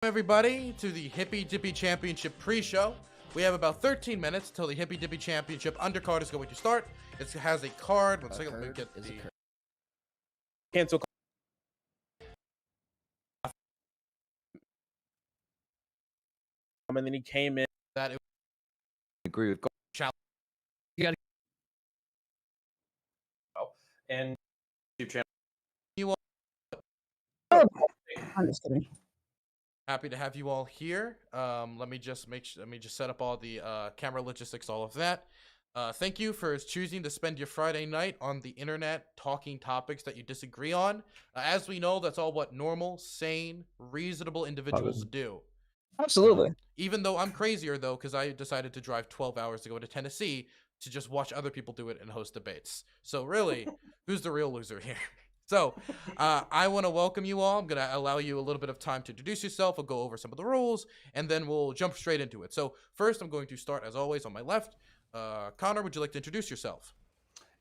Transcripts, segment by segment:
Everybody to the Hippy Dippy Championship pre-show. We have about 13 minutes till the Hippy Dippy Championship undercard is going to start. It has a card. One second, let me get the cancel. And then he came in. That it agree with. You got and YouTube channel. you all. I'm just kidding. Happy to have you all here. Let me just set up all the camera logistics, all of that. Thank you for choosing to spend your Friday night on the internet talking topics that you disagree on. As we know, that's all what normal, sane, reasonable individuals do. Absolutely. Even though I'm crazier, though, because I decided to drive 12 hours to go to Tennessee to just watch other people do it and host debates. So really, who's the real loser here? So I want to welcome you all. I'm going to allow you a little bit of time to introduce yourself. We'll go over some of the rules, and then we'll jump straight into it. So first, I'm going to start, as always, on my left. Connor, would you like to introduce yourself?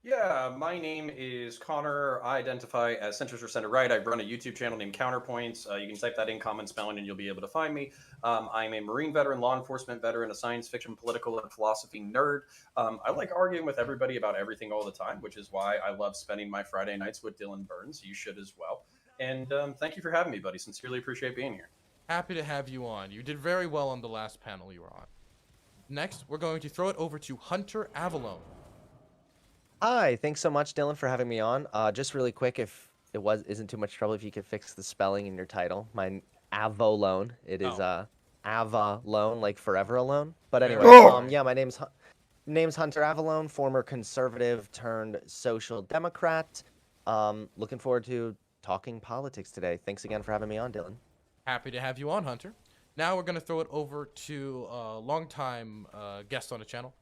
Yeah, my name is Connor. I identify as centrist or center right. I run a YouTube channel named Counterpoints. You can type that in common spelling and you'll be able to find me. I'm a Marine veteran, law enforcement veteran, a science fiction, political, and philosophy nerd. I like arguing with everybody about everything all the time, which is why I love spending my Friday nights with Dylan Burns. You should as well. And thank you for having me, buddy. Sincerely appreciate being here. Happy to have you on. You did very well on the last panel you were on. Next, we're going to throw it over to Hunter Avalone. Hi, thanks so much, Dylan, for having me on. Just really quick, if it isn't too much trouble, if you could fix the spelling in your title. My Avalone. It is Avalone, like forever alone. But anyway, yeah, my name's Hunter Avalone, former conservative turned social democrat. Looking forward to talking politics today. Thanks again for having me on, Dylan. Happy to have you on, Hunter. Now we're going to throw it over to a longtime guest on the channel,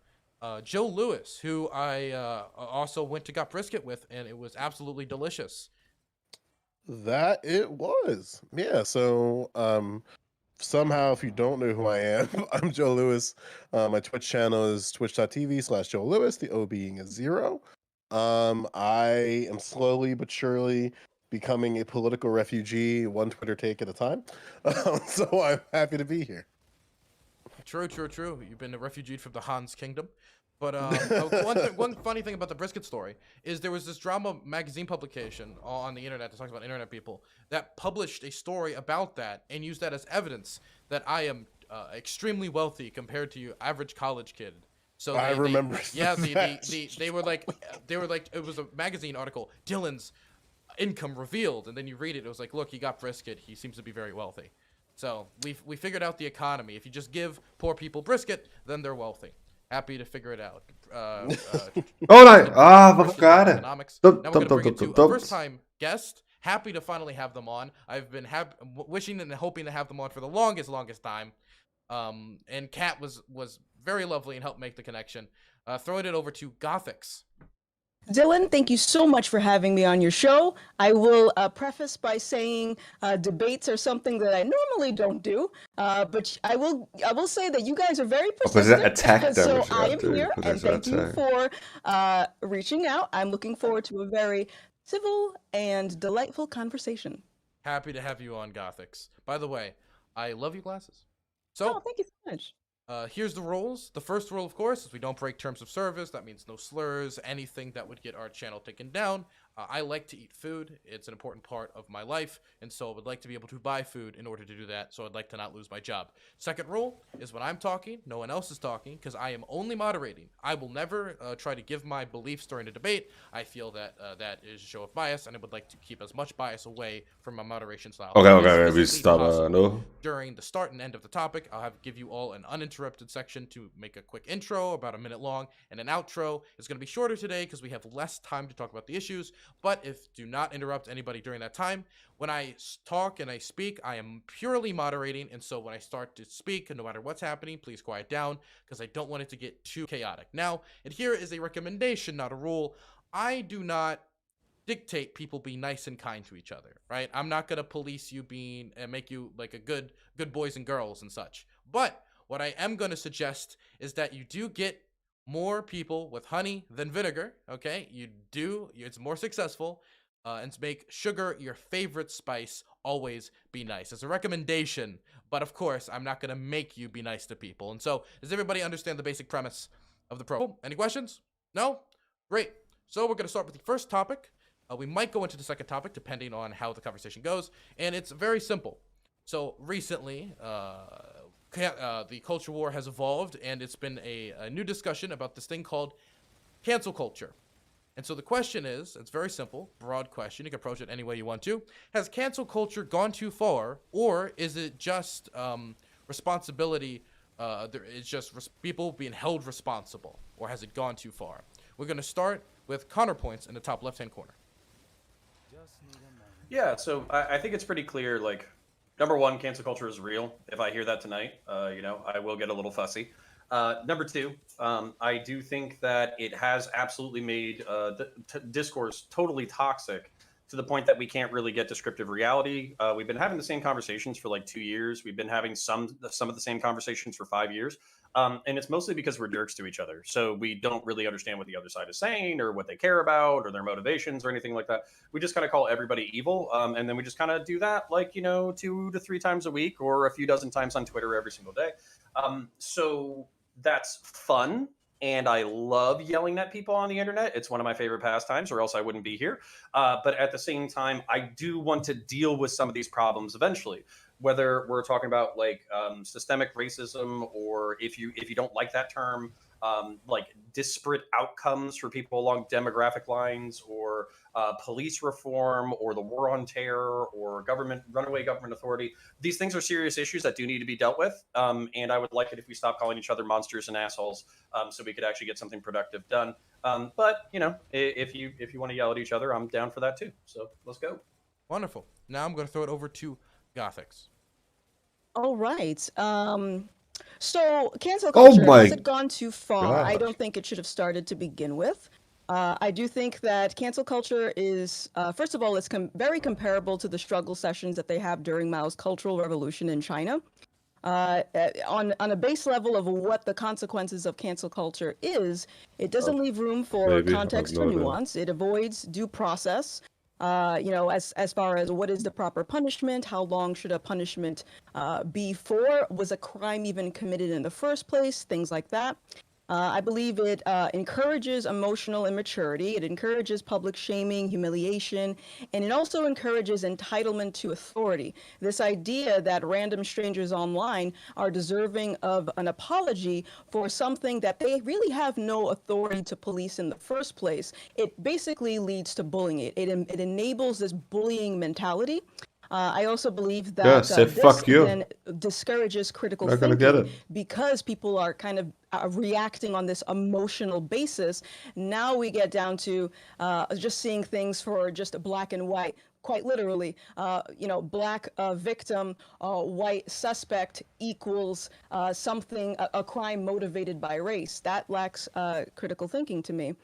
Joe Lewis, who I also went to Got Brisket with, and it was absolutely delicious. That it was. Yeah, so somehow, if you don't know who I am, I'm Joe Lewis. My Twitch channel is twitch.tv/Joe Lewis, the O being a 0. I am slowly but surely becoming a political refugee, one Twitter take at a time. So I'm happy to be here. True. You've been a refugee from the Hans Kingdom. But one funny thing about the brisket story is there was this drama magazine publication on the internet that talks about internet people that published a story about that and used that as evidence that I am extremely wealthy compared to your average college kid. So I remember. They were like it was a magazine article. Dylan's income revealed, and then you read it. It was like, look, he got brisket. He seems to be very wealthy. So we figured out the economy. If you just give poor people brisket, then they're wealthy. Happy to figure it out. Vad cara? Economics. Now we're going to bring it to a first-time guest. Happy to finally have them on. I've been wishing and hoping to have them on for the longest time. And Kat was very lovely and helped make the connection. Throwing it over to Gothix. Dylan, thank you so much for having me on your show. I will preface by saying debates are something that I normally don't do, but I will say that you guys are very persistent. So I am here, and thank you for reaching out. I'm looking forward to a very civil and delightful conversation. Happy to have you on, Gothix. By the way, I love your glasses. So, thank you so much. Here's the rules. The first rule, of course, is we don't break terms of service. That means no slurs, anything that would get our channel taken down. I like to eat food. It's an important part of my life, and so I would like to be able to buy food in order to do that, so I'd like to not lose my job. Second rule is when I'm talking, no one else is talking, because I am only moderating. I will never try to give my beliefs during a debate. I feel that that is a show of bias, and I would like to keep as much bias away from my moderation style. Okay, we stop. No. During the start and end of the topic, I'll give you all an uninterrupted section to make a quick intro, about a minute long, and an outro. It's going to be shorter today because we have less time to talk about the issues, but do not interrupt anybody during that time. When I talk and I speak, I am purely moderating, and so when I start to speak, no matter what's happening, please quiet down, because I don't want it to get too chaotic. Now, and here is a recommendation, not a rule. I do not dictate people be nice and kind to each other, right? I'm not going to police you being and make you like a good boys and girls and such. But what I am going to suggest is that you do get more people with honey than vinegar, okay? It's more successful. and to make sugar your favorite spice, always be nice. It's a recommendation, but of course, I'm not going to make you be nice to people. And so, does everybody understand the basic premise of the program? Any questions? No? Great. So, we're going to start with the first topic. We might go into the second topic depending on how the conversation goes, and it's very simple. So, recently, the culture war has evolved, and it's been a new discussion about this thing called cancel culture. And so the question is, it's very simple, broad question. You can approach it any way you want to. Has cancel culture gone too far, or is it just responsibility? It's just people being held responsible, or has it gone too far? We're going to start with counterpoints in the top left-hand corner. Yeah, so I think it's pretty clear. Like, number one, cancel culture is real. If I hear that tonight, I will get a little fussy. Number two, I do think that it has absolutely made discourse totally toxic to the point that we can't really get descriptive reality. We've been having the same conversations for like 2 years. We've been having some of the same conversations for 5 years. And it's mostly because we're jerks to each other. So we don't really understand what the other side is saying or what they care about or their motivations or anything like that. We just kind of call everybody evil. And then we just kind of do that like, 2 to 3 times a week or a few dozen times on Twitter every single day. So that's fun. And I love yelling at people on the internet. It's one of my favorite pastimes, or else I wouldn't be here. But at the same time, I do want to deal with some of these problems eventually. Whether we're talking about like systemic racism, or if you don't like that term, like disparate outcomes for people along demographic lines, or police reform, or the war on terror, or runaway government authority. These things are serious issues that do need to be dealt with. And I would like it if we stop calling each other monsters and assholes, so we could actually get something productive done. But if you want to yell at each other, I'm down for that too. So let's go. Wonderful. Now I'm going to throw it over to Gothics. All right. So cancel culture, has it gone too far? I don't think it should have started to begin with. I do think that cancel culture is, first of all, it's very comparable to the struggle sessions that they have during Mao's Cultural Revolution in China. On a base level of what the consequences of cancel culture is, it doesn't leave room for context or nuance. It avoids due process. As far as what is the proper punishment, how long should a punishment be for, was a crime even committed in the first place, things like that. I believe it encourages emotional immaturity. It encourages public shaming, humiliation, and it also encourages entitlement to authority. This idea that random strangers online are deserving of an apology for something that they really have no authority to police in the first place, it basically leads to bullying. It enables this bullying mentality. I also believe that this then discourages critical thinking because people are kind of reacting on this emotional basis. Now we get down to just seeing things for just black and white. Quite literally, black victim, white suspect equals something, a crime motivated by race. That lacks critical thinking to me.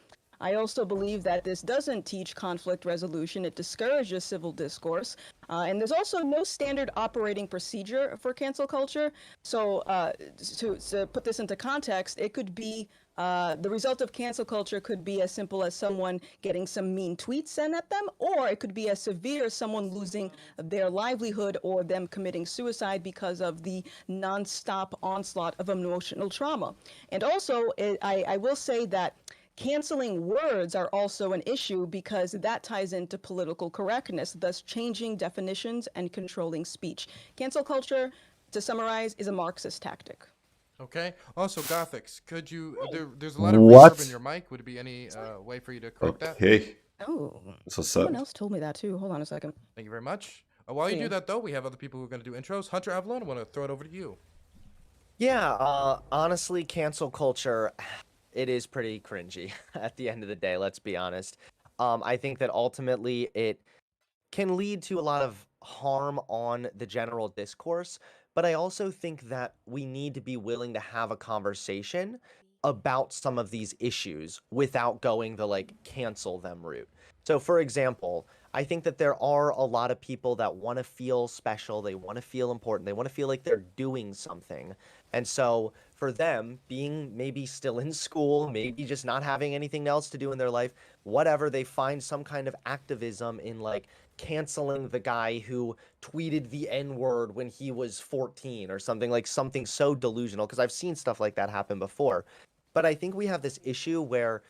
I also believe that this doesn't teach conflict resolution. It discourages civil discourse. And there's also no standard operating procedure for cancel culture. So to put this into context, it could be the result of cancel culture could be as simple as someone getting some mean tweets sent at them, or it could be as severe as someone losing their livelihood or them committing suicide because of the nonstop onslaught of emotional trauma. And also, I will say that canceling words are also an issue because that ties into political correctness, thus changing definitions and controlling speech. Cancel culture, to summarize, is a Marxist tactic. Okay. Also, Gothics, could you? There's a lot of reverb in your mic. Would it be any way for you to correct that? Oh, someone else told me that too. Hold on a second. Thank you very much. While you do that, though, we have other people who are going to do intros. Hunter Avalon, I want to throw it over to you. Yeah. Honestly, cancel culture, it is pretty cringy at the end of the day, let's be honest. I think that ultimately it can lead to a lot of harm on the general discourse, but I also think that we need to be willing to have a conversation about some of these issues without going the cancel them route. So for example, I think that there are a lot of people that want to feel special, they want to feel important, they want to feel like they're doing something. And so for them, being maybe still in school, maybe just not having anything else to do in their life, whatever, they find some kind of activism in like canceling the guy who tweeted the N-word when he was 14 or something, like something so delusional, because I've seen stuff like that happen before. But I think we have this issue where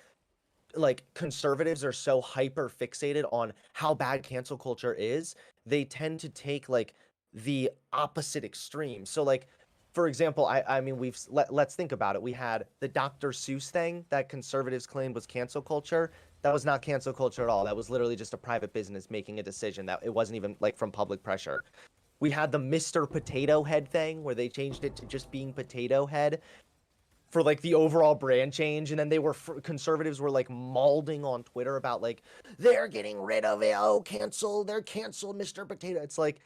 like conservatives are so hyper fixated on how bad cancel culture is, they tend to take like the opposite extreme. So like for example, I mean let's think about it. We had the Dr. Seuss thing that conservatives claimed was cancel culture. That was not cancel culture at all. That was literally just a private business making a decision, that it wasn't even like from public pressure. We had the Mr. Potato Head thing where they changed it to just being Potato Head for like the overall brand change, and then they were conservatives were like mauling on Twitter about like they're getting rid of it, oh cancel, they're canceled Mr. Potato. It's like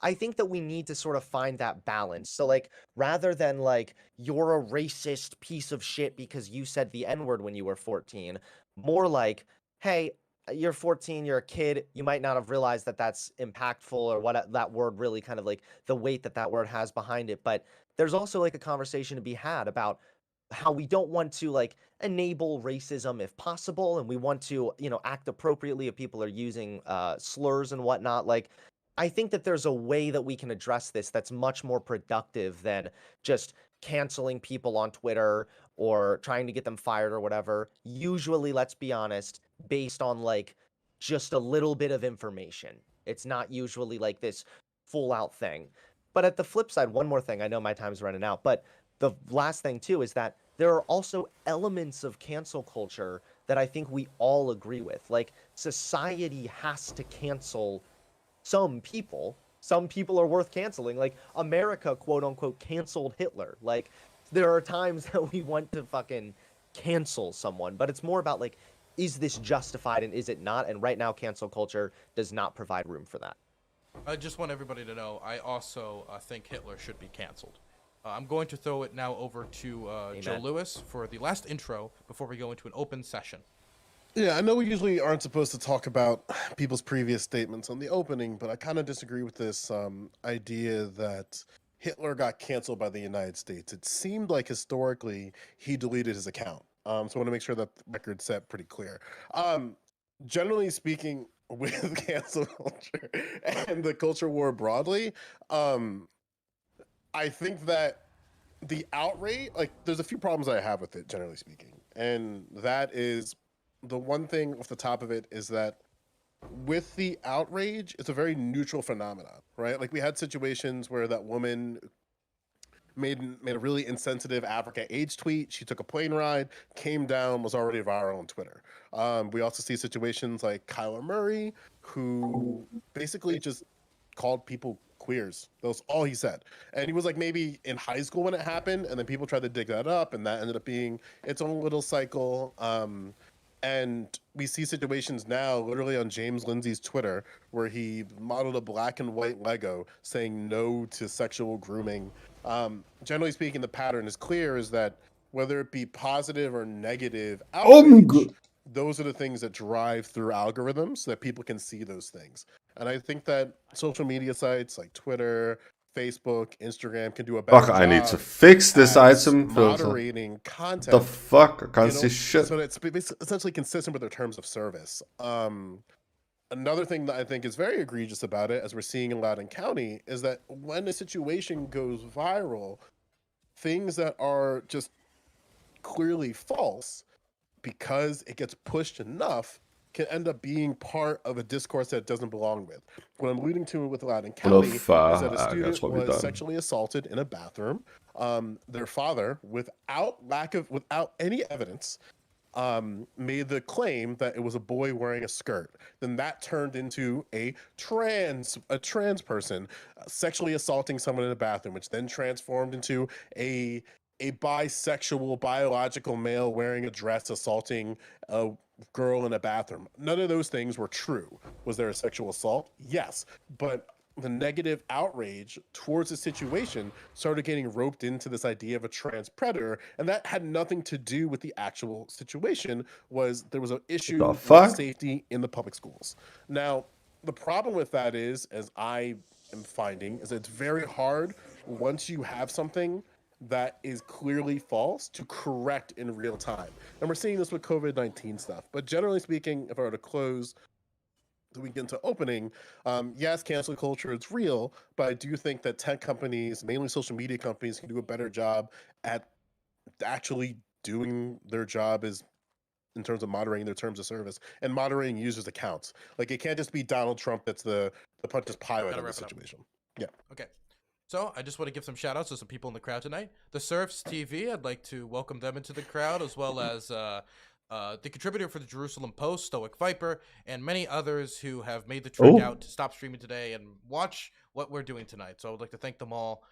I think that we need to sort of find that balance. So like rather than like you're a racist piece of shit because you said the N-word when you were 14, more like hey, you're 14, you're a kid, you might not have realized that that's impactful or what that word really kind of like the weight that that word has behind it. But there's also like a conversation to be had about how we don't want to like enable racism if possible, and we want to, you know, act appropriately if people are using slurs and whatnot. Like I think that there's a way that we can address this that's much more productive than just canceling people on Twitter or trying to get them fired or whatever. Usually, let's be honest, based on like just a little bit of information. It's not usually like this full out thing. But at the flip side, one more thing, I know my time's running out, but the last thing too is that there are also elements of cancel culture that I think we all agree with. Like society has to cancel some people. Some people are worth canceling. Like America, quote unquote, canceled Hitler. Like there are times that we want to fucking cancel someone, but it's more about like, is this justified and is it not? And right now, cancel culture does not provide room for that. I just want everybody to know, I also think Hitler should be canceled. I'm going to throw it now over to Joe Lewis for the last intro before we go into an open session. Yeah, I know we usually aren't supposed to talk about people's previous statements on the opening, but I kind of disagree with this idea that Hitler got canceled by the United States. It seemed like historically he deleted his account. So I want to make sure that the record's set pretty clear. Generally speaking, with cancel culture and the culture war broadly, I think that the outrage, like, there's a few problems I have with it, generally speaking. And that is, the one thing off the top of it is that with the outrage, it's a very neutral phenomenon, right? Like, we had situations where that woman made a really insensitive Africa age tweet. She took a plane ride, came down, was already viral on Twitter. We also see situations like Kyler Murray, who basically just called people queers. That was all he said. And he was like maybe in high school when it happened, and then people tried to dig that up, and that ended up being its own little cycle. And we see situations now, literally on James Lindsay's Twitter, where he modeled a black and white Lego saying no to sexual grooming. Generally speaking, the pattern is clear, is that whether it be positive or negative outrage, those are the things that drive through algorithms so that people can see those things. And I think that social media sites like Twitter, Facebook, Instagram can do a better Fuck, job. I need to fix this item filter. Moderating content. The fuck? I can't see shit. So it's essentially consistent with their terms of service. Another thing that I think is very egregious about it, as we're seeing in Loudoun County, is that when a situation goes viral, things that are just clearly false, because it gets pushed enough, can end up being part of a discourse that it doesn't belong with. What I'm alluding to with Loudoun County is that a student was sexually assaulted in a bathroom. Their father, without any evidence, made the claim that it was a boy wearing a skirt. Then that turned into a trans person sexually assaulting someone in a bathroom, which then transformed into a bisexual biological male wearing a dress assaulting a girl in a bathroom. None of those things were true. Was there a sexual assault? Yes, but the negative outrage towards the situation started getting roped into this idea of a trans predator, and that had nothing to do with the actual situation. Was there was an issue The with fuck? safety in the public schools. Now, the problem with that is, as I am finding, is it's very hard once you have something that is clearly false to correct in real time. And we're seeing this with COVID-19 stuff. But generally speaking, if I were to close the weekend to opening, yes, cancel culture is real, but I do think that tech companies, mainly social media companies, can do a better job at actually doing their job is in terms of moderating their terms of service and moderating users' accounts. Like, it can't just be Donald Trump that's the Pontius Pilate of the situation. Yeah. Okay. So I just want to give some shout outs to some people in the crowd tonight. The Surfs TV, I'd like to welcome them into the crowd, as well as the contributor for the Jerusalem Post, Stoic Viper, and many others who have made the trek out to stop streaming today and watch what we're doing tonight. So I would like to thank them all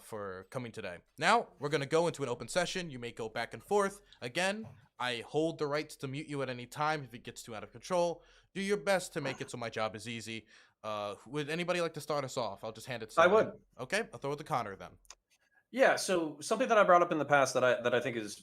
for coming today. Now we're going to go into an open session. You may go back and forth. Again, I hold the rights to mute you at any time if it gets too out of control. Do your best to make it so my job is easy. Would anybody like to start us off? I'll just hand it to somebody. I would. Okay, I'll throw it to Connor then. Yeah, so something that I brought up in the past that I think is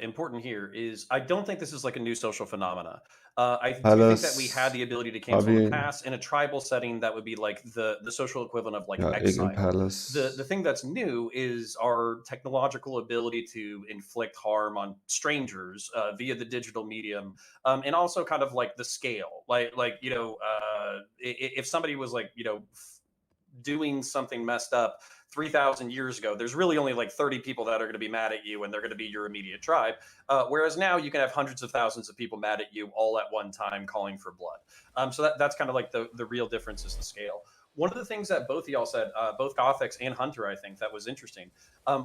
important here is I don't think this is like a new social phenomena. I do think that we had the ability to cancel in the past in a tribal setting. That would be like the social equivalent of like exile. The thing that's new is our technological ability to inflict harm on strangers via the digital medium, and also kind of like the scale. Like you know, if somebody was like doing something messed up 3,000 years ago, there's really only like 30 people that are going to be mad at you, and they're going to be your immediate tribe. Whereas now you can have hundreds of thousands of people mad at you all at one time calling for blood. So that's kind of like the real difference is the scale. One of the things that both of y'all said, both Gothics and Hunter, I think that was interesting,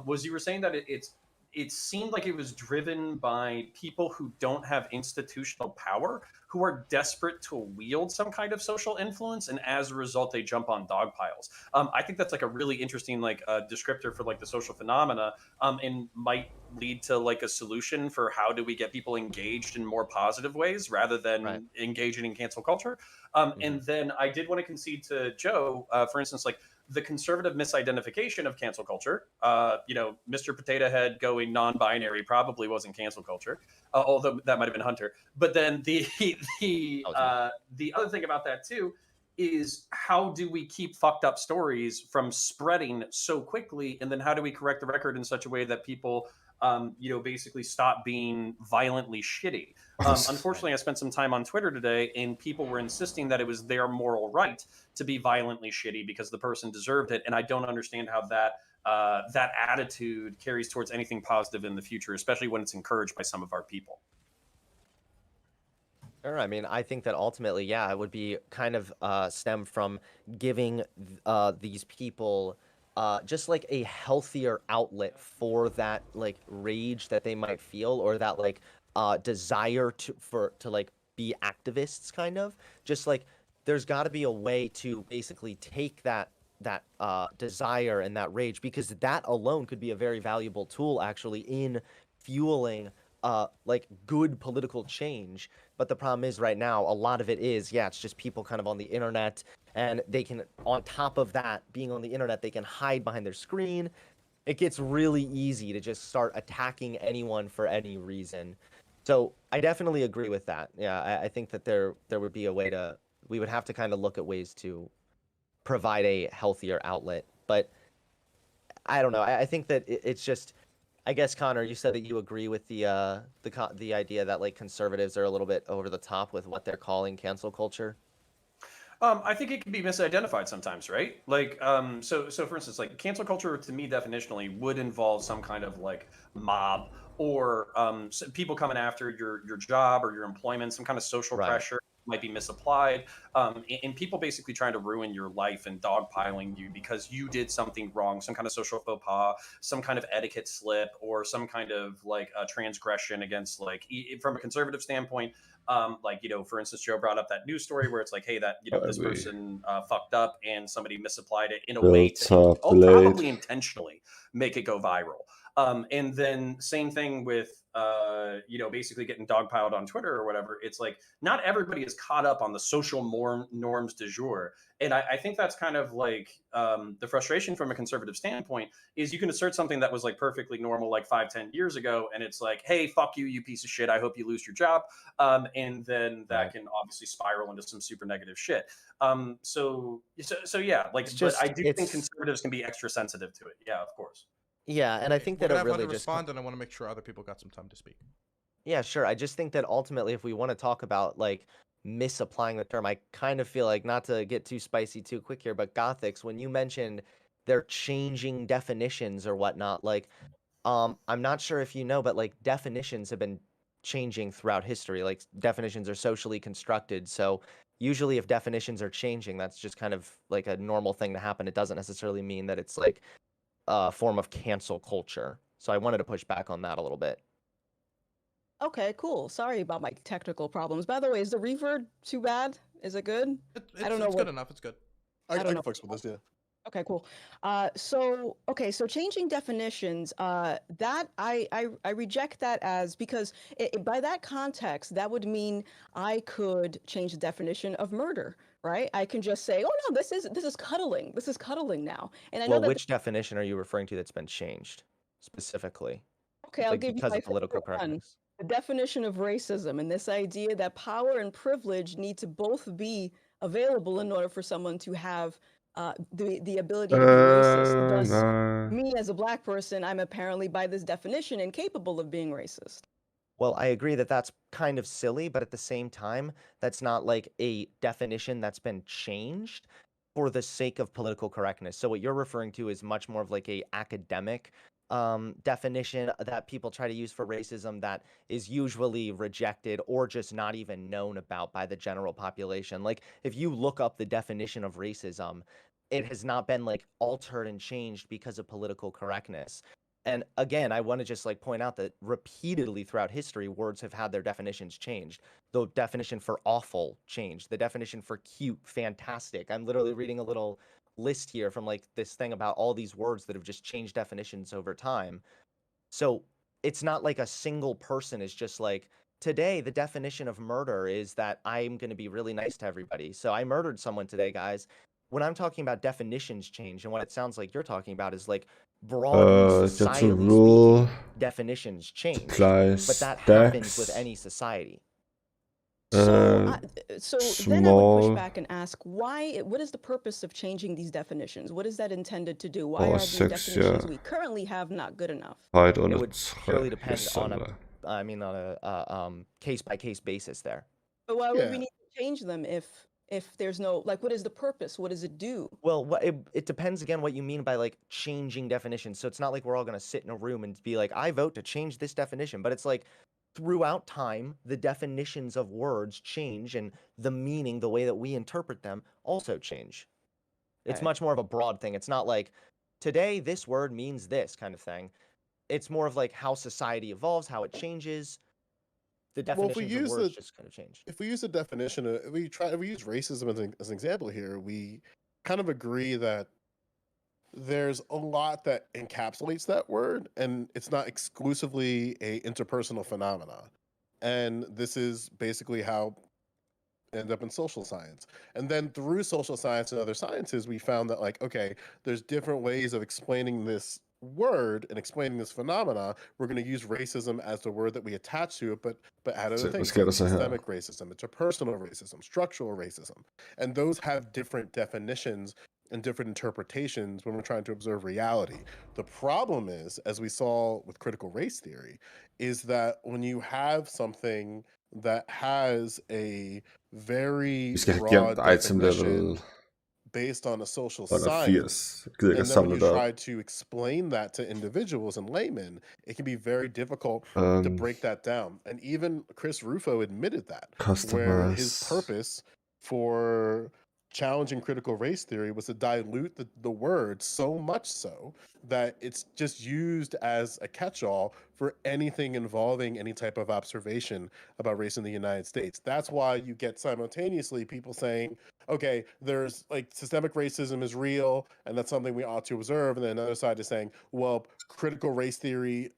was you were saying that it seemed like it was driven by people who don't have institutional power, who are desperate to wield some kind of social influence, and as a result, they jump on dog piles. I think that's like a really interesting descriptor for like the social phenomena, and might lead to like a solution for how do we get people engaged in more positive ways rather than engaging in cancel culture. And then I did want to concede to Joe, for instance, like the conservative misidentification of cancel culture. Mr. Potato Head going non-binary probably wasn't cancel culture, although that might have been Hunter. But then the other thing about that too is how do we keep fucked up stories from spreading so quickly, and then how do we correct the record in such a way that people basically stop being violently shitty. Unfortunately, I spent some time on Twitter today, and people were insisting that it was their moral right to be violently shitty because the person deserved it. And I don't understand how that attitude carries towards anything positive in the future, especially when it's encouraged by some of our people. Sure. I mean, I think that ultimately, yeah, it would be kind of stem from giving these people just like a healthier outlet for that like rage that they might feel, or that like desire to like be activists, kind of. Just like there's got to be a way to basically take that desire and that rage, because that alone could be a very valuable tool actually in fueling like good political change. But the problem is right now, a lot of it is, it's just people kind of on the internet, and they can, on top of that, being on the internet, they can hide behind their screen. It gets really easy to just start attacking anyone for any reason. So I definitely agree with that. Yeah, I think that there would be a way we would have to kind of look at ways to provide a healthier outlet. But I don't know. I think that it's just, I guess, Connor, you said that you agree with the idea that like conservatives are a little bit over the top with what they're calling cancel culture. I think it can be misidentified sometimes, right? Like, so for instance, like cancel culture to me definitionally would involve some kind of like mob, or people coming after your job or your employment, some kind of social pressure might be misapplied, and people basically trying to ruin your life and dogpiling you because you did something wrong, some kind of social faux pas, some kind of etiquette slip, or some kind of like a transgression against, like, from a conservative standpoint, for instance, Joe brought up that news story where it's like, hey, that this person fucked up and somebody misapplied it in a way to probably intentionally make it go viral. And then same thing with basically getting dogpiled on Twitter or whatever. It's like not everybody is caught up on the social norms du jour. And I think that's kind of like the frustration from a conservative standpoint is you can assert something that was like perfectly normal like 5-10 years ago, and it's like, hey, fuck you, you piece of shit, I hope you lose your job. And then that can obviously spiral into some super negative shit. So yeah, like, but I do think conservatives can be extra sensitive to it. Yeah, of course. Yeah, and I think that We're it gonna have really Hunter just respond, and I want to make sure other people got some time to speak. Yeah, sure. I just think that ultimately, if we want to talk about like misapplying the term, I kind of feel like, not to get too spicy too quick here, but Gothics, when you mentioned they're changing definitions or whatnot, like, I'm not sure if you know, but like definitions have been changing throughout history. Like definitions are socially constructed, so usually if definitions are changing, that's just kind of like a normal thing to happen. It doesn't necessarily mean that it's like a form of cancel culture. So I wanted to push back on that a little bit. Okay, cool. Sorry about my technical problems. By the way, is the reverb too bad? Is it good? I don't know It's what. good enough. It's good. I don't can know. flex with this, yeah. Okay, cool. So changing definitions, that I reject that as, because by that context, that would mean I could change the definition of murder, right? I can just say, oh no, this is cuddling. This is cuddling now. And I know Well, that. which definition are you referring to that's been changed specifically? Okay, I'll Like give you because my of political favorite one. correctness. The definition of racism, and this idea that power and privilege need to both be available in order for someone to have the ability to be racist. Thus, No. me as a black person, I'm apparently by this definition incapable of being racist. Well, I agree that that's kind of silly, but at the same time, that's not like a definition that's been changed for the sake of political correctness. So what you're referring to is much more of like a academic definition that people try to use for racism that is usually rejected or just not even known about by the general population. Like if you look up the definition of racism, it has not been like altered and changed because of political correctness. And again, I want to just like point out that repeatedly throughout history, words have had their definitions changed. The definition for awful changed. The definition for cute, fantastic. I'm literally reading a little list here from like this thing about all these words that have just changed definitions over time. So it's not like a single person is just like, today the definition of murder is that I'm going to be really nice to everybody. So I murdered someone today, guys. When I'm talking about definitions change, and what it sounds like you're talking about is like broadly Just a societally rule speaking, definitions change. applies But that happens with stacks. any society. So then I would push Small back and ask, why? What is the purpose of changing these definitions? What is that intended to do? Why or are these 6, definitions yeah. we currently have not good enough? Height on It a would 3. surely depend Yes, on Sander. a case by case basis there. But why would we Yeah. need to change them if there's no, like, what is the purpose? What does it do? Well, it depends again what you mean by like changing definitions. So it's not like we're all going to sit in a room and be like, I vote to change this definition, but it's like throughout time, the definitions of words change and the meaning, the way that we interpret them also change. It's Okay. much more of a broad thing. It's not like today this word means this kind of thing. It's more of like how society evolves, how it changes. The Well, if we definitions of use words the just kind of change. if we use the definition, if we use racism as an example here, we kind of agree that there's a lot that encapsulates that word, and it's not exclusively a interpersonal phenomenon. And this is basically how end up in social science. And then through social science and other sciences, we found that like, okay, there's different ways of explaining this word and explaining this phenomena. We're going to use racism as the word that we attach to it, but add other things ska like det så här. systemic racism, interpersonal racism, structural racism. And those have different definitions and different interpretations when we're trying to observe reality. The problem is, as we saw with critical race theory, is that when you have something that has a very Vi ska ha broad gemt item definition level based on a social 180. science, Jag gider and ikke then when samle you det op. try to explain that to individuals and laymen, it can be very difficult to break that down. And even Chris Rufo admitted that, where his Customers. purpose for challenging critical race theory was to dilute the word so much so that it's just used as a catch-all for anything involving any type of observation about race in the United States. That's why you get simultaneously people saying, okay, there's like systemic racism is real and that's something we ought to observe. And then another side is saying, well, critical race theory.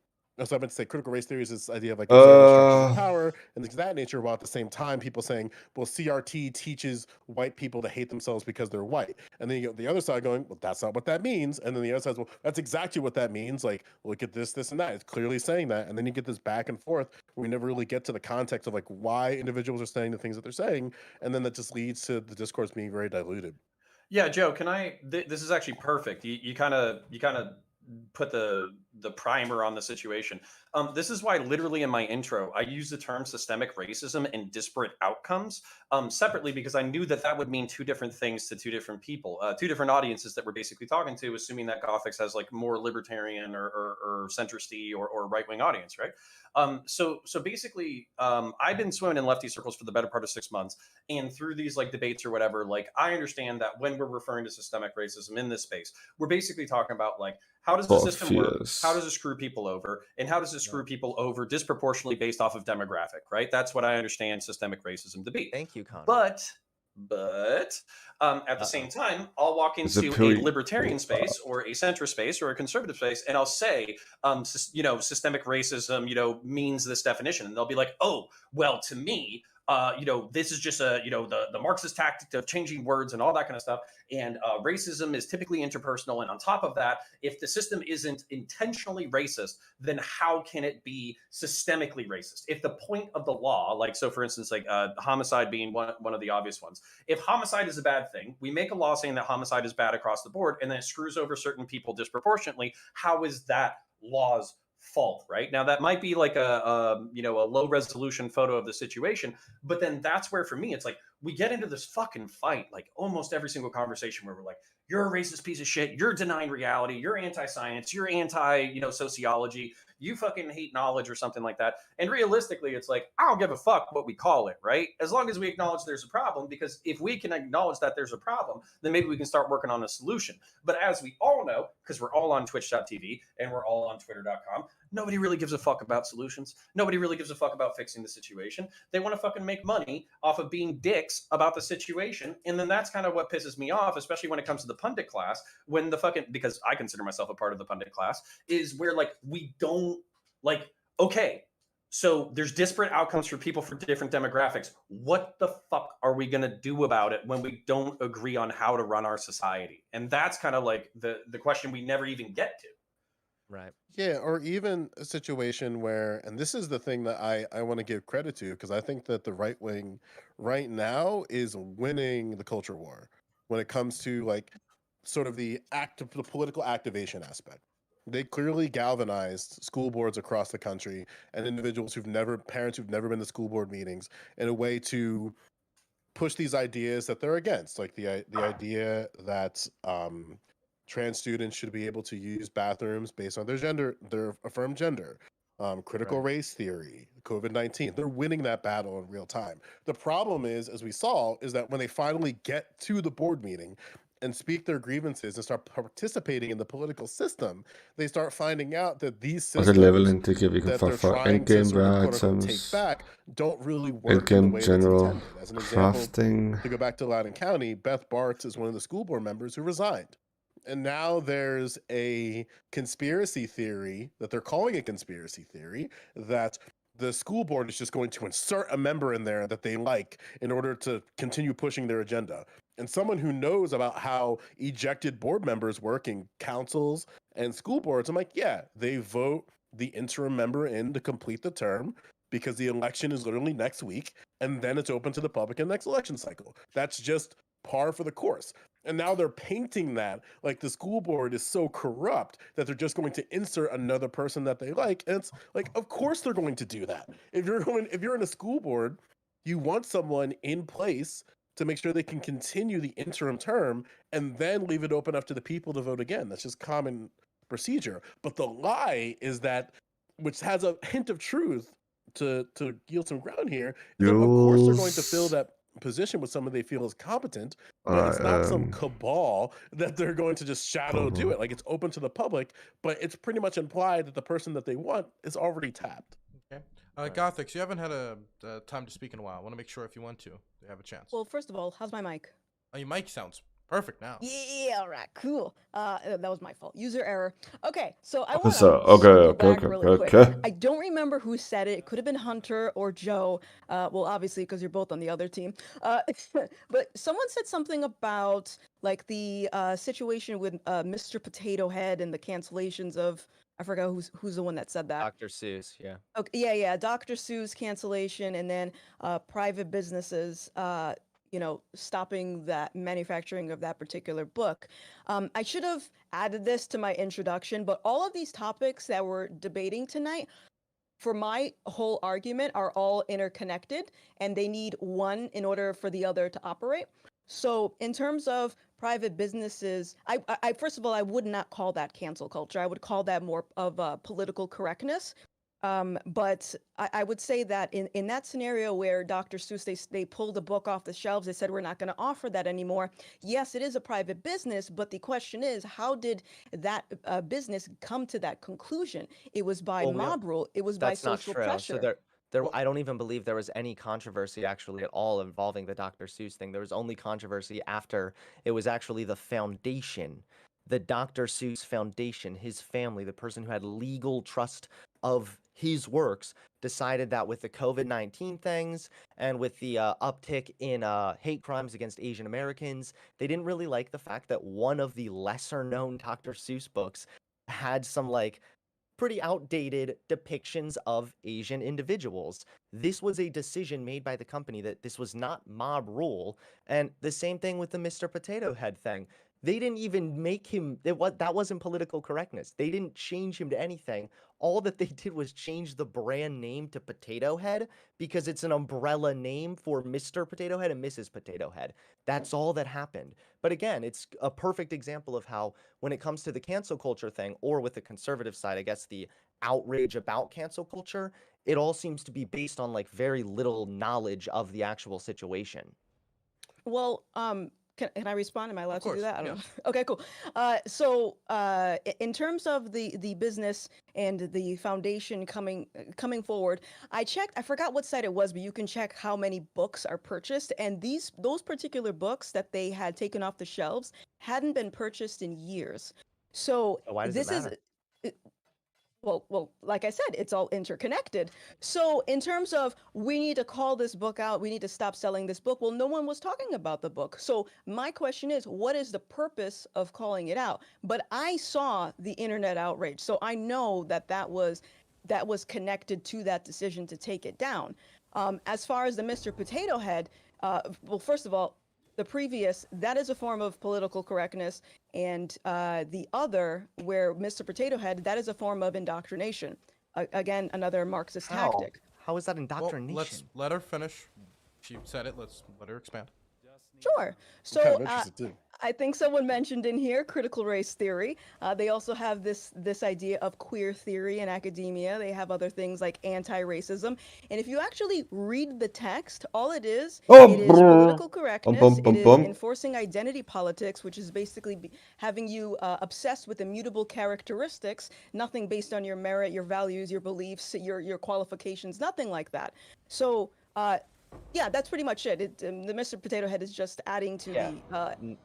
So I meant to say critical race theory is this idea of like examining structures of power and things of that nature, while at the same time people saying, well, CRT teaches white people to hate themselves because they're white. And then you get the other side going, well, that's not what that means. And then the other side, well, that's exactly what that means. Like, look at this, this, and that. It's clearly saying that. And then you get this back and forth where we never really get to the context of like why individuals are saying the things that they're saying. And then that just leads to the discourse being very diluted. Yeah, Joe, can I? This is actually perfect. You kind of put the primer on the situation. This is why literally in my intro I use the term systemic racism and disparate outcomes separately, because I knew that that would mean two different things to two different people, two different audiences that we're basically talking to, assuming that Gothics has like more libertarian or centristy or right wing audience, right? So basically, I've been swimming in lefty circles for the better part of 6 months, and through these like debates or whatever, like I understand that when we're referring to systemic racism in this space, we're basically talking about like, how does the system work? How does it screw people over? And how does it screw people over disproportionately based off of demographic, right? That's what I understand systemic racism to be. Thank you, Connor. But at the same time, I'll walk into a libertarian space or a centrist space or a conservative space, and I'll say, systemic racism, means this definition. And they'll be like, oh, well, to me, this is just the Marxist tactic of changing words and all that kind of stuff. And racism is typically interpersonal. And on top of that, if the system isn't intentionally racist, then how can it be systemically racist? If the point of the law, like, so for instance, like homicide being one of the obvious ones, if homicide is a bad thing, we make a law saying that homicide is bad across the board, and then it screws over certain people disproportionately. How is that law's fault? Right now, that might be like a low resolution photo of the situation, but then that's where for me it's like we get into this fucking fight like almost every single conversation where we're like, you're a racist piece of shit, you're denying reality, you're anti-science, you're anti sociology, you fucking hate knowledge or something like that. And realistically, it's like, I don't give a fuck what we call it, right? As long as we acknowledge there's a problem, because if we can acknowledge that there's a problem, then maybe we can start working on a solution. But as we all know, because we're all on twitch.tv and we're all on twitter.com, nobody really gives a fuck about solutions. Nobody really gives a fuck about fixing the situation. They want to fucking make money off of being dicks about the situation. And then that's kind of what pisses me off, especially when it comes to the pundit class, when the fucking, because I consider myself a part of the pundit class, is where like we don't like, okay, so there's disparate outcomes for people for different demographics. What the fuck are we going to do about it when we don't agree on how to run our society? And that's kind of like the question we never even get to. Right. Yeah, or even a situation where, and this is the thing that I want to give credit to, because I think that the right wing right now is winning the culture war when it comes to like sort of the political activation aspect. They clearly galvanized school boards across the country and individuals parents who've never been to school board meetings in a way to push these ideas that they're against, like the idea that trans students should be able to use bathrooms based on their gender, their affirmed gender, critical race theory, COVID-19. They're winning that battle in real time. The problem is, as we saw, is that when they finally get to the board meeting and speak their grievances and start participating in the political system, they start finding out that these systems that they're trying to sort of quote unquote take back don't really work in the way that's intended. As an example, to go back to Loudoun County, Beth Bartz is one of the school board members who resigned. And now there's a conspiracy theory that they're calling a conspiracy theory that the school board is just going to insert a member in there that they like in order to continue pushing their agenda. And someone who knows about how ejected board members work in councils and school boards, I'm like, yeah, they vote the interim member in to complete the term because the election is literally next week, and then it's open to the public in the next election cycle. That's just par for the course. And now they're painting that like the school board is so corrupt that they're just going to insert another person that they like. And it's like, of course they're going to do that. If you're in a school board, you want someone in place to make sure they can continue the interim term and then leave it open up to the people to vote again. That's just common procedure. But the lie is that, which has a hint of truth to yield some ground here, is that of course they're going to fill that position with someone they feel is competent, but Alright, it's not some cabal that they're going to just shadow do it. Like, it's open to the public, but it's pretty much implied that the person that they want is already tapped. Okay. Gothics, you haven't had a time to speak in a while. I want to make sure if you want to, you have a chance. Well, first of all, how's my mic? Your mic sounds perfect now. Yeah, all right, cool. That was my fault. User error. Okay, so I want to So, circle back really quick. okay. I don't remember who said it. It could have been Hunter or Joe. Well, obviously, because you're both on the other team. But someone said something about like the situation with Mr. Potato Head and the cancellations of. I forgot who's the one that said that. Dr. Seuss, yeah. Okay, yeah, Dr. Seuss cancellation, and then private businesses, stopping that manufacturing of that particular book. I should have added this to my introduction, but all of these topics that we're debating tonight, for my whole argument, are all interconnected, and they need one in order for the other to operate. So in terms of private businesses, I first of all, I would not call that cancel culture. I would call that more of political correctness. But I would say that in that scenario where Dr. Seuss, they pulled a book off the shelves, they said, we're not going to offer that anymore. Yes, it is a private business, but the question is, how did that business come to that conclusion? It was by mob rule. It was by social pressure. So I don't even believe there was any controversy actually at all involving the Dr. Seuss thing. There was only controversy after it was actually the foundation, the Dr. Seuss Foundation, his family, the person who had legal trust of his works, decided that with the COVID-19 things and with the uptick in hate crimes against Asian Americans, they didn't really like the fact that one of the lesser known Dr. Seuss books had some like pretty outdated depictions of Asian individuals. This was a decision made by the company that this was not mob rule. And the same thing with the Mr. Potato Head thing. They didn't even make him, that wasn't political correctness. They didn't change him to anything. All that they did was change the brand name to Potato Head because it's an umbrella name for Mr. Potato Head and Mrs. Potato Head. That's all that happened. But again, it's a perfect example of how when it comes to the cancel culture thing, or with the conservative side, I guess the outrage about cancel culture, it all seems to be based on like very little knowledge of the actual situation. Well, can I respond? Am I allowed to do that? I don't yes. know. Okay, cool. So in terms of the business and the foundation coming forward, I checked. I forgot what site it was, but you can check how many books are purchased, and those particular books that they had taken off the shelves hadn't been purchased in years. So Why does this it matter? is. Well, like I said, it's all interconnected. So in terms of we need to call this book out, we need to stop selling this book. Well, no one was talking about the book. So my question is, what is the purpose of calling it out? But I saw the internet outrage. So I know that was connected to that decision to take it down. As far as the Mr. Potato Head, well, first of all, the previous, that is a form of political correctness, and the other, where Mr. Potato Head, that is a form of indoctrination. Again, another Marxist tactic. How is that Well, indoctrination? let's let her finish. She said it. Let's let her expand. Sure. So Kind of interested too. I think someone mentioned in here critical race theory. They also have this idea of queer theory in academia. They have other things like anti-racism. And if you actually read the text, all it is political correctness. It is enforcing identity politics, which is basically having you obsessed with immutable characteristics, nothing based on your merit, your values, your beliefs, your qualifications, nothing like that. So yeah, that's pretty much it. The Mr. Potato Head is just adding to the.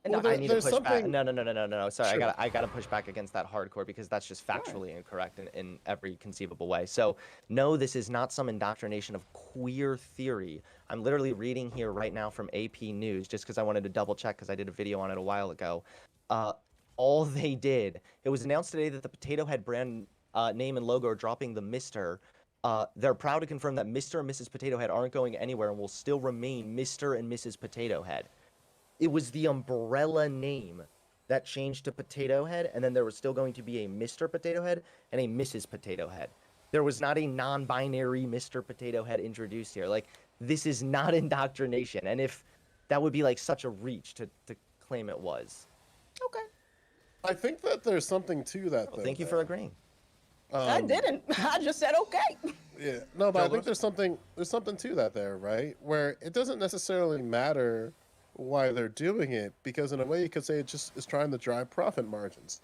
Well, I need to there's push back. something- No. Sorry, Sure. I gotta push back against that hardcore because that's just factually incorrect in every conceivable way. So no, this is not some indoctrination of queer theory. I'm literally reading here right now from AP News just because I wanted to double check because I did a video on it a while ago. All they did, it was announced today that the Potato Head brand name and logo are dropping the Mr. They're proud to confirm that Mr. and Mrs. Potato Head aren't going anywhere and will still remain Mr. and Mrs. Potato Head. It was the umbrella name that changed to Potato Head, and then there was still going to be a Mr. Potato Head and a Mrs. Potato Head. There was not a non-binary Mr. Potato Head introduced here. Like, this is not indoctrination, and if that would be like such a reach to claim it was. Okay. I think that there's something to that, though. Thank you for agreeing. I didn't. I just said okay. Yeah, no, but I Joe think Lewis? there's something to that there, right? Where it doesn't necessarily matter why they're doing it, because in a way you could say it just is trying to drive profit margins.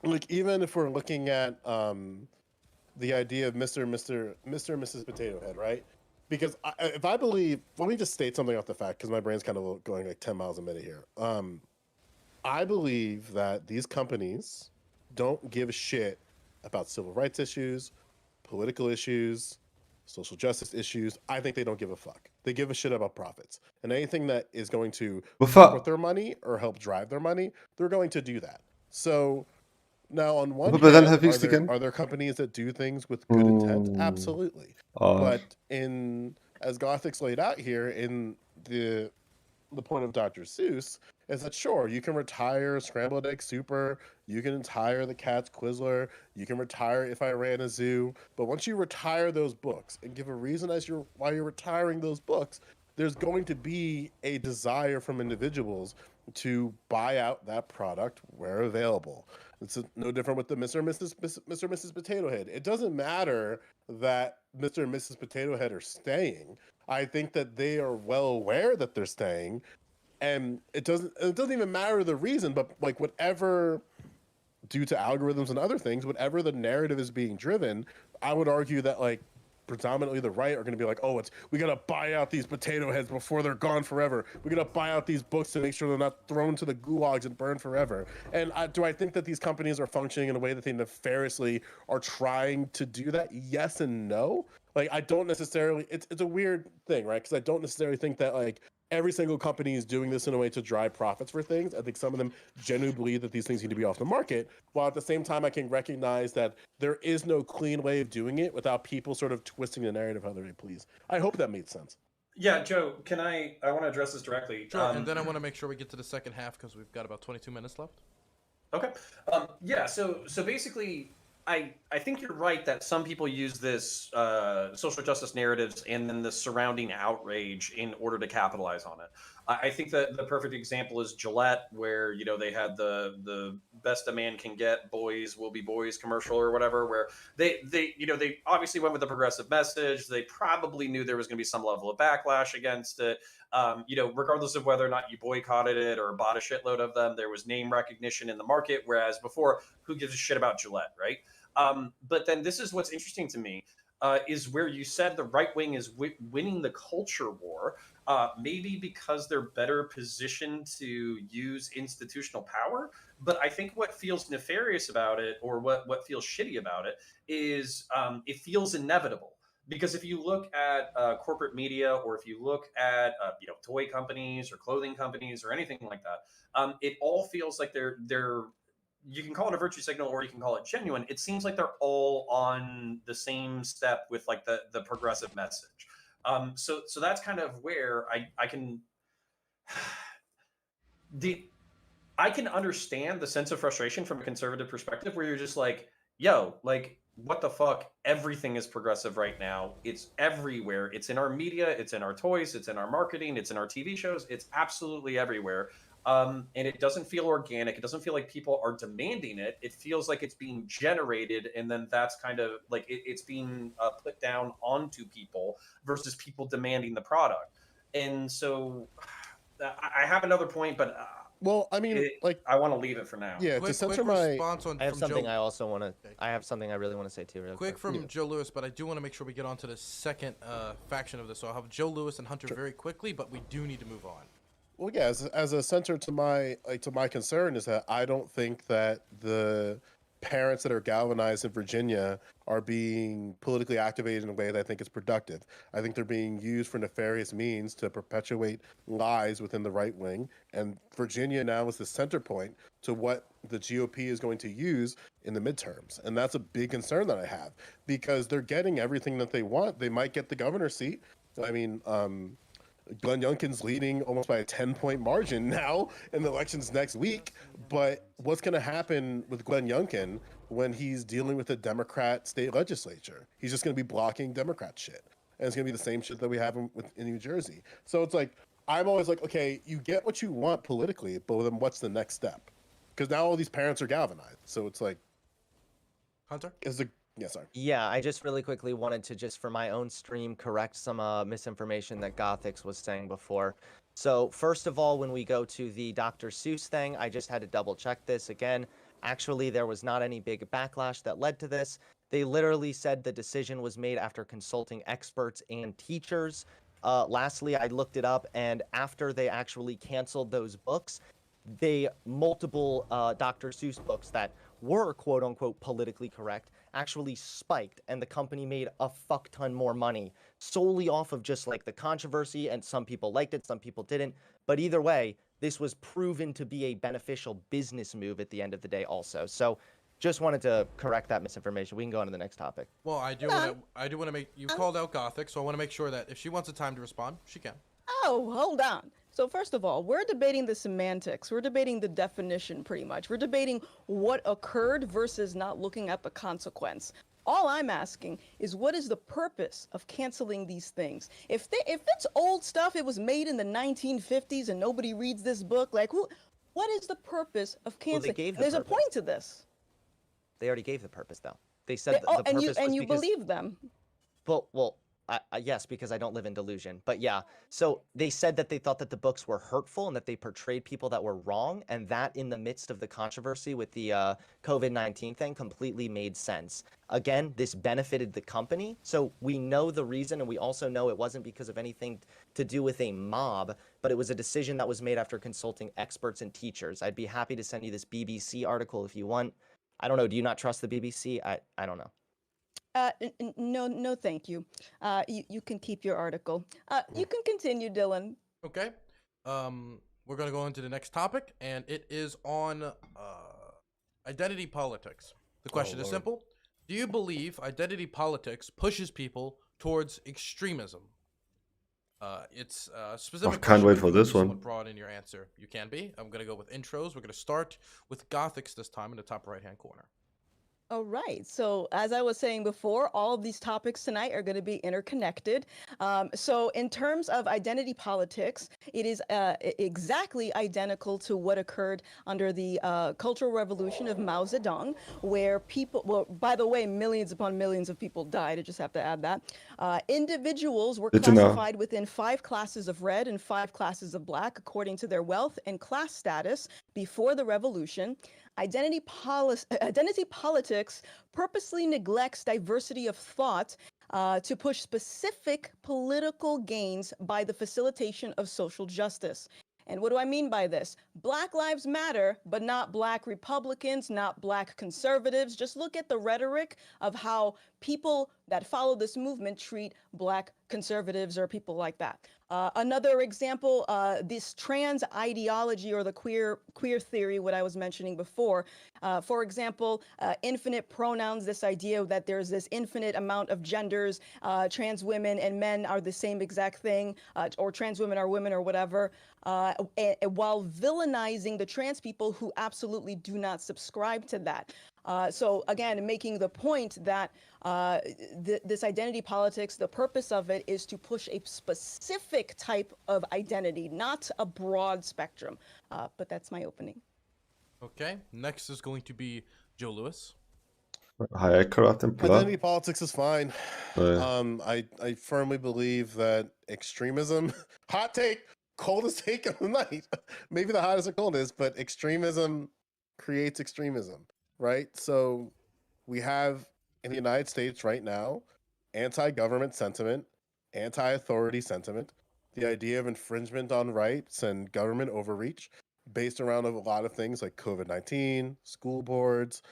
Like even if we're looking at the idea of Mr. and Mrs. Potato Head, right? Because if I believe, let me just state something off the fact, because my brain's kind of going like 10 miles a minute here. I believe that these companies don't give a shit about civil rights issues, political issues, social justice issues. I think they don't give a fuck. They give a shit about profits. And anything that is going to fuck with Hvorfor? their money or help drive their money, they're going to do that. So now on one Hvorfor blev den her hand, fikset igen? are there companies that do things with good intent? Mm. Absolutely. Og But in as Gothic's laid out here in the point of Dr. Seuss is that sure, you can retire Scrambled Egg Super, you can retire the Cat's Quizzler, you can retire If I Ran a Zoo, but once you retire those books and give a reason as why you're retiring those books, there's going to be a desire from individuals to buy out that product where available. It's no different with the Mr. and Mrs. Potato Head. It doesn't matter that Mr. and Mrs. Potato Head are staying. I think that they are well aware that they're staying, and it doesn't even matter the reason, but like whatever, due to algorithms and other things, whatever the narrative is being driven, I would argue that like predominantly the right are going to be like, oh, we got to buy out these potato heads before they're gone forever. We got to buy out these books to make sure they're not thrown to the gulags and burned forever. And do I think that these companies are functioning in a way that they nefariously are trying to do that? Yes and no. Like I don't necessarily. It's a weird thing, right? Because I don't necessarily think that like every single company is doing this in a way to drive profits for things. I think some of them genuinely believe that these things need to be off the market, while at the same time I can recognize that there is no clean way of doing it without people sort of twisting the narrative how they please. I hope that made sense. Yeah, Joe, can I want to address this directly. Sure, and then I want to make sure we get to the second half because we've got about 22 minutes left. Okay. Yeah. So basically, I think you're right that some people use this social justice narratives and then the surrounding outrage in order to capitalize on it. I think that the perfect example is Gillette, where they had the best a man can get, boys will be boys commercial or whatever, where they obviously went with the progressive message. They probably knew there was going to be some level of backlash against it. Regardless of whether or not you boycotted it or bought a shitload of them, there was name recognition in the market. Whereas before, who gives a shit about Gillette, right? But then this is what's interesting to me, is where you said the right wing is winning the culture war, maybe because they're better positioned to use institutional power. But I think what feels nefarious about it, or what feels shitty about it, is it feels inevitable. Because if you look at corporate media, or if you look at toy companies or clothing companies or anything like that, it all feels like they're you can call it a virtue signal or you can call it genuine. It seems like they're all on the same step with like the progressive message. So that's kind of where I can I can understand the sense of frustration from a conservative perspective, where you're just like, yo, like, what the fuck? Everything is progressive right now. It's everywhere. It's in our media. It's in our toys. It's in our marketing. It's in our TV shows. It's absolutely everywhere. And it doesn't feel organic. It doesn't feel like people are demanding it. It feels like it's being generated, and then that's kind of like it's being put down onto people versus people demanding the product. And so I have another point, but Well, I mean, I want to leave it for now. yeah, to Quick censor my. response on I have from something Joe. I also want to. Okay. I have something I really want to say too. Real Quick from Joe Lewis, but I do want to make sure we get on to the second faction of this. So I'll have Joe Lewis and Hunter very quickly, but we do need to move on. Well, yeah, as a censor to my concern is that I don't think that the parents that are galvanized in Virginia are being politically activated in a way that I think is productive. I think they're being used for nefarious means to perpetuate lies within the right wing. And Virginia now is the center point to what the GOP is going to use in the midterms. And that's a big concern that I have, because they're getting everything that they want. They might get the governor's seat. I mean, Glenn Youngkin's leading almost by a 10-point margin now in the elections next week. But what's going to happen with Glenn Youngkin when he's dealing with a Democrat state legislature? He's just going to be blocking Democrat shit. And it's going to be the same shit that we have in New Jersey. So it's like, I'm always like, okay, you get what you want politically, but then what's the next step? Because now all these parents are galvanized. So it's like, Hunter? is the Yeah, sorry. Yeah, I just really quickly wanted to just for my own stream correct some misinformation that Gothix was saying before. So first of all, when we go to the Dr. Seuss thing, I just had to double check this again. Actually, there was not any big backlash that led to this. They literally said the decision was made after consulting experts and teachers. Lastly, I looked it up, and after they actually canceled those books, multiple Dr. Seuss books that were quote unquote politically correct actually spiked, and the company made a fuck ton more money solely off of just like the controversy, and some people liked it, some people didn't. But either way, this was proven to be a beneficial business move at the end of the day also. So just wanted to correct that misinformation. We can go on to the next topic. Well, I do want to make you called out Gothic, so I want to make sure that if she wants the time to respond, she can. Oh, hold on. So first of all, we're debating the semantics. We're debating the definition pretty much. We're debating what occurred versus not looking at the consequence. All I'm asking is what is the purpose of canceling these things? If it's old stuff, it was made in the 1950s and nobody reads this book, like what is the purpose of canceling? There's a point to this. They already gave the purpose though. They said the purpose was and you because believe them. well, yes, because I don't live in delusion. But yeah, so they said that they thought that the books were hurtful and that they portrayed people that were wrong, and that in the midst of the controversy with the COVID-19 thing completely made sense. Again, this benefited the company, so we know the reason, and we also know it wasn't because of anything to do with a mob, but it was a decision that was made after consulting experts and teachers. I'd be happy to send you this BBC article if you want. I don't know, do you not trust the BBC? I don't know. No, thank you. You can keep your article. You can continue, Dylan. Okay. We're gonna go into the next topic, and it is on identity politics. The question is simple: do you believe identity politics pushes people towards extremism? It's specific. I can't wait for this someone one. brought in your answer. You can be. I'm gonna go with intros. We're gonna start with Gothics this time in the top right-hand corner. All right. So as I was saying before, all of these topics tonight are going to be interconnected. So in terms of identity politics, it is exactly identical to what occurred under the Cultural Revolution of Mao Zedong, where people, well, by the way, millions upon millions of people died. I just have to add that. Individuals were classified within 5 classes of red and 5 classes of black, according to their wealth and class status before the revolution. Identity politics purposely neglects diversity of thought to push specific political gains by the facilitation of social justice. And what do I mean by this? Black lives matter, but not black Republicans, not black conservatives. Just look at the rhetoric of how people that follow this movement treat black conservatives or people like that. Another example, this trans ideology or the queer theory, what I was mentioning before. For example, infinite pronouns, this idea that there's this infinite amount of genders, trans women and men are the same exact thing, or trans women are women or whatever, while villainizing the trans people who absolutely do not subscribe to that. So again, making the point that this identity politics, the purpose of it is to push a specific type of identity, not a broad spectrum. But that's my opening. Okay. Next is going to be Joe Lewis. Identity politics is fine. Yeah. I firmly believe that extremism, hot take, coldest take of the night, maybe the hottest or coldest, but extremism creates extremism, right? So we have in the United States right now anti-government sentiment, anti-authority sentiment, the idea of infringement on rights and government overreach based around a lot of things like COVID-19, school boards,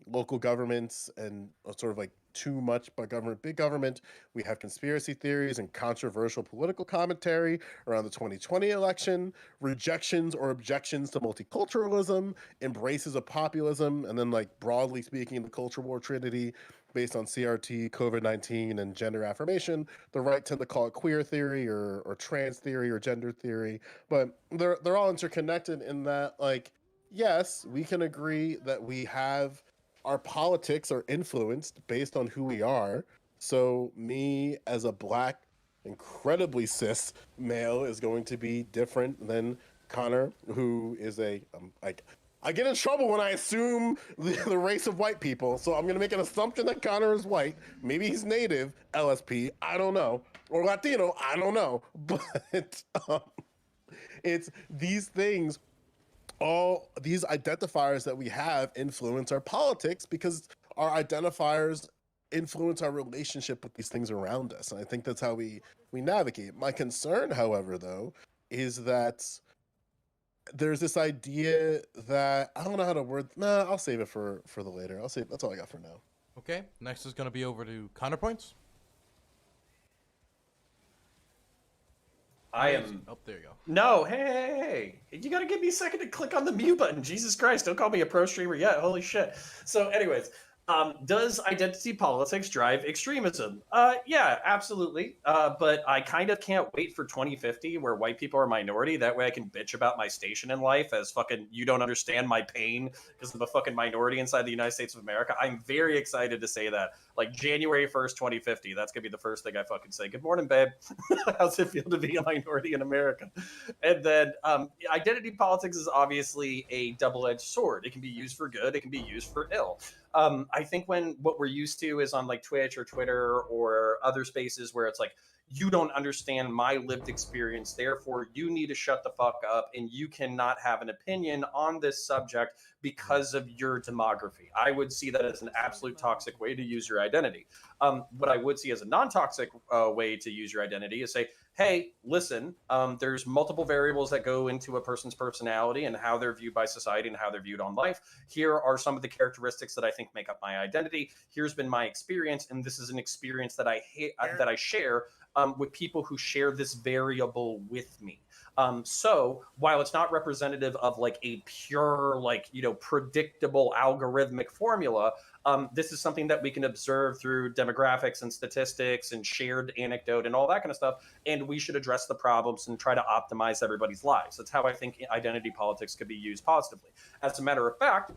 local governments, and sort of like too much by government, big government. We have conspiracy theories and controversial political commentary around the 2020 election, rejections or objections to multiculturalism, embraces of populism, and then like broadly speaking, the culture war trinity based on CRT, COVID-19, and gender affirmation. The right tend to call it queer theory or trans theory or gender theory, but they're all interconnected in that, like, yes, we can agree that we have our politics are influenced based on who we are. So me as a black, incredibly cis male is going to be different than Connor, who is a like I get in trouble when I assume the race of white people. So I'm going to make an assumption that Connor is white. Maybe he's native, LSP, I don't know. Or Latino, I don't know. But it's these things, all these identifiers that we have influence our politics because our identifiers influence our relationship with these things around us. And I think that's how we navigate. My concern, however, though, is that there's this idea that I don't know how to word. Nah, I'll save it for the later. I'll save. That's all I got for now. Okay. Next is going to be over to counterpoints. I am. Oh, there you go. No, hey, you gotta give me a second to click on the mute button. Jesus Christ, don't call me a pro streamer yet. Holy shit. So, anyways, does identity politics drive extremism? Yeah, absolutely. But I kind of can't wait for 2050 where white people are minority. That way I can bitch about my station in life as fucking you don't understand my pain because I'm a fucking minority inside the United States of America. I'm very excited to say that. Like January 1st, 2050, that's gonna be the first thing I fucking say. Good morning, babe. How's it feel to be a minority in America? And then identity politics is obviously a double-edged sword. It can be used for good. It can be used for ill. I think what we're used to is on like Twitch or Twitter or other spaces where it's like, you don't understand my lived experience, therefore you need to shut the fuck up and you cannot have an opinion on this subject because of your demography. I would see that as an absolute toxic way to use your identity. What I would see as a non-toxic way to use your identity is say, hey, listen, there's multiple variables that go into a person's personality and how they're viewed by society and how they're viewed on life. Here are some of the characteristics that I think make up my identity. Here's been my experience, and this is an experience that I share with people who share this variable with me. So while it's not representative of like a pure, like, predictable algorithmic formula, this is something that we can observe through demographics and statistics and shared anecdote and all that kind of stuff. And we should address the problems and try to optimize everybody's lives. That's how I think identity politics could be used positively. As a matter of fact,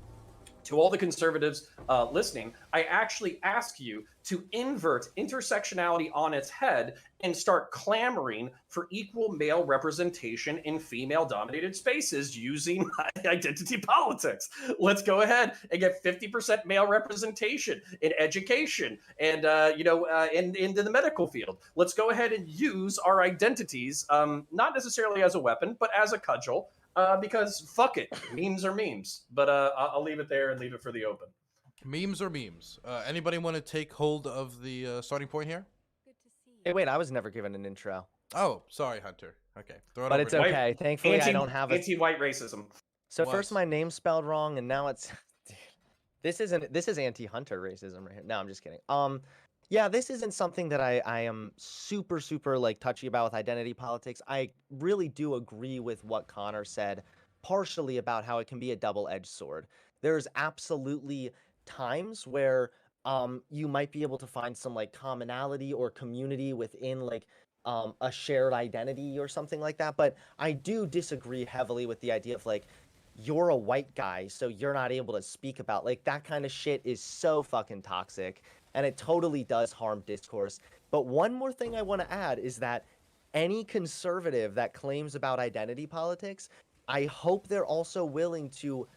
to all the conservatives listening, I actually ask you to invert intersectionality on its head and start clamoring for equal male representation in female-dominated spaces using identity politics. Let's go ahead and get 50% male representation in education and into the medical field. Let's go ahead and use our identities, not necessarily as a weapon, but as a cudgel. Because fuck it, memes are memes. But I'll leave it there and leave it for the open. Memes are memes. Anybody want to take hold of the starting point here? Hey, wait, I was never given an intro. Oh, sorry, Hunter. Okay, throw it But over it's to you. okay. Thankfully, I don't have a... Anti-white racism. So What? first my name's spelled wrong, and now it's... This is anti-Hunter racism right here. No, I'm just kidding. Yeah, this isn't something that I am super, like, touchy about with identity politics. I really do agree with what Connor said, partially about how it can be a double-edged sword. There's absolutely times where you might be able to find some, like, commonality or community within, like, a shared identity or something like that. But I do disagree heavily with the idea of, like, you're a white guy, so you're not able to speak about, like, that kind of shit is so fucking toxic. And it totally does harm discourse. But one more thing I want to add is that any conservative that claims about identity politics, I hope they're also willing to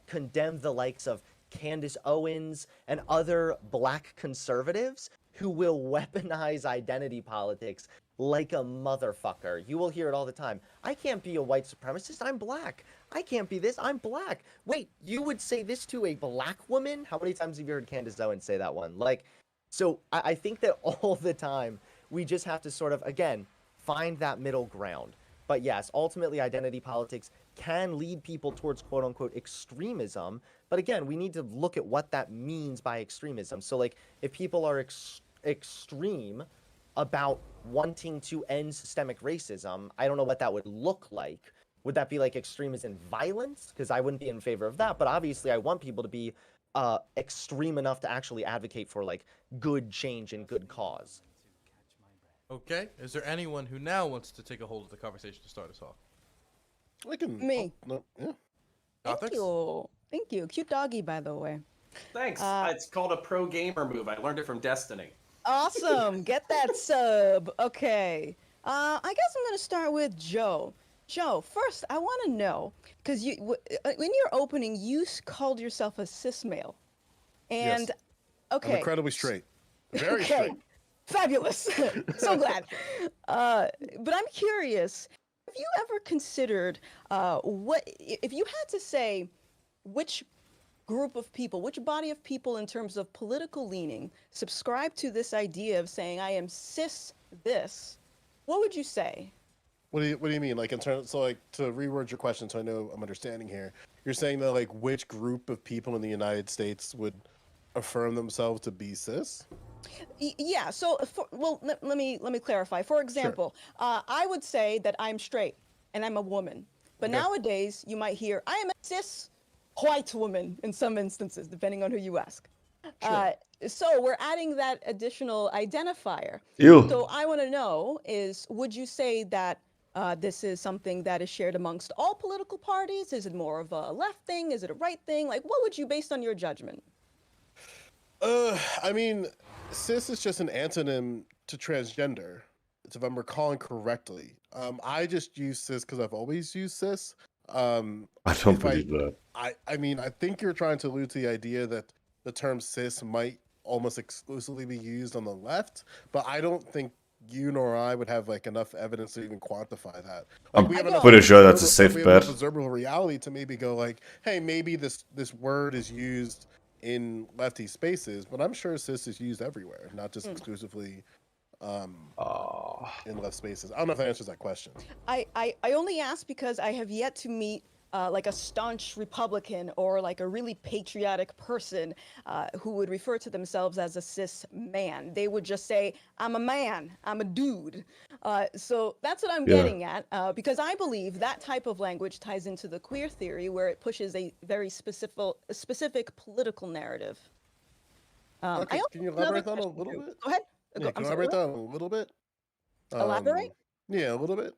condemn the likes of Candace Owens and other black conservatives who will weaponize identity politics like a motherfucker. You will hear it all the time. I can't be a white supremacist. I'm black. I can't be this. I'm black. Wait, you would say this to a black woman? How many times have you heard Candace Owens say that one? Like, so I think that all the time we just have to sort of, again, find that middle ground. But yes, ultimately identity politics can lead people towards quote unquote extremism. But again, we need to look at what that means by extremism. So like if people are extreme about wanting to end systemic racism, I don't know what that would look like. Would that be like extreme as in violence? Because I wouldn't be in favor of that. But obviously I want people to be extreme enough to actually advocate for like good change and good cause. Okay, is there anyone who now wants to take a hold of the conversation to start us off? I can. Me. No, yeah. Thank you. Thank you. Cute doggy, by the way. Thanks. It's called a pro gamer move. I learned it from Destiny. Awesome. Get that sub. Okay. I guess I'm going to start with Joe. Joe, first I want to know because in your opening you called yourself a cis male, and Yes. I'm okay, incredibly straight. Very okay, straight. fabulous, so glad. But I'm curious, have you ever considered what if you had to say which group of people, which body of people in terms of political leaning subscribe to this idea of saying I am cis this, what would you say? What do you mean? Like in terms, so like to reword your question, so I know I'm understanding here. You're saying that like which group of people in the United States would affirm themselves to be cis? Yeah. So, let me clarify. For Sure. example, I would say that I'm straight and I'm a woman, but Okay. nowadays you might hear I am a cis white woman in some instances, depending on who you ask. Sure. So we're adding that additional identifier. Ew. So I want to know is would you say that this is something that is shared amongst all political parties? Is it more of a left thing? Is it a right thing? Like, what would you, based on your judgment? I mean, cis is just an antonym to transgender, if I'm recalling correctly. I just use cis because I've always used cis. I don't If I, believe that. I mean, I think you're trying to allude to the idea that the term cis might almost exclusively be used on the left, but I don't think you nor I would have like enough evidence to even quantify that. Like I'm we have I enough pretty sure that's a like, safe we have enough bet. observable reality to maybe go like, hey, maybe this word is used in lefty spaces, but I'm sure cis is used everywhere, not just exclusively in left spaces. I don't know if that answers that question. I only ask because I have yet to meet like a staunch Republican or like a really patriotic person who would refer to themselves as a cis man. They would just say, I'm a man, I'm a dude. So that's what I'm Yeah. getting at because I believe that type of language ties into the queer theory where it pushes a very specific political narrative. Okay, I also can you have another elaborate on that a question little too. bit? Go ahead. Yeah, can I'm you sorry, elaborate go ahead. on a little bit? Elaborate? Yeah, a little bit.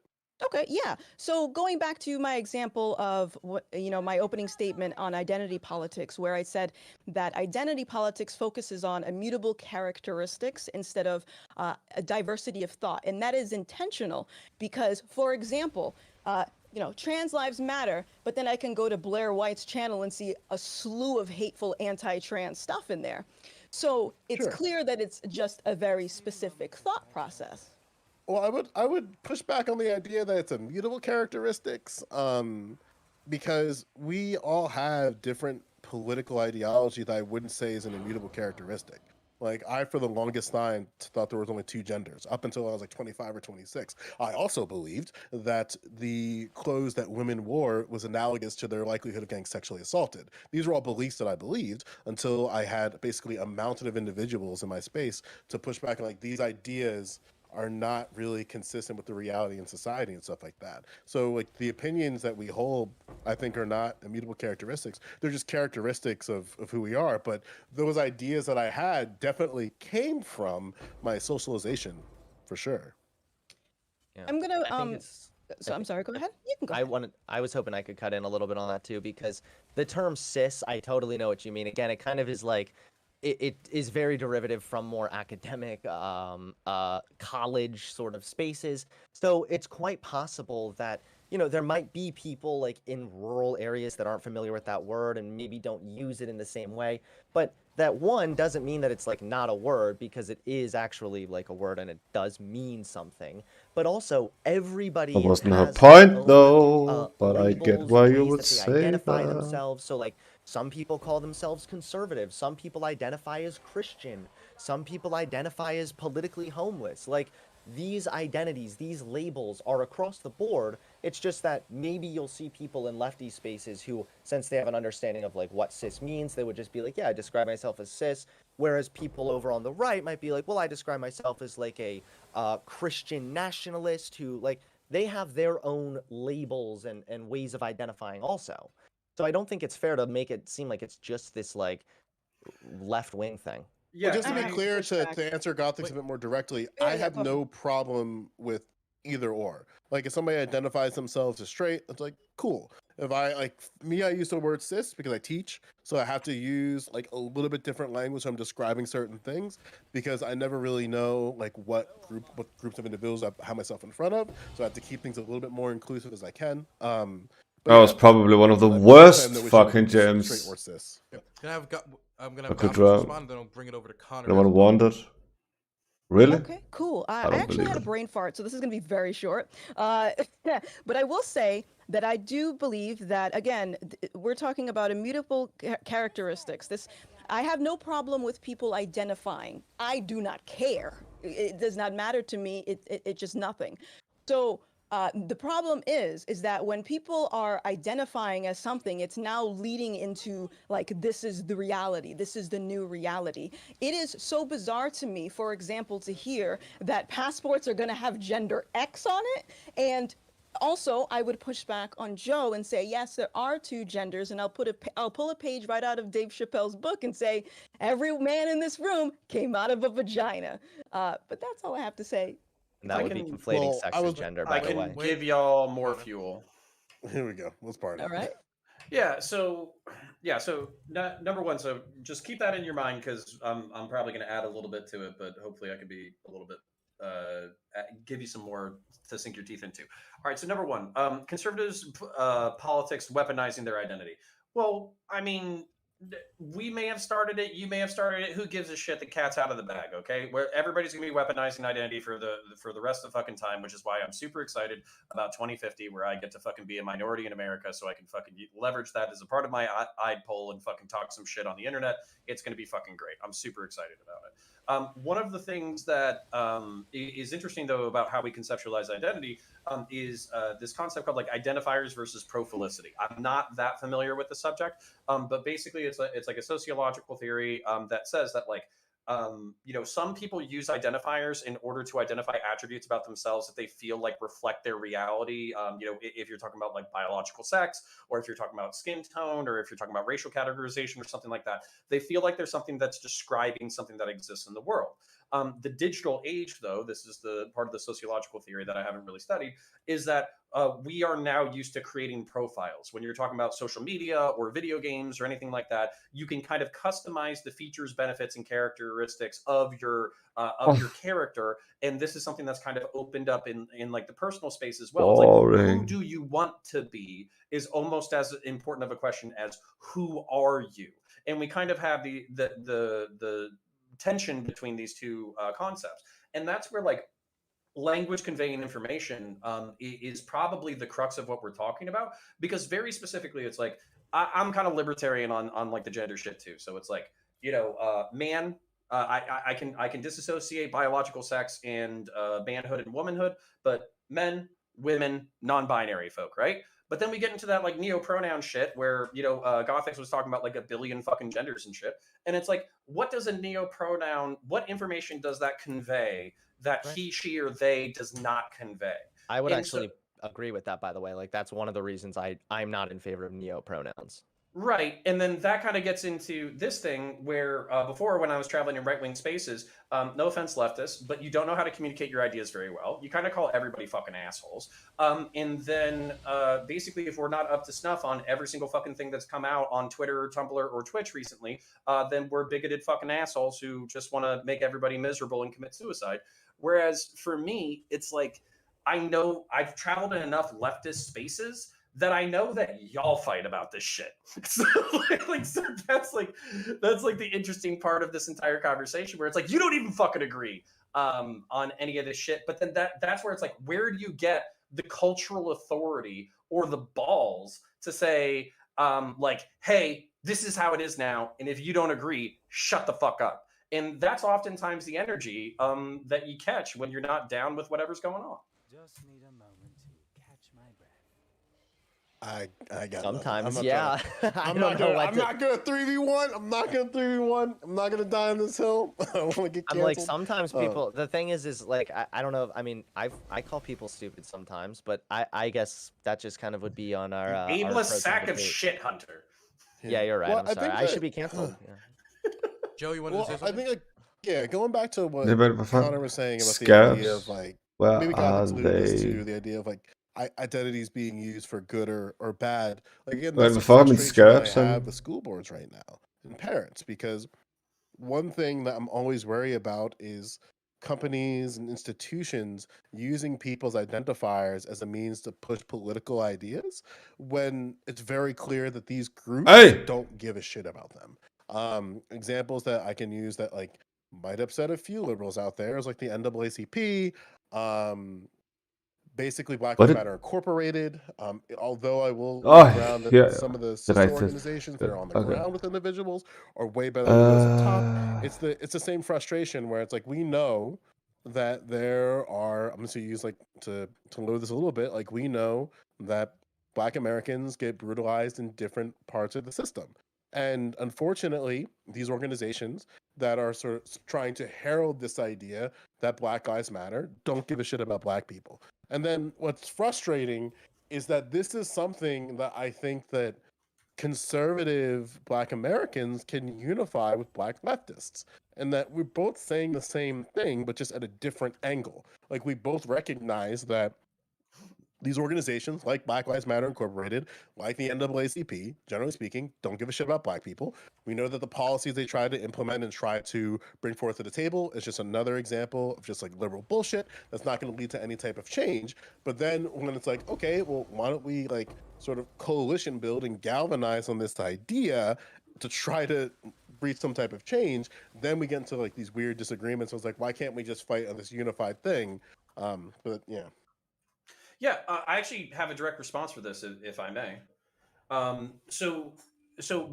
Okay, yeah. So going back to my example of what, my opening statement on identity politics, where I said that identity politics focuses on immutable characteristics instead of a diversity of thought. And that is intentional because, for example, trans lives matter, but then I can go to Blair White's channel and see a slew of hateful anti-trans stuff in there. So it's Sure. clear that it's just a very specific thought process. Well, I would push back on the idea that it's immutable characteristics, because we all have different political ideology that I wouldn't say is an immutable characteristic. Like I, for the longest time, thought there was only two genders up until I was like 25 or 26. I also believed that the clothes that women wore was analogous to their likelihood of getting sexually assaulted. These were all beliefs that I believed until I had basically a mountain of individuals in my space to push back on like these ideas are not really consistent with the reality in society and stuff like that. So like the opinions that we hold, I think are not immutable characteristics. They're just characteristics of who we are. But those ideas that I had definitely came from my socialization for sure. Yeah. I'm gonna I think it's. So I'm sorry. Go ahead. You can go ahead. I was hoping I could cut in a little bit on that too, because the term cis, I totally know what you mean. Again, it kind of is like, it is very derivative from more academic, college sort of spaces. So it's quite possible that, there might be people like in rural areas that aren't familiar with that word and maybe don't use it in the same way. But that one doesn't mean that it's like not a word, because it is actually like a word and it does mean something. But also everybody That wasn't her has their point own though, but I get labels why and you ways would that they say identify that. themselves. So like some people call themselves conservative, some people identify as Christian, some people identify as politically homeless. Like these identities, these labels are across the board. It's just that maybe you'll see people in lefty spaces who, since they have an understanding of like what cis means, they would just be like, yeah, I describe myself as cis. Whereas people over on the right might be like, well, I describe myself as like a Christian nationalist who like, they have their own labels and ways of identifying also. So I don't think it's fair to make it seem like it's just this like left wing thing. Yeah, Well, just to I be have to clear, push to, back. to answer Gothix a Wait. bit more directly, Yeah, I yeah, have go ahead. no problem with either or. Like if somebody identifies themselves as straight, it's like cool. if I like me, I use the word cis because I teach, so I have to use like a little bit different language when I'm describing certain things because I never really know like what groups of individuals I have myself in front of, so I have to keep things a little bit more inclusive as I can. But That was yeah, probably one of the I have worst no issue with fucking straight gems or cis. Yep. I'm gonna I have could Gotham respond, then I'll bring it over to Connor. anyone as well. wanted. Really? Okay, cool. I I don't actually believe had a it. brain fart, so this is going to be very short. But I will say that I do believe that, again, we're talking about immutable characteristics. I have no problem with people identifying. I do not care. It does not matter to me. It's just nothing. So the problem is that when people are identifying as something, it's now leading into like, this is the reality. This is the new reality. It is so bizarre to me, for example, to hear that passports are going to have gender X on it. And also, I would push back on Joe and say, yes, there are two genders, and I'll pull a page right out of Dave Chappelle's book and say, every man in this room came out of a vagina. But that's all I have to say. And that I would be can- conflating well, sex I and was- gender, I by the can way. give y'all more Connor. fuel. Here we go. Let's party. All right. Yeah. So number one. So just keep that in your mind because I'm probably going to add a little bit to it, but hopefully I can be a little bit give you some more to sink your teeth into. All right. So number one, conservatives politics weaponizing their identity. Well, I mean, we may have started it. You may have started it. Who gives a shit? The cat's out of the bag. Okay, where everybody's gonna be weaponizing identity for the rest of the fucking time, which is why I'm super excited about 2050, where I get to fucking be a minority in America, so I can fucking leverage that as a part of my I'd poll and fucking talk some shit on the internet. It's gonna be fucking great. I'm super excited about it. One of the things that is interesting though about how we conceptualize identity is this concept called like identifiers versus prophilicity. I'm not that familiar with the subject. But basically, it's like a sociological theory that says that like some people use identifiers in order to identify attributes about themselves that they feel like reflect their reality. If you're talking about like biological sex, or if you're talking about skin tone, or if you're talking about racial categorization or something like that, they feel like there's something that's describing something that exists in the world. The digital age, though, this is the part of the sociological theory that I haven't really studied, is that we are now used to creating profiles. When you're talking about social media or video games or anything like that, you can kind of customize the features, benefits, and characteristics of your character. And this is something that's kind of opened up in like the personal space as well. It's like, who Boring. do you want to be is almost as important of a question as who are you? And we kind of have the tension between these two concepts, and that's where like language conveying information is probably the crux of what we're talking about, because very specifically it's like I'm kind of libertarian on like the gender shit too. So it's like man, I can disassociate biological sex and manhood and womanhood, but men, women, non-binary folk, right? But then we get into that like neo-pronoun shit where Gothics was talking about like a billion fucking genders and shit, and it's like, what does a neo-pronoun, what information does that convey that Right. he, she, or they does not convey? I would And so- actually agree with that, by the way. Like, that's one of the reasons I'm not in favor of neo pronouns. Right. And then that kind of gets into this thing where before, when I was traveling in right-wing spaces, no offense, leftists, but you don't know how to communicate your ideas very well. You kind of call everybody fucking assholes. And then basically, if we're not up to snuff on every single fucking thing that's come out on Twitter, Tumblr, or Twitch recently, then we're bigoted fucking assholes who just want to make everybody miserable and commit suicide. Whereas for me, it's like, I know I've traveled in enough leftist spaces that I know that y'all fight about this shit. So that's like the interesting part of this entire conversation, where it's like you don't even fucking agree on any of this shit. But then that's where it's like, where do you get the cultural authority or the balls to say like, hey, this is how it is now, and if you don't agree, shut the fuck up. And that's oftentimes the energy that you catch when you're not down with whatever's going on. Just need a moment to catch my breath. I got Sometimes, nothing. yeah. I'm not gonna 3v1. I'm not gonna 3v1. I'm not gonna die on this hill. I don't want to get I'm canceled. like, sometimes people. The thing is like, I don't know. I mean, I call people stupid sometimes, but I guess that just kind of would be on our Aimless approach sack of debate. shit hunter. Yeah, you're right. Well, I'm I sorry. think I should that- be canceled. Yeah. Joe, you wanted Well, to say I something? think going back to what They better Connor was saying about the Scouts. idea of like, Where maybe are Gothics alluded this they? to the idea of like identities being used for good or bad. Like again, Well, that's a before mit frustration that I SCOURGE have dann. with school boards right now and parents, because one thing that I'm always worried about is companies and institutions using people's identifiers as a means to push political ideas when it's very clear that these groups Hey! don't give a shit about them. Examples that I can use that like might upset a few liberals out there is like the NAACP, basically Black What Lives did... Matter Incorporated. Although I will give Oh, ground that ja, some of the sister bereitet. organizations that are on the Okay. ground with individuals are way better than those at top. Uh, It's the same frustration where it's like we know that there are, I'm just gonna use like to load this a little bit, like we know that Black Americans get brutalized in different parts of the system. And unfortunately, these organizations that are sort of trying to herald this idea that Black Lives Matter don't give a shit about Black people. And then what's frustrating is that this is something that I think that conservative Black Americans can unify with Black leftists, and that we're both saying the same thing, but just at a different angle. Like we both recognize that these organizations like Black Lives Matter Incorporated, like the NAACP, generally speaking, don't give a shit about Black people. We know that the policies they try to implement and try to bring forth to the table is just another example of just like liberal bullshit that's not going to lead to any type of change. But then when it's like, okay, well, why don't we like sort of coalition build and galvanize on this idea to try to reach some type of change, then we get into like these weird disagreements. So it's like, why can't we just fight on this unified thing? But yeah. Yeah, I actually have a direct response for this, if I may. Um, so, so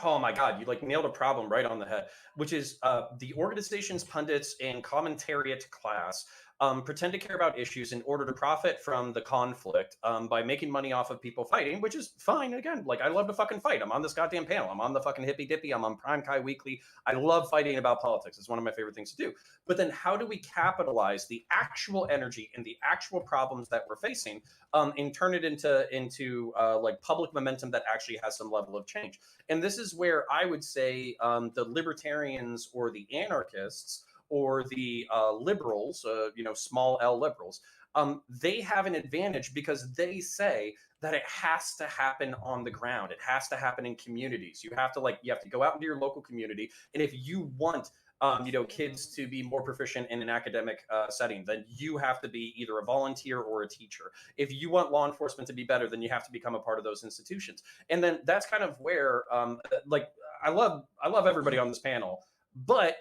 oh my God, you like nailed a problem right on the head, which is the organization's pundits and commentariat class pretend to care about issues in order to profit from the conflict by making money off of people fighting, which is fine. Again, like I love to fucking fight. I'm on this goddamn panel. I'm on the fucking Hippy Dippy. I'm on Prime Kai Weekly. I love fighting about politics. It's one of my favorite things to do. But then how do we capitalize the actual energy and the actual problems that we're facing and turn it into like public momentum that actually has some level of change? And this is where I would say the libertarians or the anarchists or the liberals, small L liberals, they have an advantage because they say that it has to happen on the ground. It has to happen in communities. You have to go out into your local community, and if you want kids to be more proficient in an academic setting, then you have to be either a volunteer or a teacher. If you want law enforcement to be better, then you have to become a part of those institutions. And then that's kind of where, like, I love everybody on this panel, but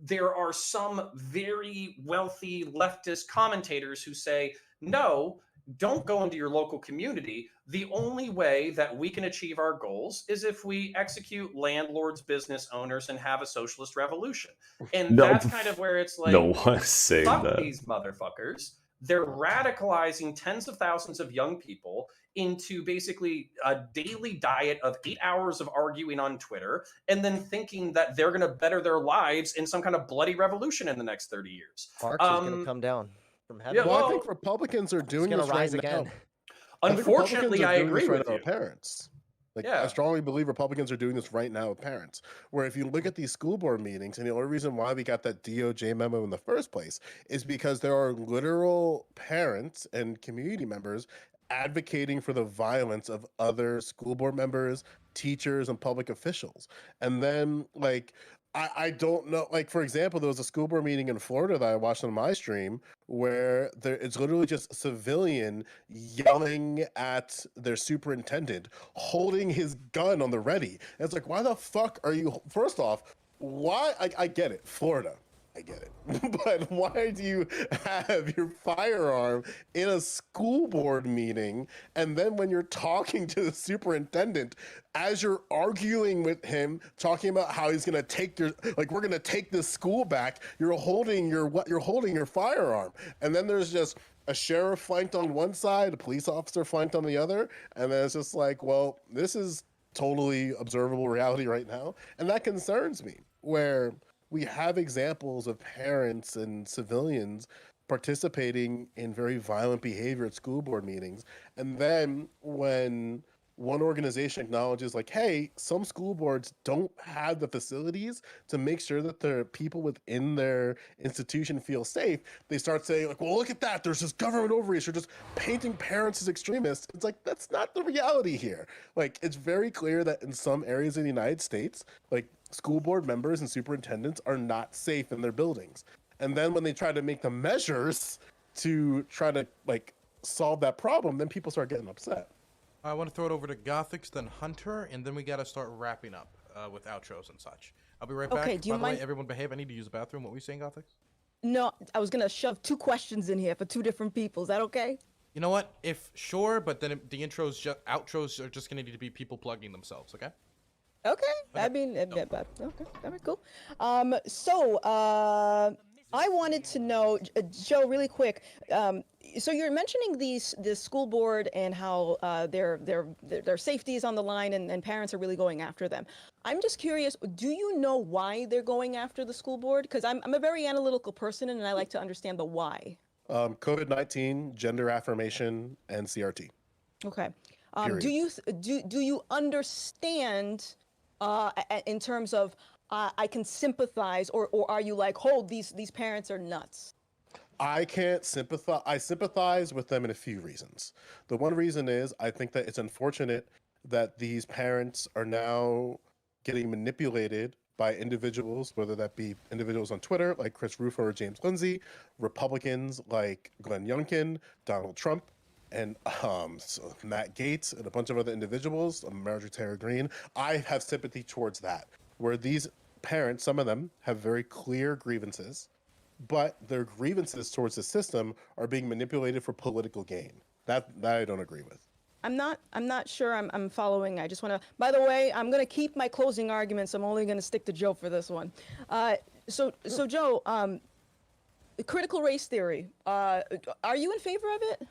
there are some very wealthy leftist commentators who say, no, don't go into your local community. The only way that we can achieve our goals is if we execute landlords, business owners, and have a socialist revolution. And no, that's kind of where it's no like, one is saying fuck that. these motherfuckers. They're radicalizing tens of thousands of young people into basically a daily diet of 8 hours of arguing on Twitter and then thinking that they're going to better their lives in some kind of bloody revolution in the next 30 years. Marx is going to come down from heaven. Yeah, Well, I well, think Republicans are He's doing going to this right rise now. again. I think unfortunately, Republicans are I doing agree this right with now you. with parents. Like, Yeah. I strongly believe Republicans are doing this right now with parents. Where if you look at these school board meetings, and the only reason why we got that DOJ memo in the first place is because there are literal parents and community members advocating for the violence of other school board members, teachers, and public officials. And then, like, I don't know. Like, for example, there was a school board meeting in Florida that I watched on my stream where it's literally just a civilian yelling at their superintendent, holding his gun on the ready. And it's like, why the fuck are you? First off, why? I get it, Florida. I get it. But why do you have your firearm in a school board meeting? And then when you're talking to the superintendent, as you're arguing with him, talking about how he's gonna take we're gonna take this school back, you're holding your firearm. And then there's just a sheriff flanked on one side, a police officer flanked on the other, and then it's just like, well, this is totally observable reality right now, and that concerns me. Where we have examples of parents and civilians participating in very violent behavior at school board meetings, and then when one organization acknowledges like, hey, some school boards don't have the facilities to make sure that the people within their institution feel safe, they start saying like, well, look at that, there's this government overreach, or just painting parents as extremists. It's like, that's not the reality here. Like, it's very clear that in some areas in the United States, like, school board members and superintendents are not safe in their buildings. And then when they try to make the measures to try to like solve that problem, then people start getting upset. I want to throw it over to Gothix, then Hunter, and then we got to start wrapping up with outros and such. I'll be right back. Okay, do you By the mind- way, everyone behave. I need to use the bathroom. What were you saying, Gothix? No, I was gonna shove 2 questions in here for 2 different people. Is that okay? You know what? If sure, but then the outros are just gonna need to be people plugging themselves. Okay. Okay. I mean, okay, all right, cool. I wanted to know, Joe, really quick. So you're mentioning the school board and how their safety is on the line, and parents are really going after them. I'm just curious. Do you know why they're going after the school board? Because I'm a very analytical person, and I like to understand the why. COVID-19, gender affirmation, and CRT. Okay. Period. Do you understand in terms of I can sympathize, or are you like, hold, these parents are nuts? I can't sympathize. I sympathize with them in a few reasons. The one reason is I think that it's unfortunate that these parents are now getting manipulated by individuals, whether that be individuals on Twitter like Chris Rufo or James Lindsay, Republicans like Glenn Youngkin, Donald Trump, and so Matt Gaetz, and a bunch of other individuals, Marjorie Taylor Greene. I have sympathy towards that, where these parents, some of them, have very clear grievances, but their grievances towards the system are being manipulated for political gain. That I don't agree with. I'm not sure I'm following. I just want to. By the way, I'm gonna keep my closing arguments. I'm only gonna stick to Joe for this one. So Joe, critical race theory. Are you in favor of it?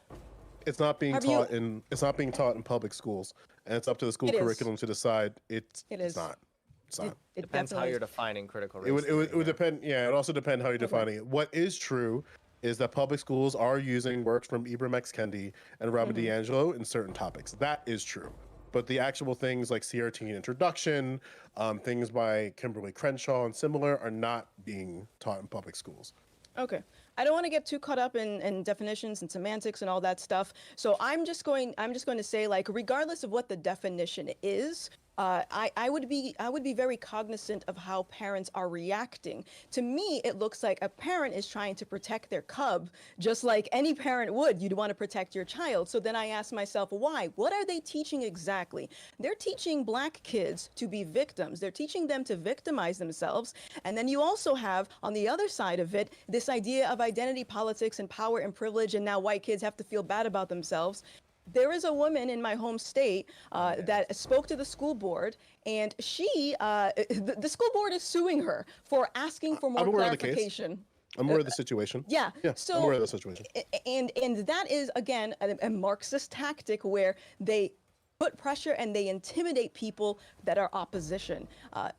It's not being taught in public schools, and it's up to the school curriculum to decide. It's not. It's not. It Depends how definitely you're is. defining critical race It would theory. depend. Yeah, it also depend how you're defining it. What is true is that public schools are using works from Ibram X. Kendi and Robin DiAngelo in certain topics. That is true. But the actual things like CRT introduction, things by Kimberly Crenshaw and similar are not being taught in public schools. Okay. I don't want to get too caught up in definitions and semantics and all that stuff. So I'm just going to say, like, regardless of what the definition is, I would be very cognizant of how parents are reacting. To me, it looks like a parent is trying to protect their cub, just like any parent would. You'd want to protect your child. So then I ask myself, why? What are they teaching exactly? They're teaching black kids to be victims. They're teaching them to victimize themselves. And then you also have, on the other side of it, this idea of identity politics and power and privilege, and now white kids have to feel bad about themselves. There is a woman in my home state that spoke to the school board, and she, the school board is suing her for asking for more clarification. I'm aware of the situation. Yeah. So, I'm aware of the situation. And that is, again, a Marxist tactic where they put pressure and they intimidate people that are opposition. Again,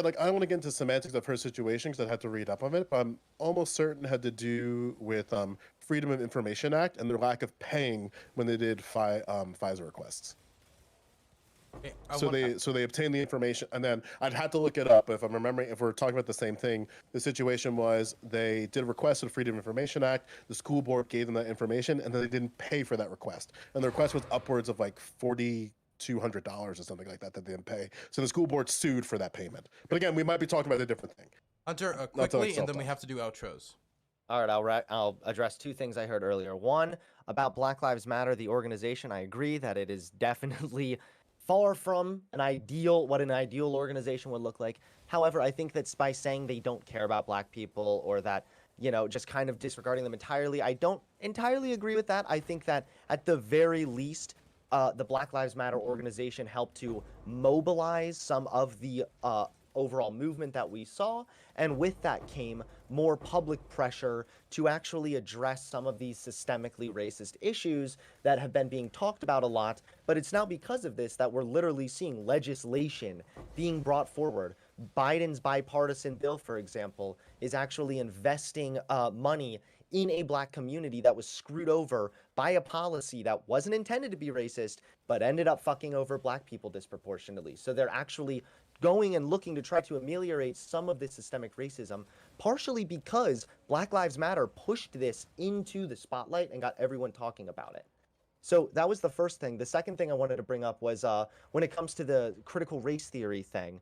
like, I don't want to get into semantics of her situation because I'd have to read up on it, but I'm almost certain it had to do with Freedom of Information Act and their lack of paying when they did FISA requests. So they obtained the information, and then I'd have to look it up. If I'm remembering, if we're talking about the same thing, the situation was they did a request of the Freedom of Information Act. The school board gave them that information, and then they didn't pay for that request. And the request was upwards of like $4,200 or something like that they didn't pay. So the school board sued for that payment. But again, we might be talking about a different thing. Hunter, quickly, and then we have to do outros. All right, I'll address 2 things I heard earlier. One, about Black Lives Matter, the organization. I agree that it is definitely far from what an ideal organization would look like. However, I think that by saying they don't care about black people, or that, just kind of disregarding them entirely, I don't entirely agree with that. I think that at the very least, the Black Lives Matter organization helped to mobilize some of the overall movement that we saw, and with that came more public pressure to actually address some of these systemically racist issues that have been being talked about a lot. But it's now because of this that we're literally seeing legislation being brought forward. Biden's bipartisan bill, for example, is actually investing money in a black community that was screwed over by a policy that wasn't intended to be racist, but ended up fucking over black people disproportionately. So they're actually going and looking to try to ameliorate some of this systemic racism, partially because Black Lives Matter pushed this into the spotlight and got everyone talking about it. So that was the first thing. The second thing I wanted to bring up was when it comes to the critical race theory thing.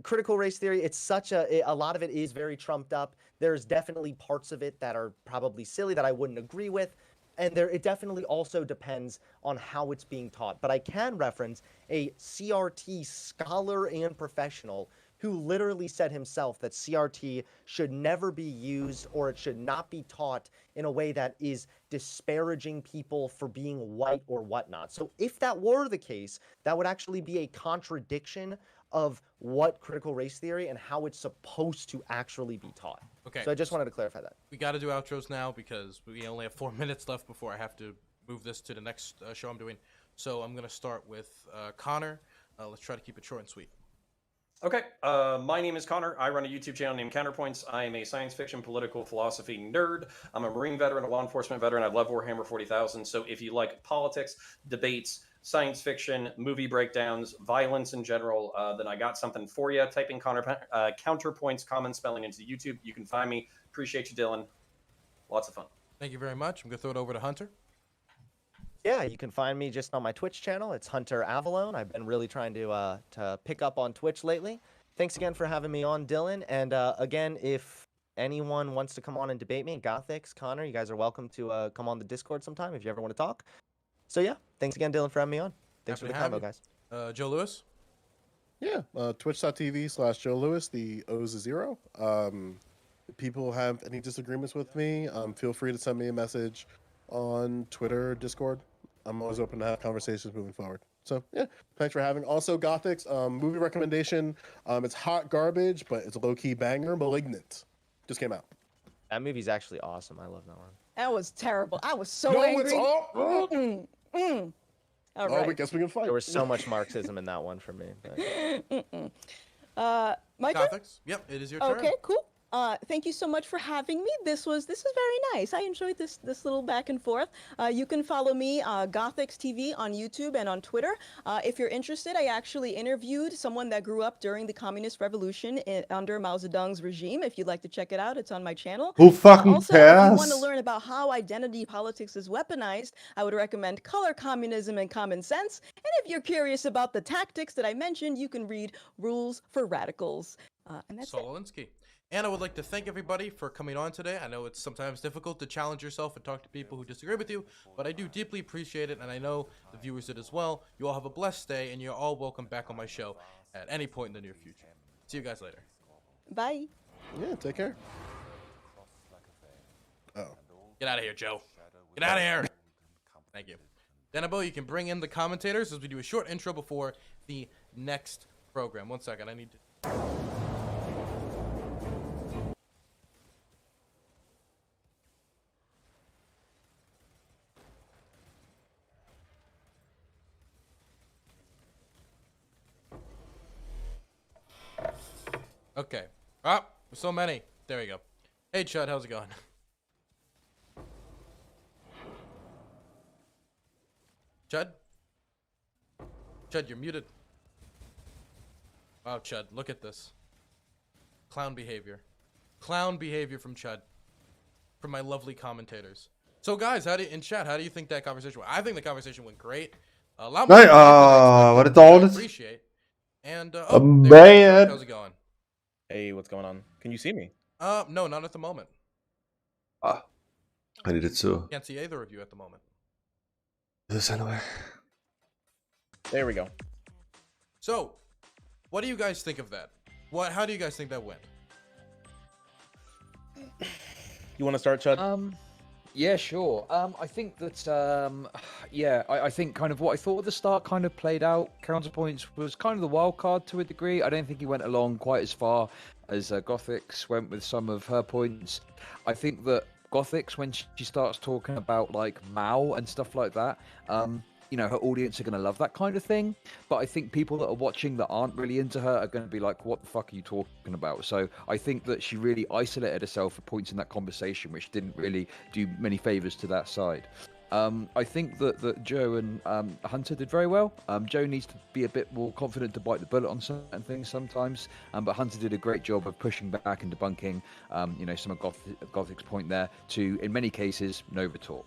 Critical race theory, it's such a lot of it is very trumped up. There's definitely parts of it that are probably silly that I wouldn't agree with. And it definitely also depends on how it's being taught. But I can reference a CRT scholar and professional who literally said himself that CRT should never be used, or it should not be taught in a way that is disparaging people for being white or whatnot. So if that were the case, that would actually be a contradiction of what critical race theory and how it's supposed to actually be taught. Okay. So I just wanted to clarify that. We got to do outros now because we only have 4 minutes left before I have to move this to the next show I'm doing. So I'm going to start with Connor. Let's try to keep it short and sweet. Okay, my name is Connor. I run a YouTube channel named Counterpoints. I am a science fiction, political philosophy nerd. I'm a Marine veteran, a law enforcement veteran. I love Warhammer 40,000. So if you like politics, debates, science fiction, movie breakdowns, violence in general, then I got something for you. Type in Counterpoints, common spelling into YouTube. You can find me. Appreciate you, Dylan. Lots of fun. Thank you very much. I'm going to throw it over to Hunter. Yeah, you can find me just on my Twitch channel. It's Hunter Avalone. I've been really trying to pick up on Twitch lately. Thanks again for having me on, Dylan. And again, if anyone wants to come on and debate me, Gothics, Connor, you guys are welcome to come on the Discord sometime if you ever want to talk. So yeah, thanks again, Dylan, for having me on. Thanks Happy for the to have combo, you. guys. Joe Lewis. Yeah, twitch.tv/Joe Lewis. The O's is 0. If people have any disagreements with me, feel free to send me a message on Twitter, Discord. I'm always open to have conversations moving forward. So yeah, thanks for having. Also, Gothics, movie recommendation. It's hot garbage, but it's a low-key banger. Malignant just came out. That movie's actually awesome. I love that one. That was terrible. I was so No, angry. it's all. All Oh, right. we guess we can fight. There was so much Marxism in that one for me. My turn? Gothics. Yep, it is your turn. Okay, cool. Thank you so much for having me. This was very nice. I enjoyed this little back and forth. You can follow me, Gothics TV, on YouTube and on Twitter. If you're interested, I actually interviewed someone that grew up during the Communist Revolution under Mao Zedong's regime. If you'd like to check it out, it's on my channel. Who fucking Also, if you want to cares? learn about how identity politics is weaponized, I would recommend Color Communism and Common Sense. And if you're curious about the tactics that I mentioned, you can read Rules for Radicals. And that's it. Sololinsky. And I would like to thank everybody for coming on today. I know it's sometimes difficult to challenge yourself and talk to people who disagree with you, but I do deeply appreciate it, and I know the viewers did as well. You all have a blessed day, and you're all welcome back on my show at any point in the near future. See you guys later. Bye. Yeah, take care. Oh. Get out of here, Joe. Get out of here. Thank you. Denabo, you can bring in the commentators as we do a short intro before the next program. 1 second, I need to... Okay. Ah, so many. There we go. Hey, Chud, how's it going? Chud? Chud, you're muted. Wow, Chud, look at this. Clown behavior. Clown behavior from Chud. From my lovely commentators. So, guys, in chat, how do you think that conversation went? I think the conversation went great. A lot more Nej, than I var det expected, which I dåligt? appreciate. And, Bad. how's it going? Hey, what's going on? Can you see me? No, not at the moment. Ah, I needed to. Can't see either of you at the moment. This anyway. There we go. So, what do you guys think of that? How do you guys think that went? You want to start, Chud? Yeah, sure. I think that, yeah, I think kind of what I thought at the start kind of played out. Counterpoints was kind of the wild card to a degree. I don't think he went along quite as far as Gothics went with some of her points. I think that Gothics, when she starts talking about like Mao and stuff like that, her audience are going to love that kind of thing. But I think people that are watching that aren't really into her are going to be like, what the fuck are you talking about? So I think that she really isolated herself at points in that conversation, which didn't really do many favors to that side. I think that Joe and Hunter did very well. Joe needs to be a bit more confident to bite the bullet on certain things sometimes, but Hunter did a great job of pushing back and debunking, some of Gothic's point there to, in many cases, no retort.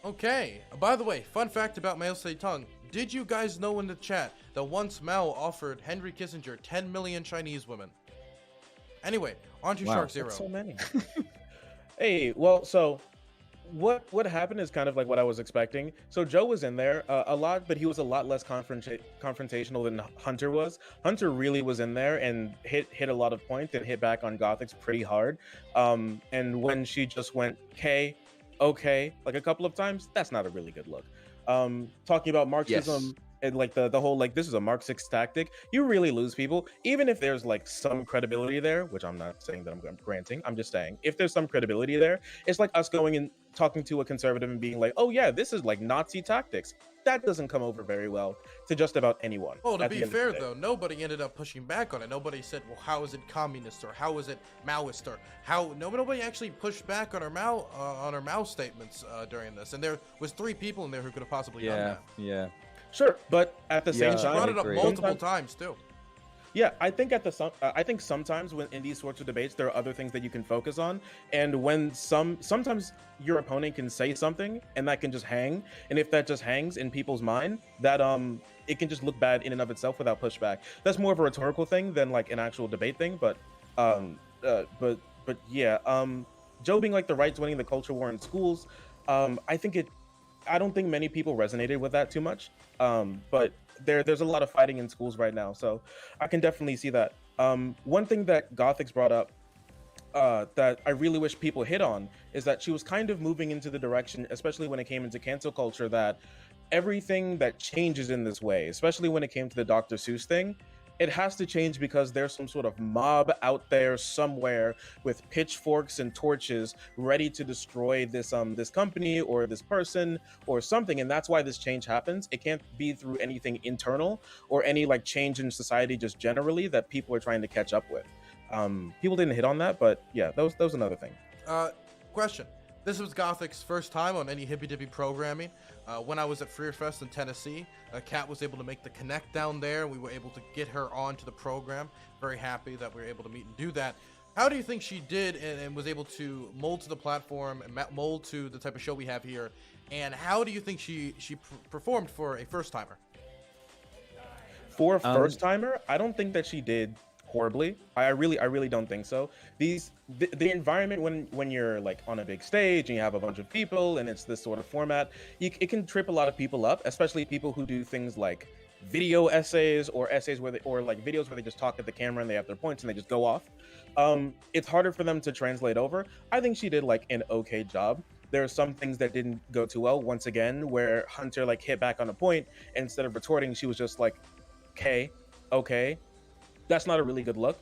Okay. By the way, fun fact about Mao Zedong. Did you guys know in the chat that once Mao offered Henry Kissinger 10 million Chinese women? Anyway, on to Shark Zero. That's so many. Hey, well, so what happened is kind of like what I was expecting. So Joe was in there a lot, but he was a lot less confrontational than Hunter was. Hunter really was in there and hit a lot of points and hit back on Gothix pretty hard. And when she just went okay, like a couple of times, that's not a really good look. Talking about Marxism and like the whole like this is a Marxist tactic, you really lose people. Even if there's like some credibility there, which I'm not saying that I'm granting, I'm just saying if there's some credibility there, it's like us going and talking to a conservative and being like, oh yeah, this is like Nazi tactics. That doesn't come over very well to just about anyone. Well, to be fair though, nobody ended up pushing back on it. Nobody said, well, how is it communist or how is it Maoist or how nobody actually pushed back on her Mao statements during this. And there was 3 people in there who could have possibly done that. Yeah. Sure, but at the same She time, brought it up multiple times too. Yeah, I think I think sometimes when in these sorts of debates there are other things that you can focus on, and when sometimes your opponent can say something and that can just hang, and if that just hangs in people's mind, that it can just look bad in and of itself without pushback. That's more of a rhetorical thing than like an actual debate thing, but yeah, Joe being like the right's winning the culture war in schools, I don't think many people resonated with that too much, but there's a lot of fighting in schools right now, so I can definitely see that. One thing that Gothix brought up that I really wish people hit on is that she was kind of moving into the direction, especially when it came into cancel culture, that everything that changes in this way, especially when it came to the Dr. Seuss thing, it has to change because there's some sort of mob out there somewhere with pitchforks and torches ready to destroy this this company or this person or something, and that's why this change happens. It can't be through anything internal or any like change in society just generally that people are trying to catch up with. People didn't hit on that, but yeah, that was another thing. Question. This was Gothic's first time on any hippy-dippy programming. When I was at Freer Fest in Tennessee, Kat was able to make the connect down there. We were able to get her onto the program. Very happy that we were able to meet and do that. How do you think she did and was able to mold to the platform and mold to the type of show we have here? And how do you think she performed for a first-timer? For a first-timer, I don't think that she did horribly. I really don't think so. The environment when you're like on a big stage and you have a bunch of people and it's this sort of format, it can trip a lot of people up, especially people who do things like video essays or essays or like videos where they just talk at the camera and they have their points and they just go off. It's harder for them to translate over. I think she did like an okay job. There are some things that didn't go too well, once again, where Hunter like hit back on a point and instead of retorting, she was just like, okay. That's not a really good look,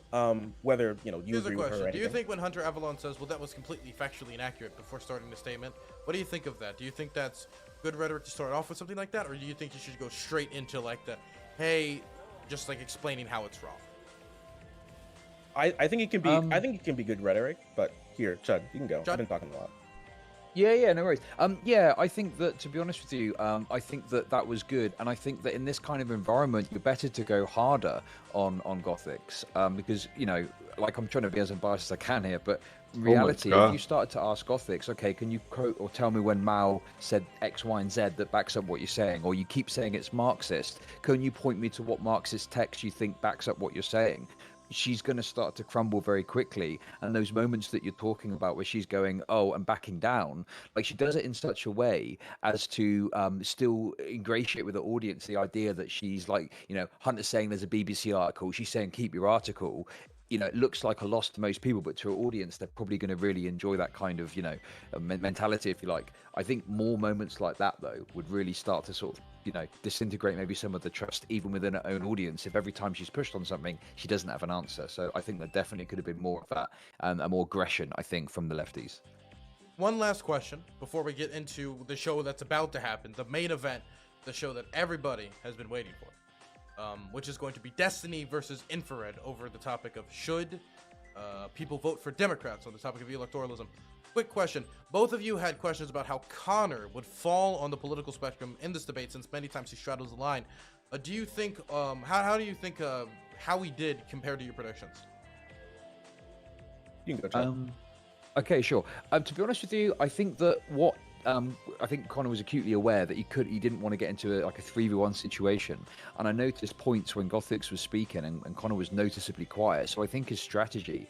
whether, you Here's agree with her or anything. Do you think when Hunter Avalon says, well, that was completely factually inaccurate before starting the statement, what do you think of that? Do you think that's good rhetoric to start off with something like that? Or do you think you should go straight into like the, hey, just like explaining how it's wrong? I think it can be I think it can be good rhetoric, but here, Chud, you can go. Chud? I've been talking a lot. Yeah, no worries. Yeah, I think that, to be honest with you, I think that was good, and I think that in this kind of environment, you're better to go harder on Gothix, because like I'm trying to be as unbiased as I can here, but in reality, if you started to ask Gothix, okay, can you quote or tell me when Mao said X, Y, and Z that backs up what you're saying, or you keep saying it's Marxist, can you point me to what Marxist text you think backs up what you're saying? She's going to start to crumble very quickly, and those moments that you're talking about where she's going and backing down, like she does it in such a way as to still ingratiate with the audience the idea that she's like, Hunter's saying there's a BBC article, she's saying keep your article. It looks like a loss to most people, but to an audience, they're probably going to really enjoy that kind of, mentality, if you like. I think more moments like that, though, would really start to sort of, disintegrate maybe some of the trust even within her own audience. If every time she's pushed on something, she doesn't have an answer. So I think there definitely could have been more of that and more aggression, I think, from the lefties. one last question before we get into the show that's about to happen, the main event, the show that everybody has been waiting for, which is going to be Destiny versus Infrared over the topic of should people vote for Democrats on the topic of electoralism. Quick question. Both of you had questions about how Connor would fall on the political spectrum in this debate, since many times he straddles the line. Do you think, how do you think how he did compared to your predictions? You can go, Chad. Okay, sure. To be honest with you, I think that I think Connor was acutely aware that he didn't want to get into like a 3v1 situation. And I noticed points when Gothix was speaking and Connor was noticeably quiet. So I think his strategy,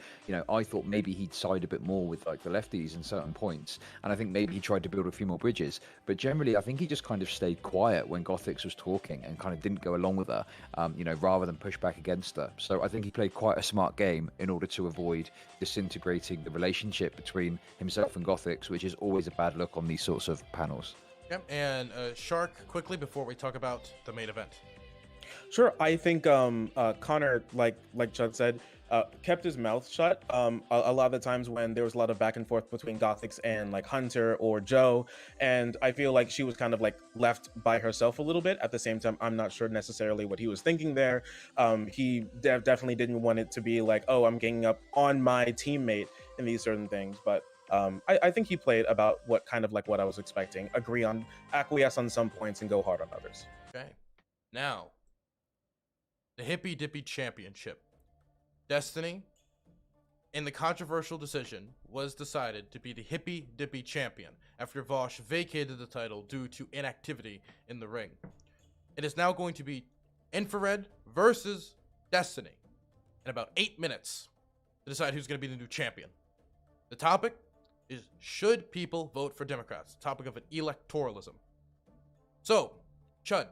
I thought maybe he'd side a bit more with like the lefties in certain points. And I think maybe he tried to build a few more bridges. But generally, I think he just kind of stayed quiet when Gothix was talking and kind of didn't go along with her, rather than push back against her. So I think he played quite a smart game in order to avoid disintegrating the relationship between himself and Gothix, which is always a bad look on these sorts of panels. Yep. And Shark, quickly before we talk about the main event. Sure. I think Connor, like Chud said, kept his mouth shut. A lot of the times when there was a lot of back and forth between Gothix and like Hunter or Joe, and I feel like she was kind of like left by herself a little bit. At the same time, I'm not sure necessarily what he was thinking there. He definitely didn't want it to be like, oh, I'm ganging up on my teammate in these certain things, but I think he played about what I was expecting. Acquiesce on some points and go hard on others. Okay. Now, the Hippy Dippy Championship. Destiny, in the controversial decision, was decided to be the Hippy Dippy Champion after Vosh vacated the title due to inactivity in the ring. It is now going to be Infrared versus Destiny in about 8 minutes to decide who's going to be the new champion. The topic is, should people vote for Democrats? The topic of an electoralism. So, Chud,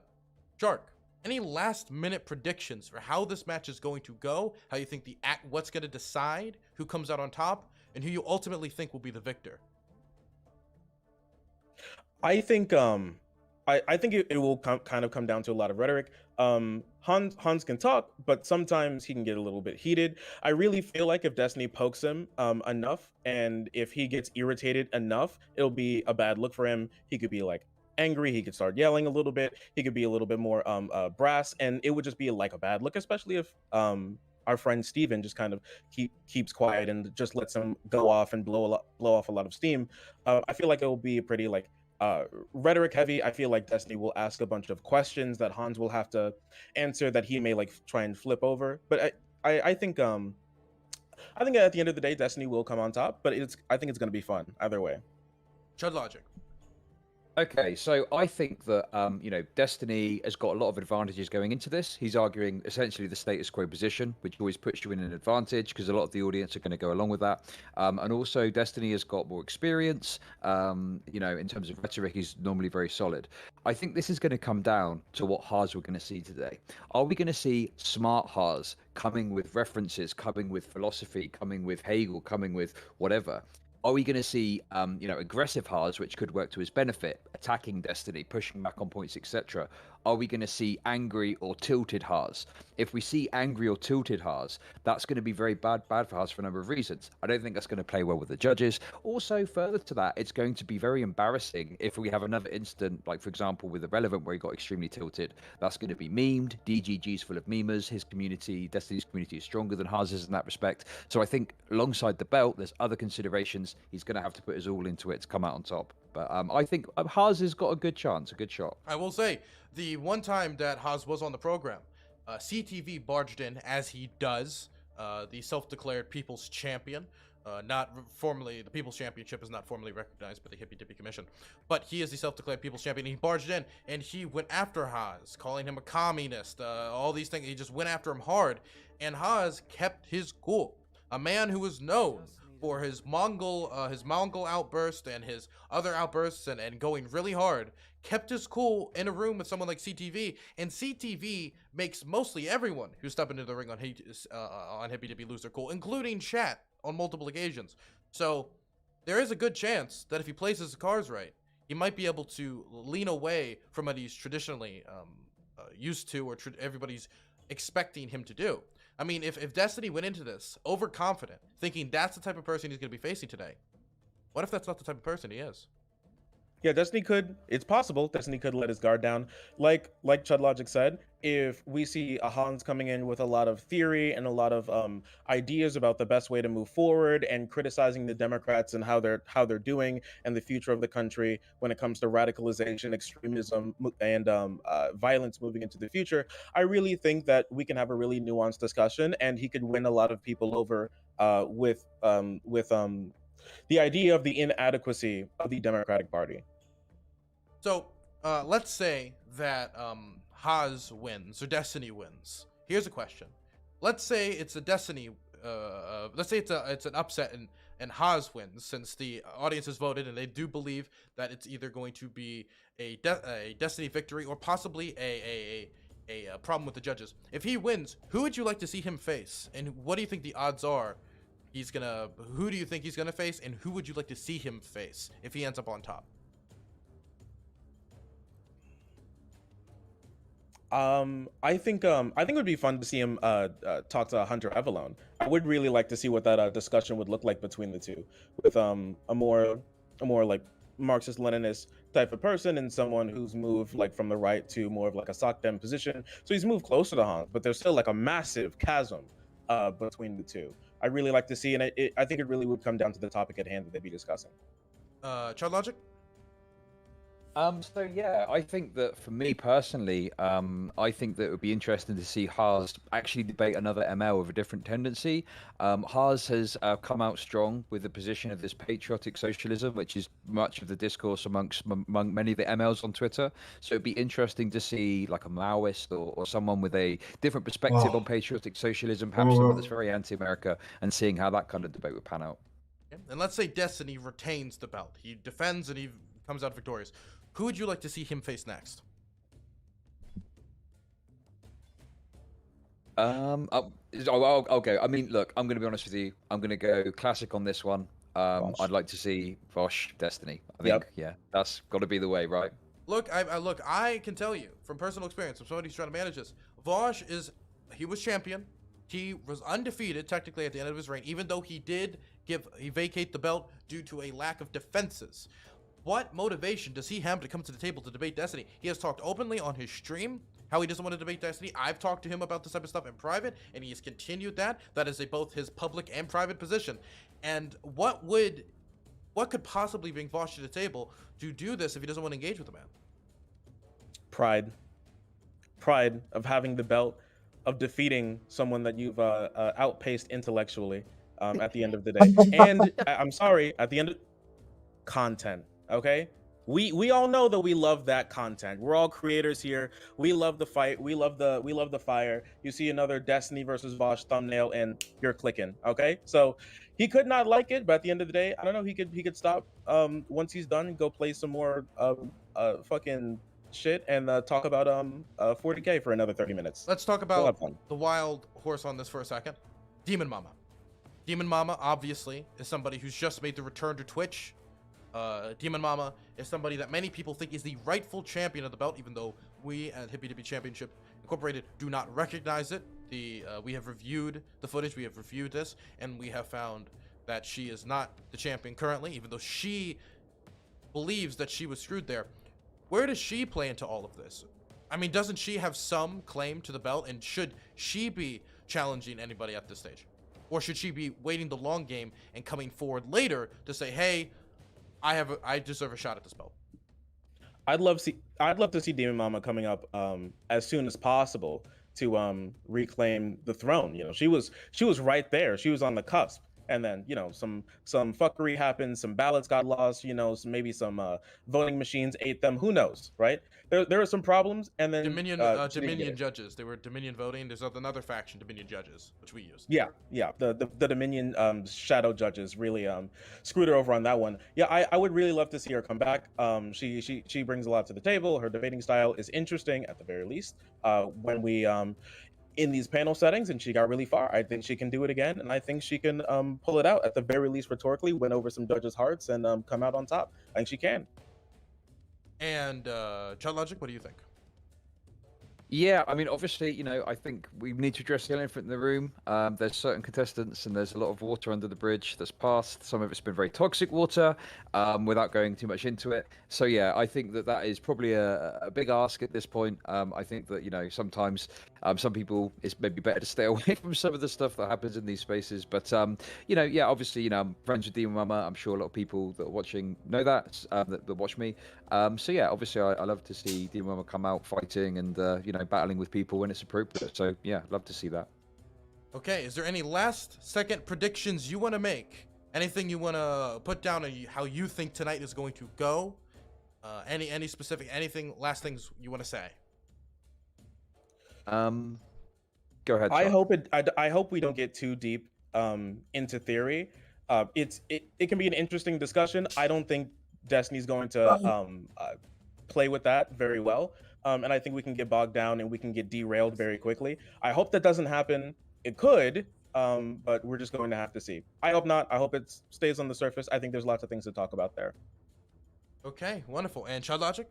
Shark, any last minute predictions for how this match is going to go? How you think what's going to decide who comes out on top, and who you ultimately think will be the victor? I think I think it will kind of come down to a lot of rhetoric. Hans can talk, but sometimes he can get a little bit heated. I really feel like if Destiny pokes him enough, and if he gets irritated enough, it'll be a bad look for him. He could be like angry, he could start yelling a little bit, he could be a little bit more brass, and it would just be like a bad look, especially if our friend Steven just kind of keeps quiet and just lets him go off and blow off a lot of steam. I feel like it will be pretty like rhetoric heavy. I feel like Destiny will ask a bunch of questions that Hans will have to answer that he may like try and flip over. But I think at the end of the day, Destiny will come on top. But I think it's going to be fun either way. Chud Logic. Okay, so I think that Destiny has got a lot of advantages going into this. He's arguing essentially the status quo position, which always puts you in an advantage because a lot of the audience are going to go along with that. And also, Destiny has got more experience. In terms of rhetoric, he's normally very solid. I think this is going to come down to what Haas we're going to see today. Are we going to see smart Haas coming with references, coming with philosophy, coming with Hegel, coming with whatever? Are we going to see, aggressive Haas, which could work to his benefit, attacking Destiny, pushing back on points, etc.? Are we going to see angry or tilted Haas? If we see angry or tilted Haas, that's going to be very bad for Haas for a number of reasons. I don't think that's going to play well with the judges. Also, further to that, it's going to be very embarrassing if we have another incident, like, for example, with Irrelevant, where he got extremely tilted. That's going to be memed. DGG's full of memers. His community, Destiny's community, is stronger than Haas's in that respect. So I think alongside the belt, there's other considerations. He's going to have to put his all into it to come out on top. But I think Haas has got a good chance, a good shot. I will say, the one time that Haas was on the program, CTV barged in, as he does, the self-declared People's Champion. Not formally, the People's Championship is not formally recognized by the Hippy Dippy Commission, but he is the self-declared People's Champion. He barged in, and he went after Haas, calling him a communist, all these things. He just went after him hard, and Haas kept his cool. A man who is known for his Mongol outburst and his other outbursts and going really hard, kept his cool in a room with someone like CTV, and CTV makes mostly everyone who step into the ring on Hippy Dippy lose their cool, including chat on multiple occasions. So there is a good chance that if he plays his cards right, he might be able to lean away from what he's traditionally used to, or everybody's expecting him to do. I mean, if Destiny went into this overconfident, thinking that's the type of person he's going to be facing today, What if that's not the type of person he is? Yeah, Destiny could. It's possible Destiny could let his guard down. Like Chud Logic said, if we see a Hans coming in with a lot of theory and a lot of ideas about the best way to move forward, and criticizing the Democrats and how they're doing and the future of the country when it comes to radicalization, extremism, and violence moving into the future, I really think that we can have a really nuanced discussion, and he could win a lot of people over with the idea of the inadequacy of the Democratic Party. So let's say that Haas wins or Destiny wins. Here's a question. Let's say it's a Destiny. Let's say it's an upset and Haas wins, since the audience has voted and they do believe that it's either going to be a Destiny victory or possibly a problem with the judges. If he wins, who would you like to see him face, and what do you think the odds are who do you think he's gonna face, and who would you like to see him face if he ends up on top? I think it would be fun to see him talk to Hunter Avalon. I would really like to see what that discussion would look like between the two, with a more like Marxist Leninist type of person, and someone who's moved like from the right to more of like a SOCDEM position. So he's moved closer to Hans, but there's still like a massive chasm between the two. I really like to see, and I think it really would come down to the topic at hand that they'd be discussing. Child Logic? So yeah, I think that for me personally, I think that it would be interesting to see Haas actually debate another ML with a different tendency. Haas has come out strong with the position of this patriotic socialism, which is much of the discourse among many of the MLs on Twitter. So it'd be interesting to see like a Maoist or someone with a different perspective on patriotic socialism, perhaps someone that's very anti-America, and seeing how that kind of debate would pan out. Yeah. And let's say Destiny retains the belt. He defends and he comes out victorious. Who would you like to see him face next? I'll go. I mean, look, I'm going to be honest with you. I'm going to go classic on this one. I'd like to see Vosh Destiny. I think, yeah, that's got to be the way, right? Look, I can tell you from personal experience, from somebody who's trying to manage this, Vosh he was champion. He was undefeated technically at the end of his reign, even though he vacate the belt due to a lack of defenses. What motivation does he have to come to the table to debate Destiny? He has talked openly on his stream how he doesn't want to debate Destiny. I've talked to him about this type of stuff in private, and he has continued that. That is both his public and private position. And what could possibly bring Vosh to the table to do this if he doesn't want to engage with the man? Pride of having the belt, of defeating someone that you've outpaced intellectually at the end of the day. And I'm sorry, at the end of content. Okay, we all know that we love that content. We're all creators here. We love the fight. We love the fire. You see another Destiny versus Vosh thumbnail and you're clicking. Okay, so he could not like it, but at the end of the day, I don't know. He could stop once he's done and go play some more fucking shit and talk about 40K for another 30 minutes. Let's talk about the wild horse on this for a second. Demon Mama. Demon Mama obviously is somebody who's just made the return to Twitch. Demon Mama is somebody that many people think is the rightful champion of the belt, even though we at Hippie Dippy Championship Incorporated do not recognize it. We have reviewed the footage, we have reviewed this, and we have found that she is not the champion currently, even though she believes that she was screwed there. Where does she play into all of this? I mean, doesn't she have some claim to the belt, and should she be challenging anybody at this stage? Or should she be waiting the long game and coming forward later to say, hey, I deserve a shot at this belt? I'd love to see Demon Mama coming up as soon as possible to reclaim the throne. You know, she was right there. She was on the cusp. And then, you know, some fuckery happened, some ballots got lost, you know, maybe some voting machines ate them. Who knows, right? There are some problems, and then Dominion judges. They were Dominion voting. There's another faction, Dominion judges, which we used. Yeah. The Dominion shadow judges really screwed her over on that one. Yeah, I would really love to see her come back. She brings a lot to the table. Her debating style is interesting at the very least. When we in these panel settings, and she got really far. I think she can do it again, and I think she can pull it out at the very least rhetorically, win over some judges' hearts, and come out on top. I think she can. And Child Logic, what do you think? Yeah, I mean, obviously, I think we need to address the elephant in the room. There's certain contestants, and there's a lot of water under the bridge that's passed. Some of it's been very toxic water, without going too much into it. So yeah, I think that is probably a big ask at this point. I think that sometimes some people it's maybe better to stay away from some of the stuff that happens in these spaces. But yeah, obviously, I'm friends with Demon Mama. I'm sure a lot of people that are watching know that that watch me. So yeah, obviously, I love to see Demon Mama come out fighting and battling with people when it's appropriate. So yeah, love to see that. Okay, is there any last second predictions you want to make? Anything you want to put down on how you think tonight is going to go? Any specific anything? Last things you want to say? Go ahead. I Sean. I hope we don't get too deep into theory. It can be an interesting discussion. I don't think Destiny's going to play with that very well, and I think we can get bogged down and we can get derailed very quickly. I hope that doesn't happen. It could, but we're just going to have to see. I hope not. I hope it stays on the surface. I think there's lots of things to talk about there. Okay, wonderful. And Chud Logic?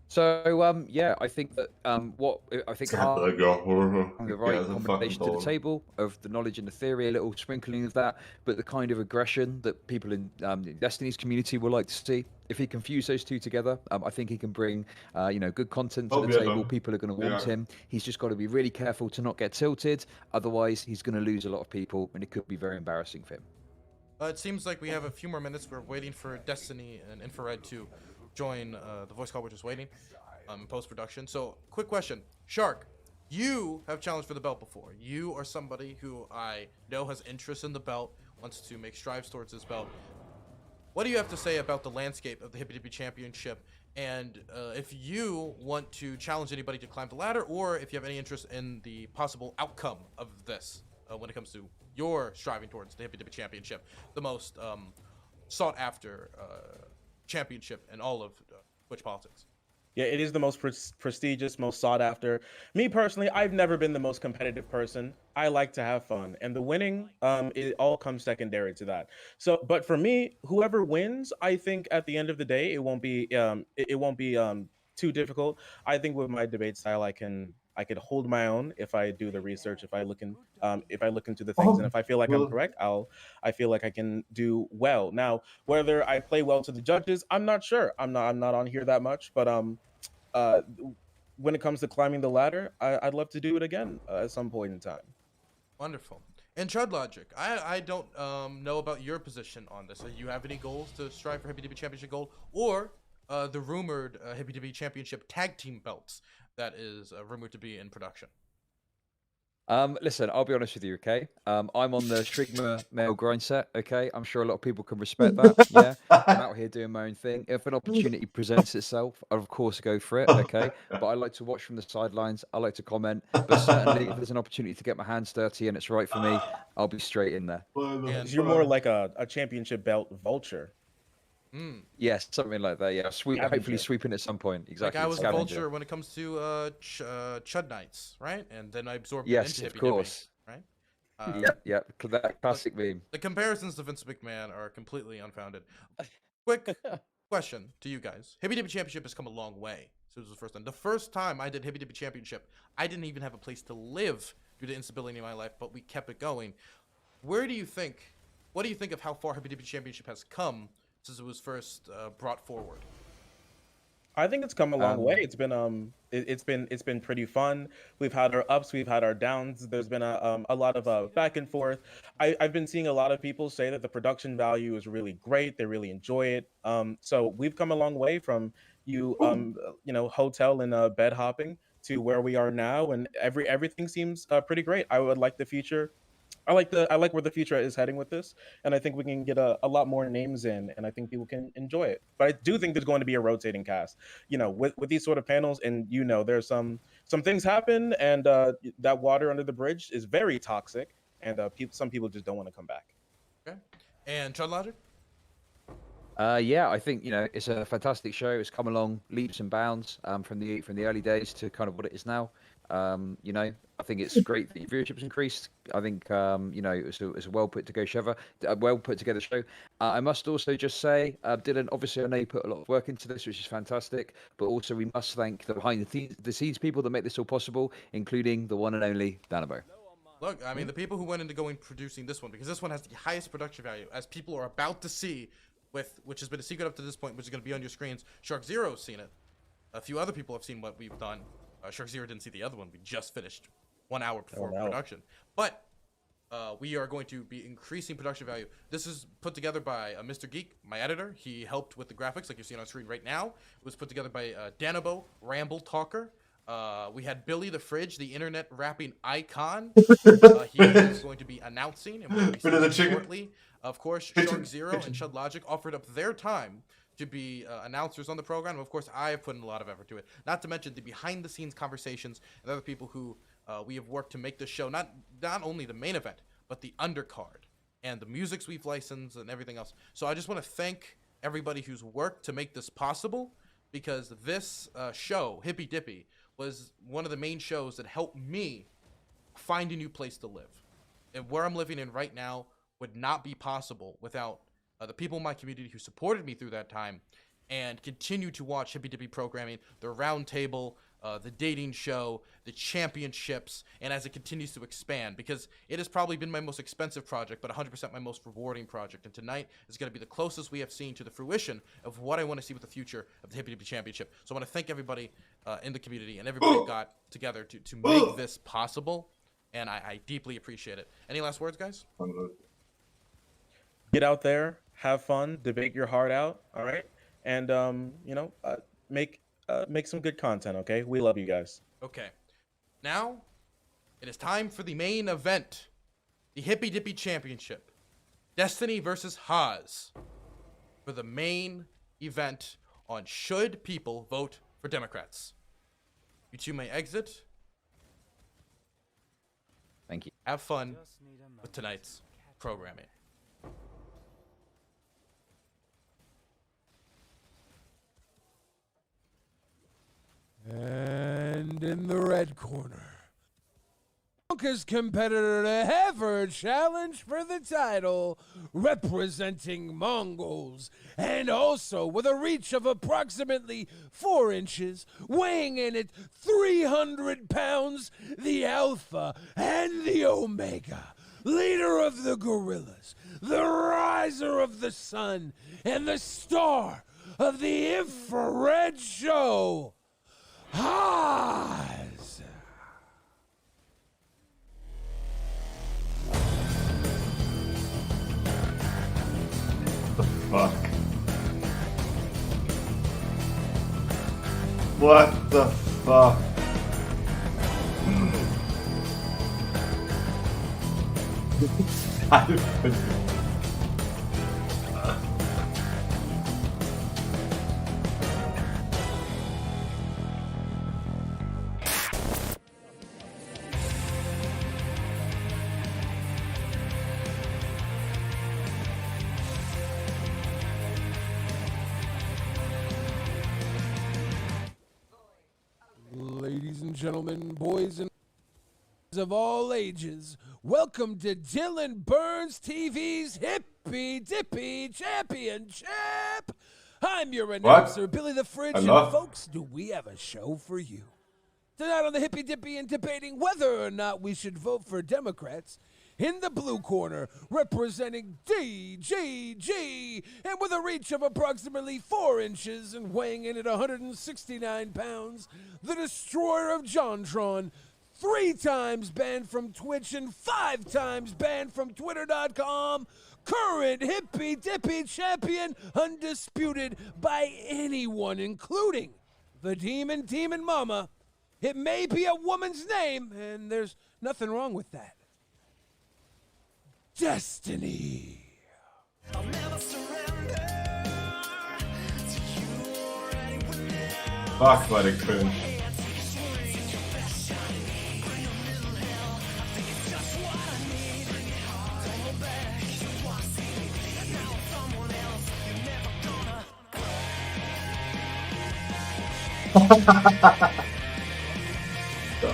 So yeah, I think that what I think the right combination to the table of the knowledge and the theory, a little sprinkling of that, but the kind of aggression that people in Destiny's community will like to see. If he can fuse those two together, I think he can bring good content to the table. People are going to want him. He's just got to be really careful to not get tilted. Otherwise, he's going to lose a lot of people, and it could be very embarrassing for him. It seems like we have a few more minutes. We're waiting for Destiny and Infrared to join the voice call. We're just waiting in post-production. So quick question, Shark, you have challenged for the belt before. You are somebody who I know has interest in the belt, wants to make strides towards this belt. What do you have to say about the landscape of the Hippy Dippy Championship, and if you want to challenge anybody to climb the ladder, or if you have any interest in the possible outcome of this when it comes to your striving towards the Hippy Dippy Championship, the most sought after championship in all of Twitch politics? Yeah, it is the most prestigious, most sought after. Me personally, I've never been the most competitive person. I like to have fun, and the winning, it all comes secondary to that. So, but for me, whoever wins, I think at the end of the day, it won't be too difficult. I think with my debate style, I could hold my own if I do the research, if I look into the things, and if I feel like I'm correct, I feel like I can do well. Now, whether I play well to the judges, I'm not sure. I'm not on here that much, but when it comes to climbing the ladder, I'd love to do it again at some point in time. Wonderful. And Chud Logic, I don't know about your position on this. Do you have any goals to strive for Hippy Dippy Championship gold, or the rumored Hippy Dippy Championship tag team belts that is rumored to be in production? Listen, I'll be honest with you, okay? I'm on the Strigma male grind set, okay? I'm sure a lot of people can respect that, yeah? I'm out here doing my own thing. If an opportunity presents itself, I'll of course go for it, okay? But I like to watch from the sidelines. I like to comment. But certainly, if there's an opportunity to get my hands dirty and it's right for me, I'll be straight in there. And You're more like a championship belt vulture. Yes, something like that, yeah. Hopefully sweeping at some point, exactly. Like I was a scavenger. vulture when it comes to Chud Knights, right? And then I absorbed it Yes, into of Hippy course. Dippy, right? Yeah, that classic meme. The comparisons to Vince McMahon are completely unfounded. Quick question to you guys. Hippy Dippy Championship has come a long way since it was the first time. The first time I did Hippy Dippy Championship, I didn't even have a place to live due to instability in my life, but we kept it going. What do you think of how far Hippy Dippy Championship has come since it was first brought forward? I think it's come a long way. It's been pretty fun. We've had our ups, we've had our downs. There's been a lot of back and forth. I've been seeing a lot of people say that the production value is really great. They really enjoy it. So we've come a long way from hotel and bed hopping to where we are now, and everything seems pretty great. I would like the future. I like where the future is heading with this, and I think we can get a lot more names in, and I think people can enjoy it. But I do think there's going to be a rotating cast, with these sort of panels, and there's some things happen, and that water under the bridge is very toxic, and some people just don't want to come back. Okay. And Chud Logic? Yeah, I think it's a fantastic show. It's come along leaps and bounds from the early days to kind of what it is now. You know, I think it's great that your viewership's increased. I think you know, it's a well put together show. I must also just say, Dylan, obviously I know you put a lot of work into this, which is fantastic. But also we must thank the behind the scenes people that make this all possible, including the one and only Danabo. Look, I mean, the people who went into producing this one, because this one has the highest production value, as people are about to see, which has been a secret up to this point, which is going to be on your screens. Shark Zero's seen it. A few other people have seen what we've done. Shark Zero didn't see the other one. We just finished 1 hour before production. But we are going to be increasing production value. This is put together by Mr. Geek, my editor. He helped with the graphics, like you're seeing on screen right now. It was put together by Danabo, Ramble Talker. We had Billy the Fridge, the internet rapping icon. He is going to be announcing, and we'll be seeing shortly. Of course, Shark Zero and Chud Logic offered up their time to be announcers on the program. Of course, I have put in a lot of effort to it. Not to mention the behind-the-scenes conversations and other people who we have worked to make this show not only the main event, but the undercard and the musics we've licensed and everything else. So I just want to thank everybody who's worked to make this possible, because this show, Hippy Dippy, was one of the main shows that helped me find a new place to live. And where I'm living in right now would not be possible without the people in my community who supported me through that time and continue to watch Hippy Dippy programming, the round table, the dating show, the championships, and as it continues to expand, because it has probably been my most expensive project, but 100% my most rewarding project. And tonight is going to be the closest we have seen to the fruition of what I want to see with the future of the Hippy Dippy Championship. So I want to thank everybody in the community and everybody who got together to make this possible, and I deeply appreciate it. Any last words, guys? Get out there, have fun, debate your heart out, all right? And, you know, make some good content, okay? We love you guys. Okay. Now, it is time for the main event. The Hippy Dippy Championship. Destiny versus Haas. For the main event on Should People Vote for Democrats. You two may exit. Thank you. Have fun with tonight's programming. And in the red corner, strongest competitor to ever challenge for the title, representing Mongols, and also with a reach of approximately 4 inches, weighing in at 300 pounds, the Alpha and the Omega, leader of the gorillas, the riser of the sun, and the star of the infrared show, Haas. The fuck? What the fuck? Ladies and gentlemen, boys and of all ages, welcome to Dylan Burns TV's Hippy Dippy Championship. I'm your announcer, Billy the Fridge, and folks, do we have a show for you. Tonight on the Hippy Dippy and debating whether or not we should vote for Democrats, in the blue corner, representing DGG, and with a reach of approximately 4 inches and weighing in at 169 pounds, the destroyer of JonTron, 3 times banned from Twitch and 5 times banned from Twitter.com, current Hippy Dippy champion, undisputed by anyone, including the Demon Mama. It may be a woman's name, and there's nothing wrong with that. Destiny. I'll never surrender to you already win now. Fuck, what a cringe.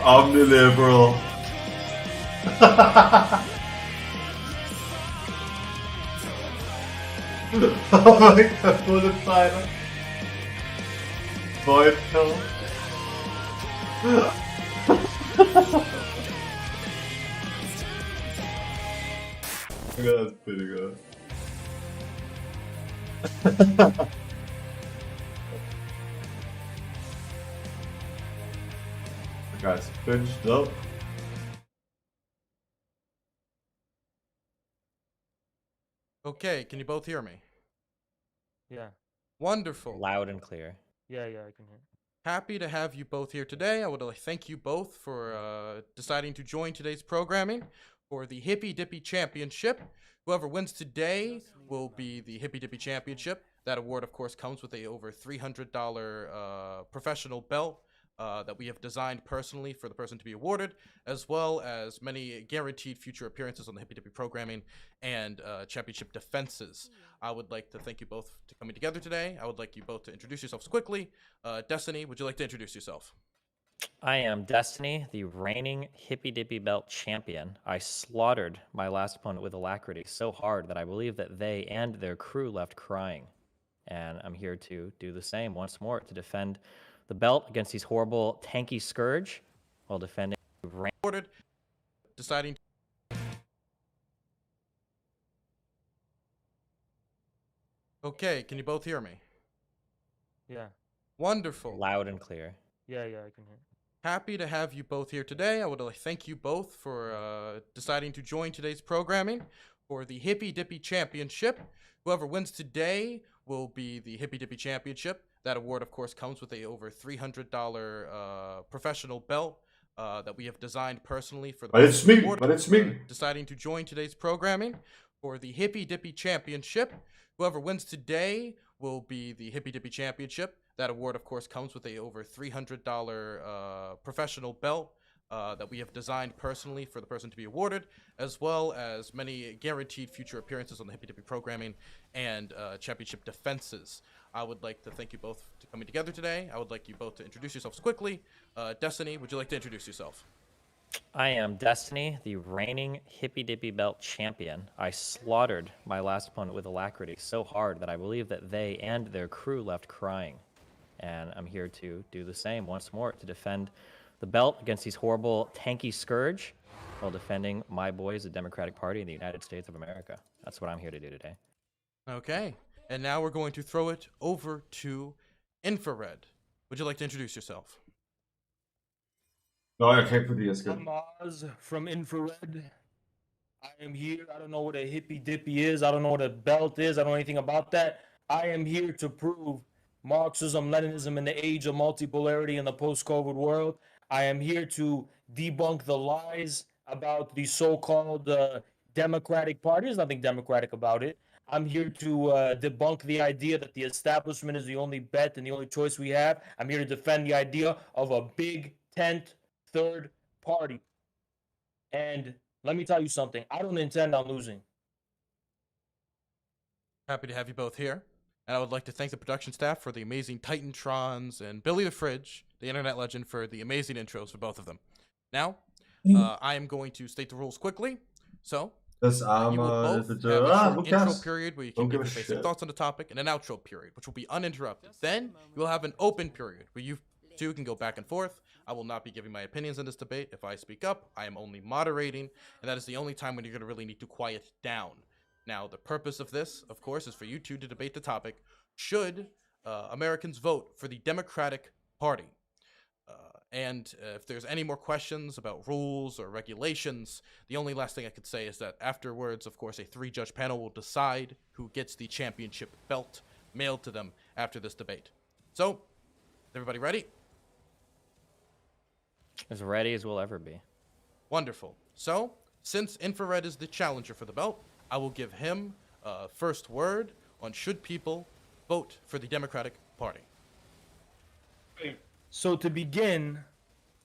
Omniliberal. Oh my god, bullet silence. Void pill. That's pretty good. Guys, finished up. Okay, can you both hear me? Yeah. Wonderful. Loud and clear. Yeah, I can hear. Happy to have you both here today. I would like to thank you both for deciding to join today's programming for the Hippy Dippy Championship. Whoever wins today will be the Hippy Dippy Championship. That award, of course, comes with a over $300 professional belt that we have designed personally for the person to be awarded, as well as many guaranteed future appearances on the Hippy Dippy programming and championship defenses. I would like to thank you both for coming together today. I would like you both to introduce yourselves quickly. Destiny, would you like to introduce yourself? I am Destiny, the reigning Hippy Dippy Belt champion. I slaughtered my last opponent with alacrity so hard that I believe that they and their crew left crying. And I'm here to do the same once more to defend the belt against these horrible tanky SCOURGE while defending awarded, deciding. Okay, can you both hear me? Yeah. Wonderful. Loud and clear. Yeah, I can hear. Happy to have you both here today. I would like to thank you both for deciding to join today's programming for the Hippy Dippy Championship. Whoever wins today will be the Hippy Dippy Championship. That award, of course, comes with a over $300 professional belt that we have designed personally for the But it's me. Deciding to join today's programming for the Hippy Dippy Championship. Whoever wins today will be the Hippy Dippy Championship. That award, of course, comes with a over $300 professional belt that we have designed personally for the person to be awarded, as well as many guaranteed future appearances on the Hippy Dippy programming and championship defenses. I would like to thank you both for coming together today. I would like you both to introduce yourselves quickly. Destiny, would you like to introduce yourself? I am Destiny, the reigning Hippy Dippy Belt champion. I slaughtered my last opponent with alacrity so hard that I believe that they and their crew left crying. And I'm here to do the same once more to defend the belt against these horrible tanky SCOURGE while defending my boys, the Democratic Party in the United States of America. That's what I'm here to do today. Okay, and now we're going to throw it over to Infrared. Would you like to introduce yourself? No, I can't put the good. I'm Oz from Infrared. I am here. I don't know what a hippy dippy is. I don't know what a belt is. I don't know anything about that. I am here to prove Marxism, Leninism in the age of multipolarity in the post-COVID world. I am here to debunk the lies about the so-called Democratic Party. There's nothing democratic about it. I'm here to debunk the idea that the establishment is the only bet and the only choice we have. I'm here to defend the idea of a big tent third party. And let me tell you something. I don't intend on losing. Happy to have you both here. And I would like to thank the production staff for the amazing Titantrons and Billy the Fridge, the internet legend, for the amazing intros for both of them. Now, I am going to state the rules quickly. So, you will both have a short intro period where you can give your basic thoughts on the topic, and an outro period, which will be uninterrupted. Then, you will have an open period where you two can go back and forth. I will not be giving my opinions in this debate. If I speak up, I am only moderating, and that is the only time when you're going to really need to quiet down. Now, the purpose of this, of course, is for you two to debate the topic. Should Americans vote for the Democratic Party? And if there's any more questions about rules or regulations, the only last thing I could say is that afterwards, of course, a 3-judge panel will decide who gets the championship belt mailed to them after this debate. So, is everybody ready? As ready as we'll ever be. Wonderful. So, since Infrared is the challenger for the belt, I will give him first word on should people vote for the Democratic Party. So to begin,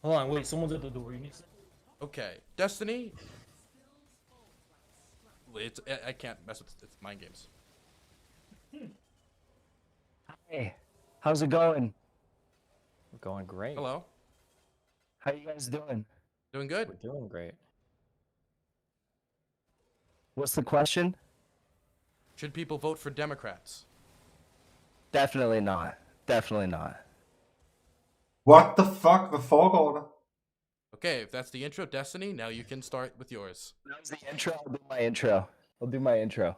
hold on, wait, someone's at the door. You need to... Okay, Destiny. I can't mess with it's mind games. Hey, how's it going? Going great. Hello. How you guys doing? Doing good. We're doing great. What's the question? Should people vote for Democrats? Definitely not. Definitely not. What the fuck? Hvad foregår der? Okay, if that's the intro, Destiny, now you can start with yours. That was the intro. I'll do my intro.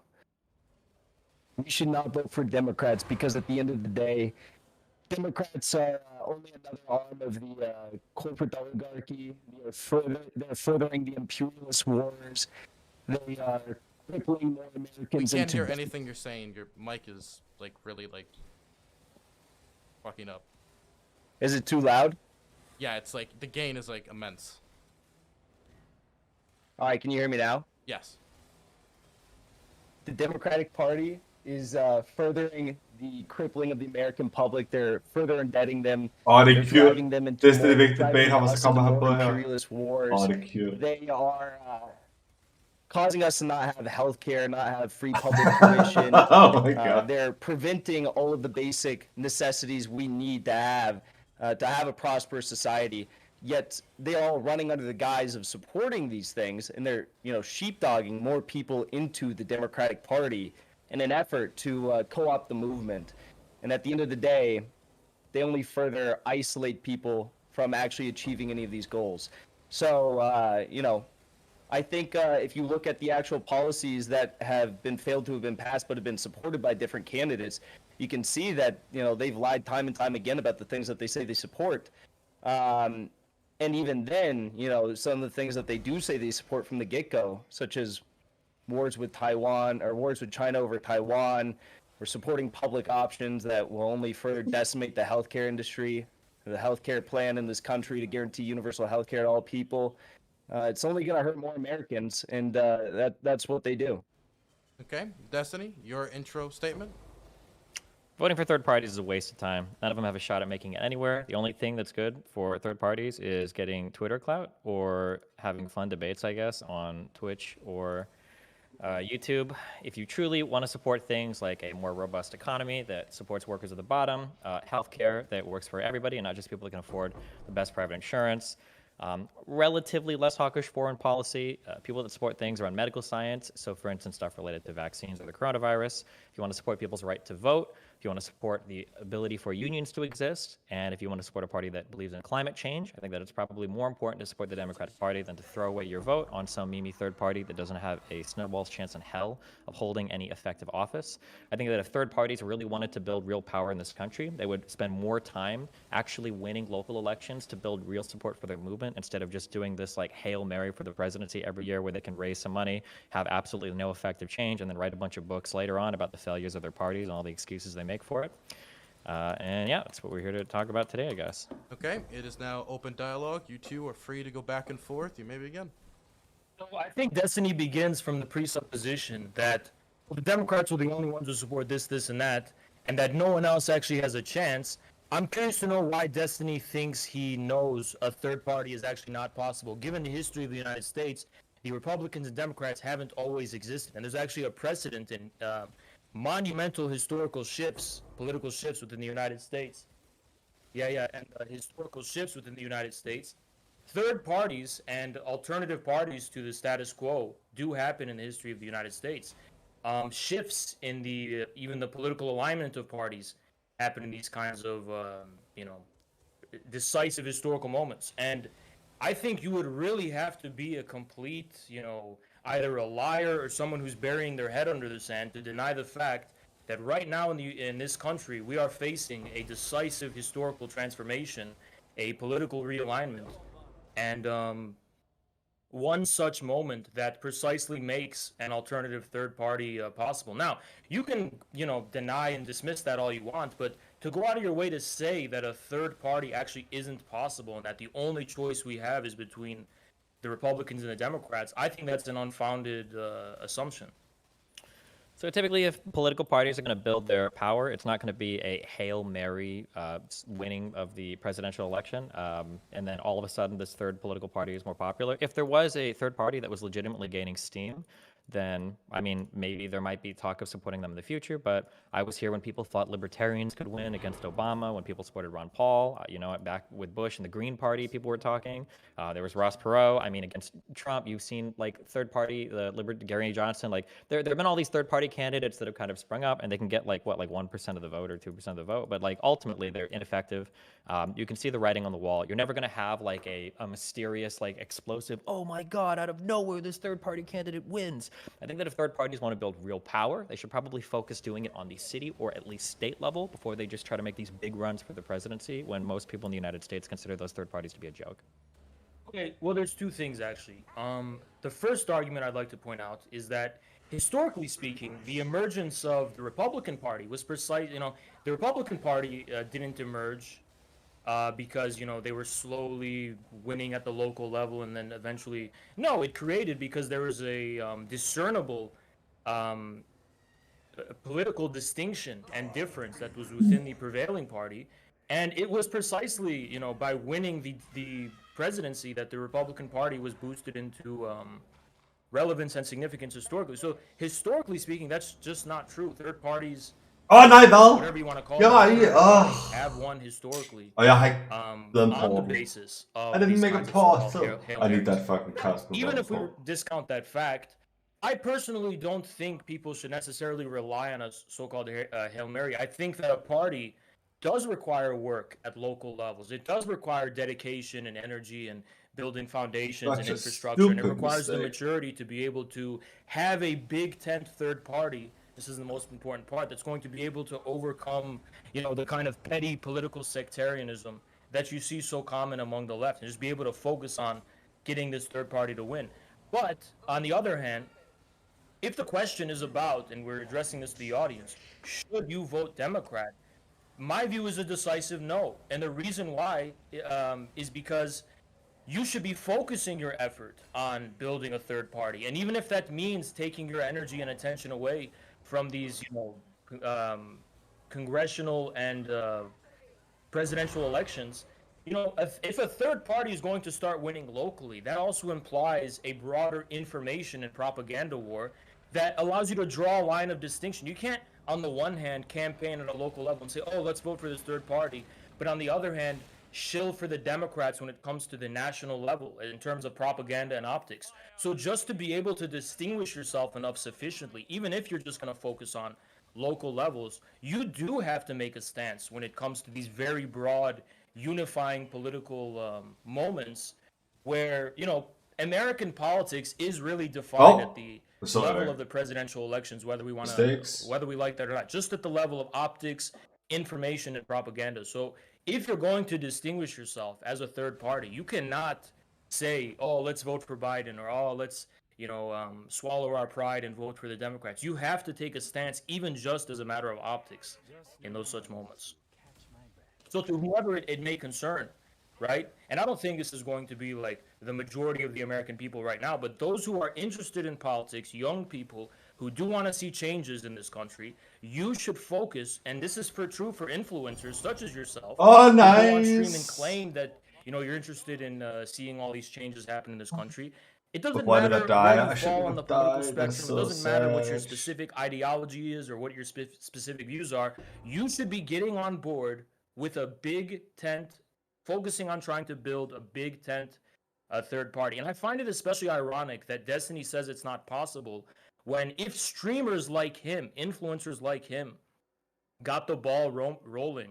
We should not vote for Democrats because at the end of the day, Democrats are only another arm of the corporate oligarchy. They're furthering the imperialist wars. They are crippling more We Americans can't into hear anything you're saying. Your mic is like really like fucking up. Is it too loud? Yeah, it's like the gain is like immense. All right, can you hear me now? Yes. The Democratic Party is furthering the crippling of the American public. They're further indebting them. Det They're er cute. driving them into Det er det vigtige driving debate her, og så us kommer into han more på her. imperialist wars. Det er cute. They are causing us to not have health care, not have free public tuition. Oh my God. They're preventing all of the basic necessities we need to have a prosperous society. Yet they're all running under the guise of supporting these things, and they're sheepdogging more people into the Democratic Party in an effort to co-opt the movement. And at the end of the day, they only further isolate people from actually achieving any of these goals. So, I think if you look at the actual policies that have been failed to have been passed but have been supported by different candidates, you can see that they've lied time and time again about the things that they say they support. And even then, some of the things that they do say they support from the get-go, such as wars with Taiwan or wars with China over Taiwan, or supporting public options that will only further decimate the healthcare industry, the healthcare plan in this country to guarantee universal healthcare to all people. It's only going to hurt more Americans, and that's what they do. Okay, Destiny, your intro statement. Voting for third parties is a waste of time. None of them have a shot at making it anywhere. The only thing that's good for third parties is getting Twitter clout or having fun debates, I guess, on Twitch or YouTube. If you truly want to support things like a more robust economy that supports workers at the bottom, healthcare that works for everybody and not just people that can afford the best private insurance, relatively less hawkish foreign policy, people that support things around medical science. So, for instance, stuff related to vaccines or the coronavirus. If you want to support people's right to vote, if you want to support the ability for unions to exist, and if you want to support a party that believes in climate change, I think that it's probably more important to support the Democratic Party than to throw away your vote on some meme third party that doesn't have a snowball's chance in hell of holding any effective office. I think that if third parties really wanted to build real power in this country, they would spend more time actually winning local elections to build real support for their movement instead of just doing this like Hail Mary for the presidency every year where they can raise some money, have absolutely no effective change, and then write a bunch of books later on about the failures of their parties and all the excuses they make for it. And yeah, that's what we're here to talk about today, I guess. Okay, it is now open dialogue. You two are free to go back and forth. You may begin. So I think Destiny begins from the presupposition that the Democrats were the only ones who support this, and that no one else actually has a chance. I'm curious to know why Destiny thinks he knows a third party is actually not possible. Given the history of the United States, the Republicans and Democrats haven't always existed, and there's actually a precedent in monumental historical shifts, political shifts within the United States. Historical shifts within the United States. Third parties and alternative parties to the status quo do happen in the history of the United States. Shifts in the even the political alignment of parties happen in these kinds of decisive historical moments. And I think you would really have to be a complete, either a liar or someone who's burying their head under the sand to deny the fact that right now in this country we are facing a decisive historical transformation, a political realignment, and one such moment that precisely makes an alternative third party possible. Now, you can, deny and dismiss that all you want, but to go out of your way to say that a third party actually isn't possible and that the only choice we have is between the Republicans and the Democrats, I think that's an unfounded assumption. So typically, if political parties are going to build their power, it's not going to be a Hail Mary winning of the presidential election, and then all of a sudden this third political party is more popular. If there was a third party that was legitimately gaining steam, then I mean, maybe there might be talk of supporting them in the future. But I was here when people thought libertarians could win against Obama, when people supported Ron Paul, you know, back with Bush and the Green Party, people were talking. There was Ross Perot. I mean, against Trump, you've seen like third party, Gary Johnson. Like there have been all these third party candidates that have kind of sprung up, and they can get like 1% of the vote or 2% of the vote, but like ultimately they're ineffective. You can see the writing on the wall. You're never going to have like a mysterious, like explosive, oh my God, out of nowhere, this third party candidate wins. I think that if third parties want to build real power, they should probably focus doing it on the city or at least state level before they just try to make these big runs for the presidency, when most people in the United States consider those third parties to be a joke. Okay, well, there's two things actually. The first argument I'd like to point out is that historically speaking, the emergence of the Republican Party was precise. You know, the Republican Party didn't emerge because, you know, they were slowly winning at the local level and then eventually. No, it created because there was a discernible political distinction and difference that was within the prevailing party. And it was precisely, you know, by winning the presidency that the Republican Party was boosted into relevance and significance historically. So historically speaking, that's just not true. Third parties, whatever you want to call them, have won historically. Og jeg har ikke lavet en on the portal. basis of I didn't these make a kinds of so-called portal. Hail I need Marys. that fucking custom. Even if we discount that fact, I personally don't think people should necessarily rely on a so-called Hail Mary. I think that a party does require work at local levels. It does require dedication and energy and building foundations and Such a infrastructure, and it stupid requires the mistake. maturity to be able to have a big tent third party. This is the most important part, that's going to be able to overcome, you know, the kind of petty political sectarianism that you see so common among the left, and just be able to focus on getting this third party to win. But on the other hand, if the question is about, and we're addressing this to the audience, should you vote Democrat? My view is a decisive no. And the reason why is because you should be focusing your effort on building a third party. And even if that means taking your energy and attention away from these, you know, congressional and presidential elections, you know, if a third party is going to start winning locally, that also implies a broader information and propaganda war that allows you to draw a line of distinction. You can't, on the one hand, campaign at a local level and say, oh, let's vote for this third party, but on the other hand, shill for the Democrats when it comes to the national level in terms of propaganda and optics. So just to be able to distinguish yourself enough sufficiently, even if you're just going to focus on local levels, you do have to make a stance when it comes to these very broad, unifying political moments where, you know, American politics is really defined at the level of the presidential elections, whether we want to, whether we like that or not, just at the level of optics, information, and propaganda. So if you're going to distinguish yourself as a third party, you cannot say, oh, let's vote for Biden, or oh, let's, you know, swallow our pride and vote for the Democrats. You have to take a stance, even just as a matter of optics, in those such moments. So to whoever it may concern, right? And I don't think this is going to be like the majority of the American people right now, but those who are interested in politics, young people who do want to see changes in this country, you should focus, and this is true for influencers such as yourself. Oh, who go on stream nice. and claim that, you know, you're interested in seeing all these changes happen in this country. It doesn't why did I matter die? where I you shouldn't fall on have the political died. That's spectrum. It so doesn't matter what your sad. specific ideology is or what your specific views are. You should be getting on board with a big tent, focusing on trying to build a big tent, a third party. And I find it especially ironic that Destiny says it's not possible, when if streamers like him, influencers like him, got the ball rolling,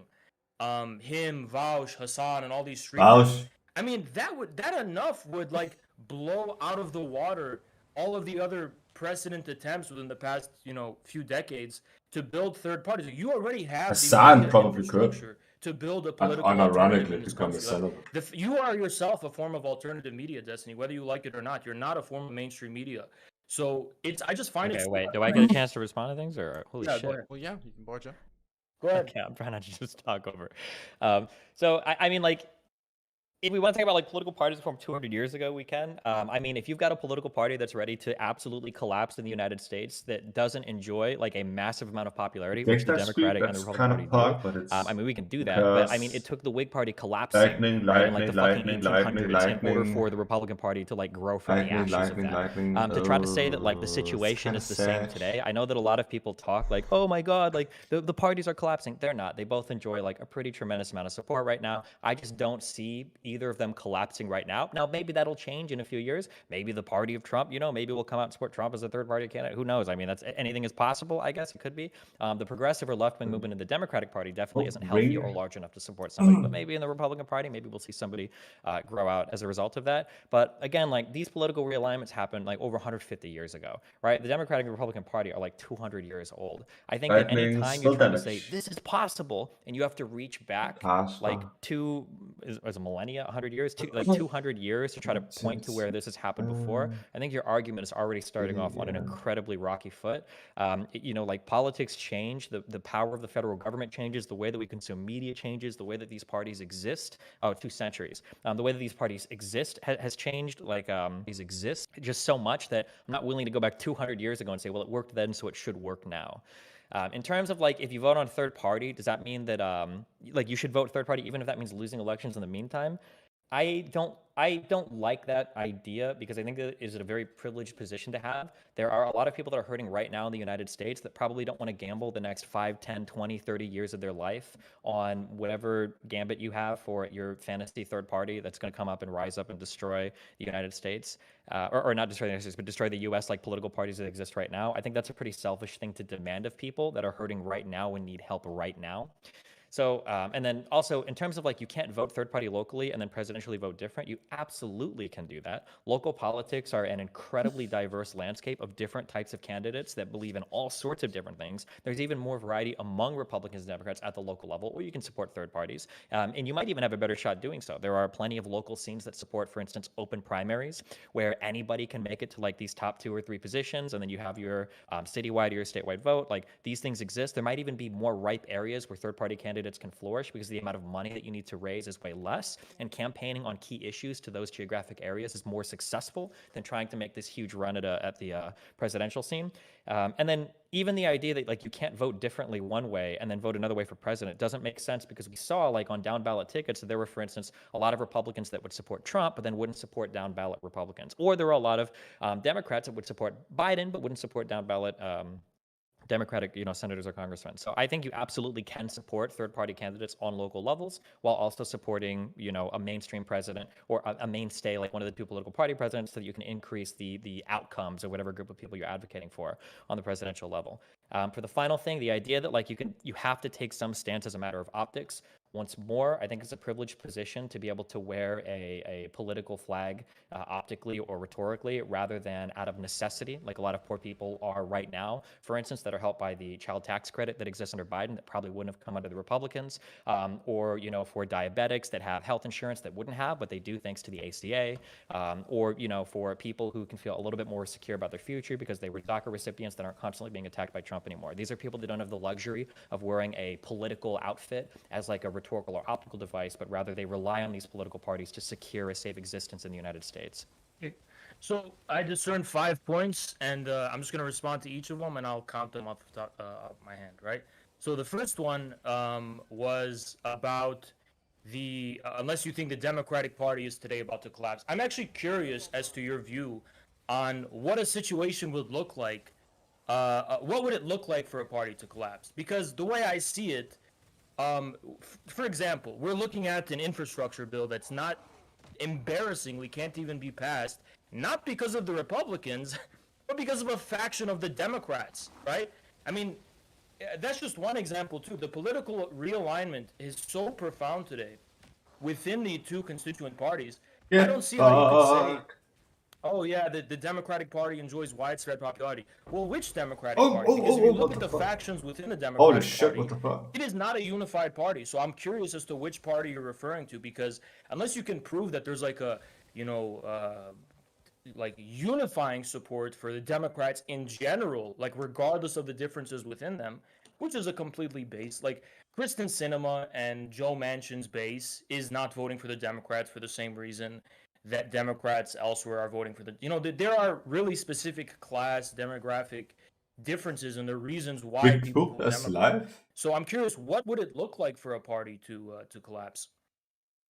him, Vaush, Hassan, and all these streamers, Vaush. I mean, that enough would like blow out of the water all of the other precedent attempts within the past, you know, few decades to build third parties. You already have Hassan the probably could. infrastructure to build a political Unironically alternative in this become a country. celibate. You are yourself a form of alternative media, Destiny, whether you like it or not. You're not a form of mainstream media. So I just find Okay, it. wait. Do I get a chance to respond to things, or holy Yeah, shit? go ahead. Well, yeah, you can barge in. Go ahead. Okay, I'm trying not to just talk over. So I mean, like, If we want to talk about like political parties from 200 years ago, we can. I mean, if you've got a political party that's ready to absolutely collapse in the United States that doesn't enjoy like a massive amount of popularity, which the Dexter speak, Democratic and the that's Republican kind of Party do, pog, but I it's mean, we can do that. But I mean, it because took the Whig Party collapsing, right, in like the fucking 1800s in order for the Republican Party to like grow from the ashes of that. To try to say that like the situation is the same today, I know that a lot of people talk like, oh my God, like the parties are collapsing. They're not. They both enjoy like a pretty tremendous amount of support right now. I just don't see either of them collapsing right now. Now, maybe that'll change in a few years. Maybe the party of Trump, maybe we'll come out and support Trump as a third party candidate. Who knows? I mean, that's anything is possible, I guess. It could be. The progressive or left-wing movement in the Democratic Party definitely isn't healthy or large enough to support somebody. But maybe in the Republican Party, maybe we'll see somebody grow out as a result of that. But again, like these political realignments happened like over 150 years ago, right? The Democratic and Republican Party are like 200 years old. I think that any time you're trying to say this is possible and you have to reach back like is a millennia, 100 years, like 200 years to try to point to where this has happened before, I think your argument is already starting off on an incredibly rocky foot. Like politics change, the power of the federal government changes, the way that we consume media changes, the way that these parties exist. 2 centuries. The way that these parties exist has changed. Like these exist just so much that I'm not willing to go back 200 years ago and say, well, it worked then, so it should work now. In terms of like, if you vote on a third party, does that mean that like you should vote third party even if that means losing elections in the meantime? I don't like that idea because I think that is a very privileged position to have. There are a lot of people that are hurting right now in the United States that probably don't want to gamble the next 5, 10, 20, 30 years of their life on whatever gambit you have for your fantasy third party that's going to come up and rise up and destroy the United States. Or not destroy the United States, but destroy the U.S. like political parties that exist right now. I think that's a pretty selfish thing to demand of people that are hurting right now and need help right now. So, and then also in terms of like, you can't vote third party locally and then presidentially vote different. You absolutely can do that. Local politics are an incredibly diverse landscape of different types of candidates that believe in all sorts of different things. There's even more variety among Republicans and Democrats at the local level, or you can support third parties. And you might even have a better shot doing so. There are plenty of local scenes that support, for instance, open primaries, where anybody can make it to like these top 2 or 3 positions. And then you have your citywide or your statewide vote. Like these things exist. There might even be more ripe areas where third party candidates can flourish because the amount of money that you need to raise is way less, and campaigning on key issues to those geographic areas is more successful than trying to make this huge run at the presidential scene. And then even the idea that like you can't vote differently one way and then vote another way for president doesn't make sense, because we saw like on down ballot tickets that there were, for instance, a lot of Republicans that would support Trump but then wouldn't support down ballot Republicans, or there were a lot of Democrats that would support Biden but wouldn't support down ballot Democratic, senators or congressmen. So I think you absolutely can support third-party candidates on local levels while also supporting, a mainstream president or a mainstay like one of the 2 political party presidents, so that you can increase the outcomes of whatever group of people you're advocating for on the presidential level. For the final thing, the idea that like you have to take some stance as a matter of optics. Once more, I think it's a privileged position to be able to wear a political flag optically or rhetorically rather than out of necessity, like a lot of poor people are right now, for instance, that are helped by the child tax credit that exists under Biden that probably wouldn't have come under the Republicans, or, for diabetics that have health insurance that wouldn't have, but they do thanks to the ACA, or, for people who can feel a little bit more secure about their future because they were DACA recipients that aren't constantly being attacked by Trump anymore. These are people that don't have the luxury of wearing a political outfit as like a rhetorical or optical device, but rather they rely on these political parties to secure a safe existence in the United States. Okay. So I discerned 5 points, and I'm just going to respond to each of them, and I'll count them off the top of my hand, right? So the first one was about the unless you think the Democratic Party is today about to collapse. I'm actually curious as to your view on what a situation would look like. What would it look like for a party to collapse? Because the way I see it, for example, we're looking at an infrastructure bill that's not embarrassingly can't even be passed, not because of the Republicans, but because of a faction of the Democrats, right? I mean, that's just one example too. The political realignment is so profound today within the 2 constituent parties. I don't see how you could say, oh yeah, the Democratic Party enjoys widespread popularity. Well, which Democratic Party? Because if you look at the factions within the Democratic Party, what the fuck? it is not a unified party. So I'm curious as to which party you're referring to, because unless you can prove that there's like a, like unifying support for the Democrats in general, like regardless of the differences within them, which is a completely base. Like Kristen Sinema and Joe Manchin's base is not voting for the Democrats for the same reason that Democrats elsewhere are voting for the. There are really specific class demographic differences and the reasons why Big people Poop vote is Democrat. live. So I'm curious, what would it look like for a party to collapse?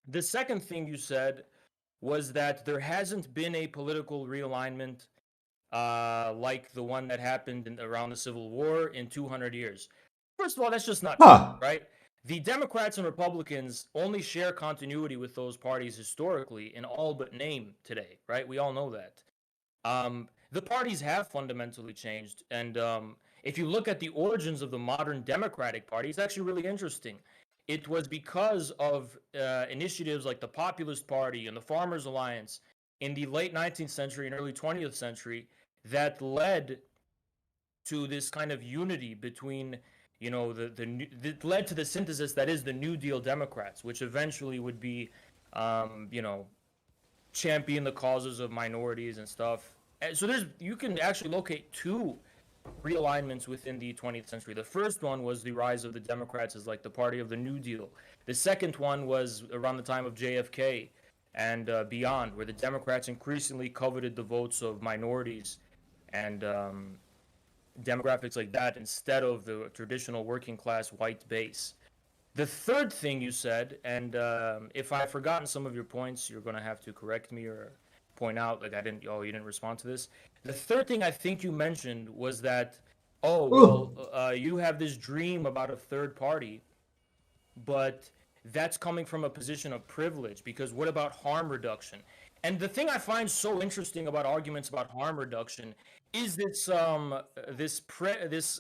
The second thing you said was that there hasn't been a political realignment like the one that happened around the Civil War in 200 years. First of all, that's just not Huh. true, right? The Democrats and Republicans only share continuity with those parties historically in all but name today, right? We all know that. The parties have fundamentally changed, and if you look at the origins of the modern Democratic Party, it's actually really interesting. It was because of initiatives like the Populist Party and the Farmers Alliance in the late 19th century and early 20th century that led to this kind of unity between, that led to the synthesis that is the New Deal Democrats, which eventually would be, champion the causes of minorities and stuff. And so you can actually locate two realignments within the 20th century. The first one was the rise of the Democrats as like the party of the New Deal. The second one was around the time of JFK and beyond, where the Democrats increasingly coveted the votes of minorities and demographics like that instead of the traditional working class white base. The third thing you said, and if I've forgotten some of your points, you're going to have to correct me or point out, like you didn't respond to this. The third thing I think you mentioned was that, you have this dream about a third party, but that's coming from a position of privilege, because what about harm reduction? And the thing I find so interesting about arguments about harm reduction is this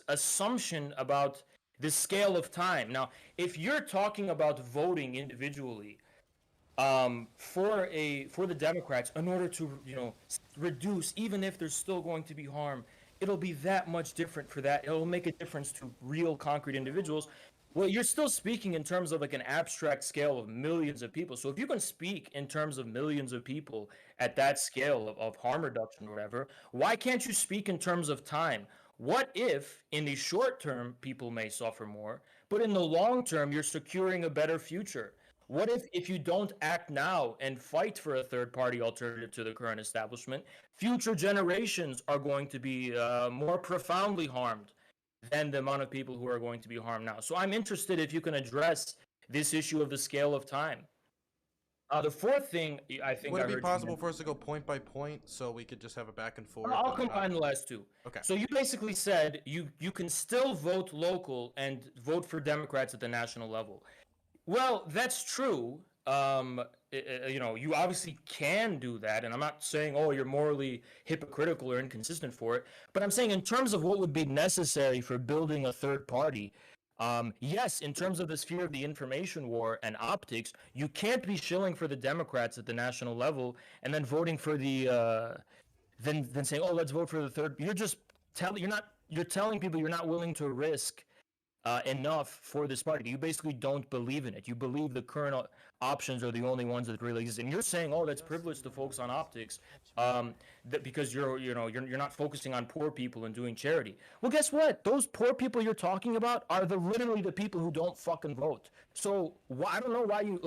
assumption about the scale of time. Now, if you're talking about voting individually for the Democrats in order to reduce, even if there's still going to be harm, it'll be that much different for that. It'll make a difference to real concrete individuals. Well, you're still speaking in terms of like an abstract scale of millions of people. So if you can speak in terms of millions of people at that scale of harm reduction or whatever, why can't you speak in terms of time? What if in the short term people may suffer more, but in the long term you're securing a better future? What if you don't act now and fight for a third party alternative to the current establishment, future generations are going to be more profoundly harmed than the amount of people who are going to be harmed now. So I'm interested if you can address this issue of the scale of time. The fourth thing I think would it be possible for us to go point by point so we could just have a back and forth? I'll combine the last two. Okay. So you basically said you can still vote local and vote for Democrats at the national level. Well, that's true. You obviously can do that, and I'm not saying, you're morally hypocritical or inconsistent for it, but I'm saying in terms of what would be necessary for building a third party, yes, in terms of the sphere of the information war and optics, you can't be shilling for the Democrats at the national level and then voting for the, then saying, let's vote for the third. You're telling people you're not willing to risk enough for this party. You basically don't believe in it. You believe the current options are the only ones that really exist. And you're saying, that's privilege to focus on optics, because you're not focusing on poor people and doing charity. Well, guess what? Those poor people you're talking about are literally the people who don't fucking vote. So I don't know why you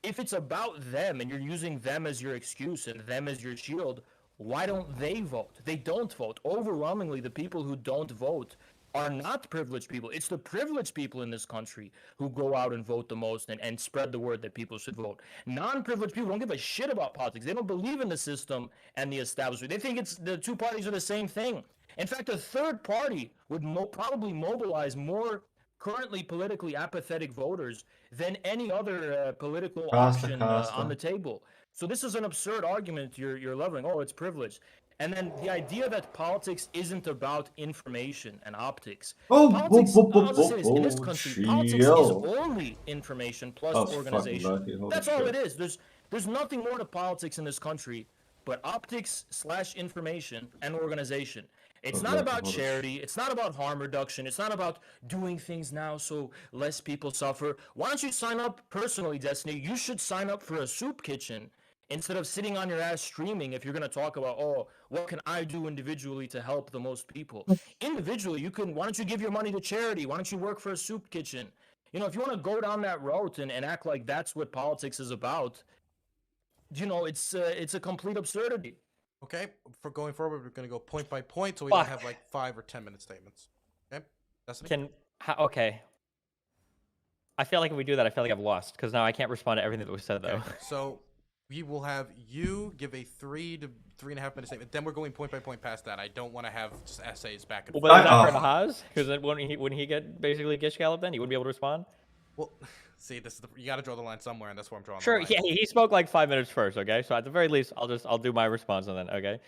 if it's about them and you're using them as your excuse and them as your shield, why don't they vote? They don't vote. Overwhelmingly, the people who don't vote are not privileged people. It's the privileged people in this country who go out and vote the most and spread the word that people should vote. Non-privileged people don't give a shit about politics. They don't believe in the system and the establishment. They think the two parties are the same thing. In fact, a third party would probably mobilize more currently politically apathetic voters than any other political option on the table. So this is an absurd argument you're leveling. It's privilege. And then the idea that politics isn't about information and optics. Politics, in this country, politics is only information plus organization. That's all it is. There's nothing more to politics in this country but optics / information and organization. It's not about charity. It's not about harm reduction. It's not about doing things now so less people suffer. Why don't you sign up personally, Destiny? You should sign up for a soup kitchen Instead of sitting on your ass streaming, if you're going to talk about, oh, what can I do individually to help the most people? Individually, why don't you give your money to charity? Why don't you work for a soup kitchen? You know, if you want to go down that route and act like that's what politics is about, you know, it's a complete absurdity. Okay, for going forward, we're going to go point by point, so we Fuck. don't have like 5 or 10 minute statements. Okay, Destiny? Okay. I feel like if we do that, I feel like I've lost because now I can't respond to everything that was said though. Okay, so we will have you give a 3 to 3.5 minute statement. Then we're going point by point past that. I don't want to have just essays back and Well, forth. but is that for Nahaz? Because then wouldn't he get basically gish gallop then? He wouldn't be able to respond? Well, see, this is you got to draw the line somewhere, and that's where I'm drawing Sure, the line. yeah, he spoke like 5 minutes first, okay? So at the very least, I'll do my response and then, okay?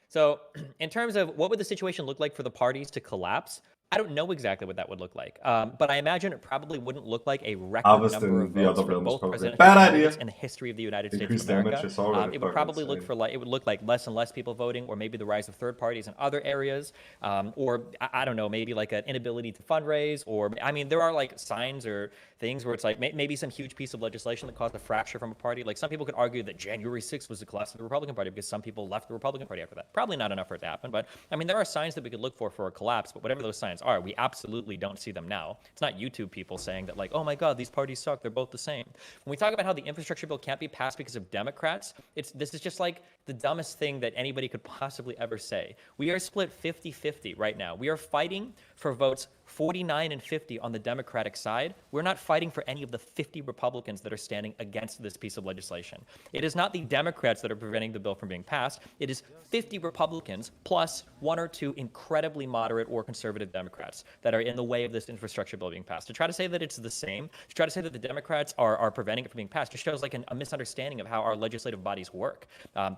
So in terms of what would the situation look like for the parties to collapse, I don't know exactly what that would look like, but I imagine it probably wouldn't look like a record number of votes for both presidential candidates in the history of the United States of America. It would probably look like less and less people voting, or maybe the rise of third parties in other areas, or I don't know, maybe like an inability to fundraise, or I mean, there are like signs or things where it's like maybe some huge piece of legislation that caused a fracture from a party. Like some people could argue that January 6th was the collapse of the Republican Party because some people left the Republican Party after that. Probably not enough for it to happen, but I mean, there are signs that we could look for a collapse, but whatever those signs are, we absolutely don't see them now. It's not YouTube people saying that like, oh my God, these parties suck. They're both the same. When we talk about how the infrastructure bill can't be passed because of Democrats, this is just like the dumbest thing that anybody could possibly ever say. We are split 50-50 right now. We are fighting for votes 49 and 50 on the Democratic side. We're not fighting for any of the 50 Republicans that are standing against this piece of legislation. It is not the Democrats that are preventing the bill from being passed. It is 50 Republicans plus 1 or 2 incredibly moderate or conservative Democrats that are in the way of this infrastructure bill being passed. To try to say that it's the same, to try to say that the Democrats are preventing it from being passed, just shows like a misunderstanding of how our legislative bodies work.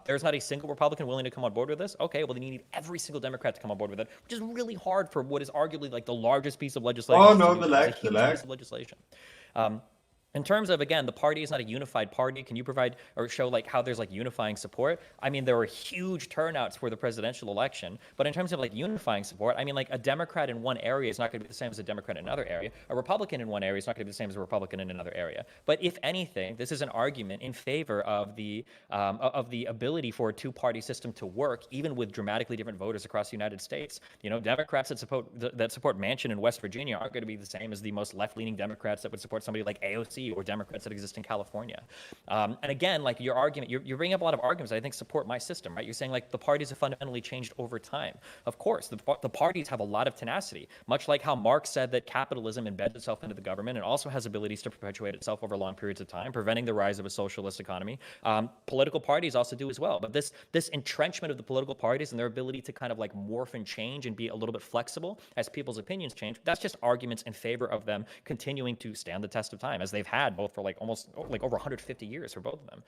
There's not a single Republican willing to come on board with this. Okay, well then you need every single Democrat to come on board with it, which is really hard for what is arguably like the largest piece of legislation. Oh no, the lag. Piece of legislation. In terms of, again, the party is not a unified party. Can you provide or show like how there's like unifying support? I mean, there were huge turnouts for the presidential election, but in terms of like unifying support, I mean, like a Democrat in one area is not going to be the same as a Democrat in another area. A Republican in one area is not going to be the same as a Republican in another area. But if anything, this is an argument in favor of the ability for a two-party system to work, even with dramatically different voters across the United States. You know, Democrats that support Manchin in West Virginia aren't going to be the same as the most left-leaning Democrats that would support somebody like AOC or Democrats that exist in California. And again, like your argument, you're bringing up a lot of arguments that I think support my system, right? You're saying like the parties have fundamentally changed over time. Of course, the parties have a lot of tenacity, much like how Marx said that capitalism embeds itself into the government and also has abilities to perpetuate itself over long periods of time, preventing the rise of a socialist economy. Political parties also do as well. But this entrenchment of the political parties and their ability to kind of like morph and change and be a little bit flexible as people's opinions change, that's just arguments in favor of them continuing to stand the test of time, as they've had both for like almost like over 150 years for both of them.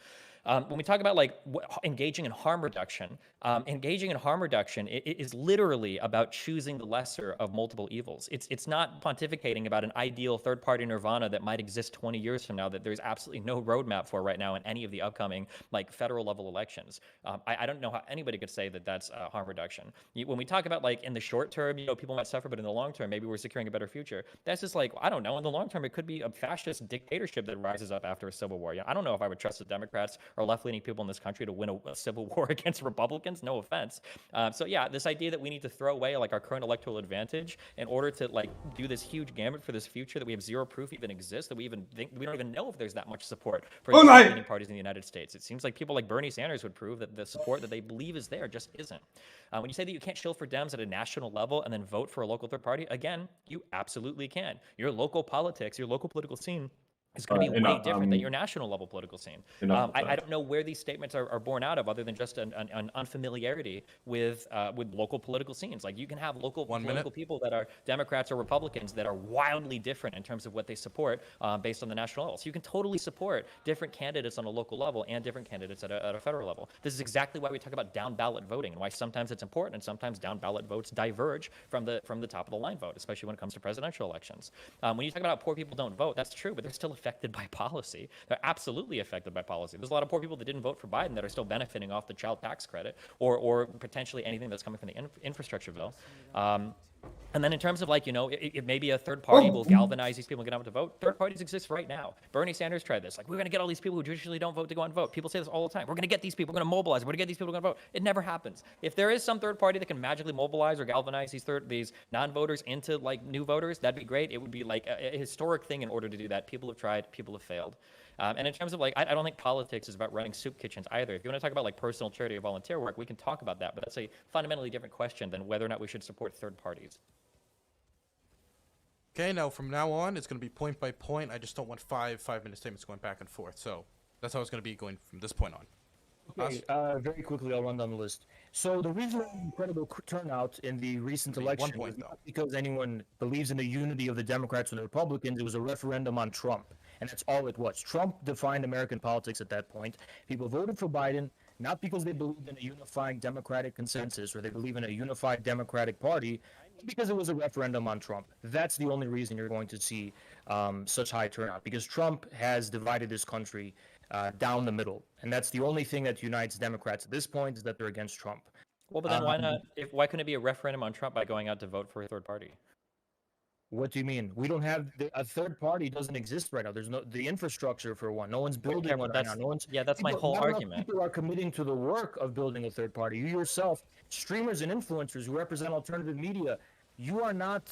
When we talk about like engaging in harm reduction, it is literally about choosing the lesser of multiple evils. It's not pontificating about an ideal third-party nirvana that might exist 20 years from now that there's absolutely no roadmap for right now in any of the upcoming like federal level elections. I don't know how anybody could say that that's harm reduction. When we talk about like in the short term, you know, people might suffer, but in the long term, maybe we're securing a better future. That's just like, I don't know. In the long term, it could be a fascist dictatorship that rises up after a civil war. Yeah, I don't know if I would trust the Democrats or left-leaning people in this country to win a civil war against Republicans. No offense. So yeah, this idea that we need to throw away like our current electoral advantage in order to like do this huge gamut for this future that we have zero proof even exists, that we don't even know if there's that much support for the left-leaning parties in the United States. It seems like people like Bernie Sanders would prove that the support that they believe is there just isn't. When you say that you can't shield for Dems at a national level and then vote for a local third party, again, you absolutely can. Your local politics, your local political scene is going to be way different than your national level political scene. I don't know where these statements are born out of, other than just an unfamiliarity with local political scenes. Like you can have local political people that are Democrats or Republicans that are wildly different in terms of what they support based on the national level. So you can totally support different candidates on a local level and different candidates at a federal level. This is exactly why we talk about down ballot voting and why sometimes it's important and sometimes down ballot votes diverge from the top of the line vote, especially when it comes to presidential elections. When you talk about how poor people don't vote, that's true, but they're still affected by policy. They're absolutely affected by policy. There's a lot of poor people that didn't vote for Biden that are still benefiting off the child tax credit or potentially anything that's coming from the infrastructure bill. And then in terms of like, it maybe a third party will galvanize these people and get out to vote. Third parties exist right now. Bernie Sanders tried this. Like, we're going to get all these people who traditionally don't vote to go out and vote. People say this all the time. We're going to get these people. We're going to mobilize. We're going to get these people to go vote. It never happens. If there is some third party that can magically mobilize or galvanize these non-voters into like new voters, that'd be great. It would be like a historic thing in order to do that. People have tried. People have failed. And in terms of like, I don't think politics is about running soup kitchens either. If you want to talk about like personal charity or volunteer work, we can talk about that. But that's a fundamentally different question than whether or not we should support third parties. Okay, now from now on, it's going to be point by point. I just don't want 5-minute statements going back and forth. So that's how it's going to be going from this point on. Okay, very quickly, I'll run down the list. So the reason for incredible turnout in the recent election was not because anyone believes in the unity of the Democrats and the Republicans. It was a referendum on Trump, and that's all it was. Trump defined American politics at that point. People voted for Biden not because they believed in a unifying Democratic consensus or they believe in a unified Democratic Party, because it was a referendum on Trump. That's the only reason you're going to see such high turnout, because Trump has divided this country down the middle. And that's the only thing that unites Democrats at this point, is that they're against Trump. Well, but then why not? Why couldn't it be a referendum on Trump by going out to vote for a third party? What do you mean? We don't have a third party doesn't exist right now. There's the infrastructure for one. No one's building one right now. No one's. Yeah, that's my whole argument. People are committing to the work of building a third party. You yourself, streamers and influencers who represent alternative media, you are not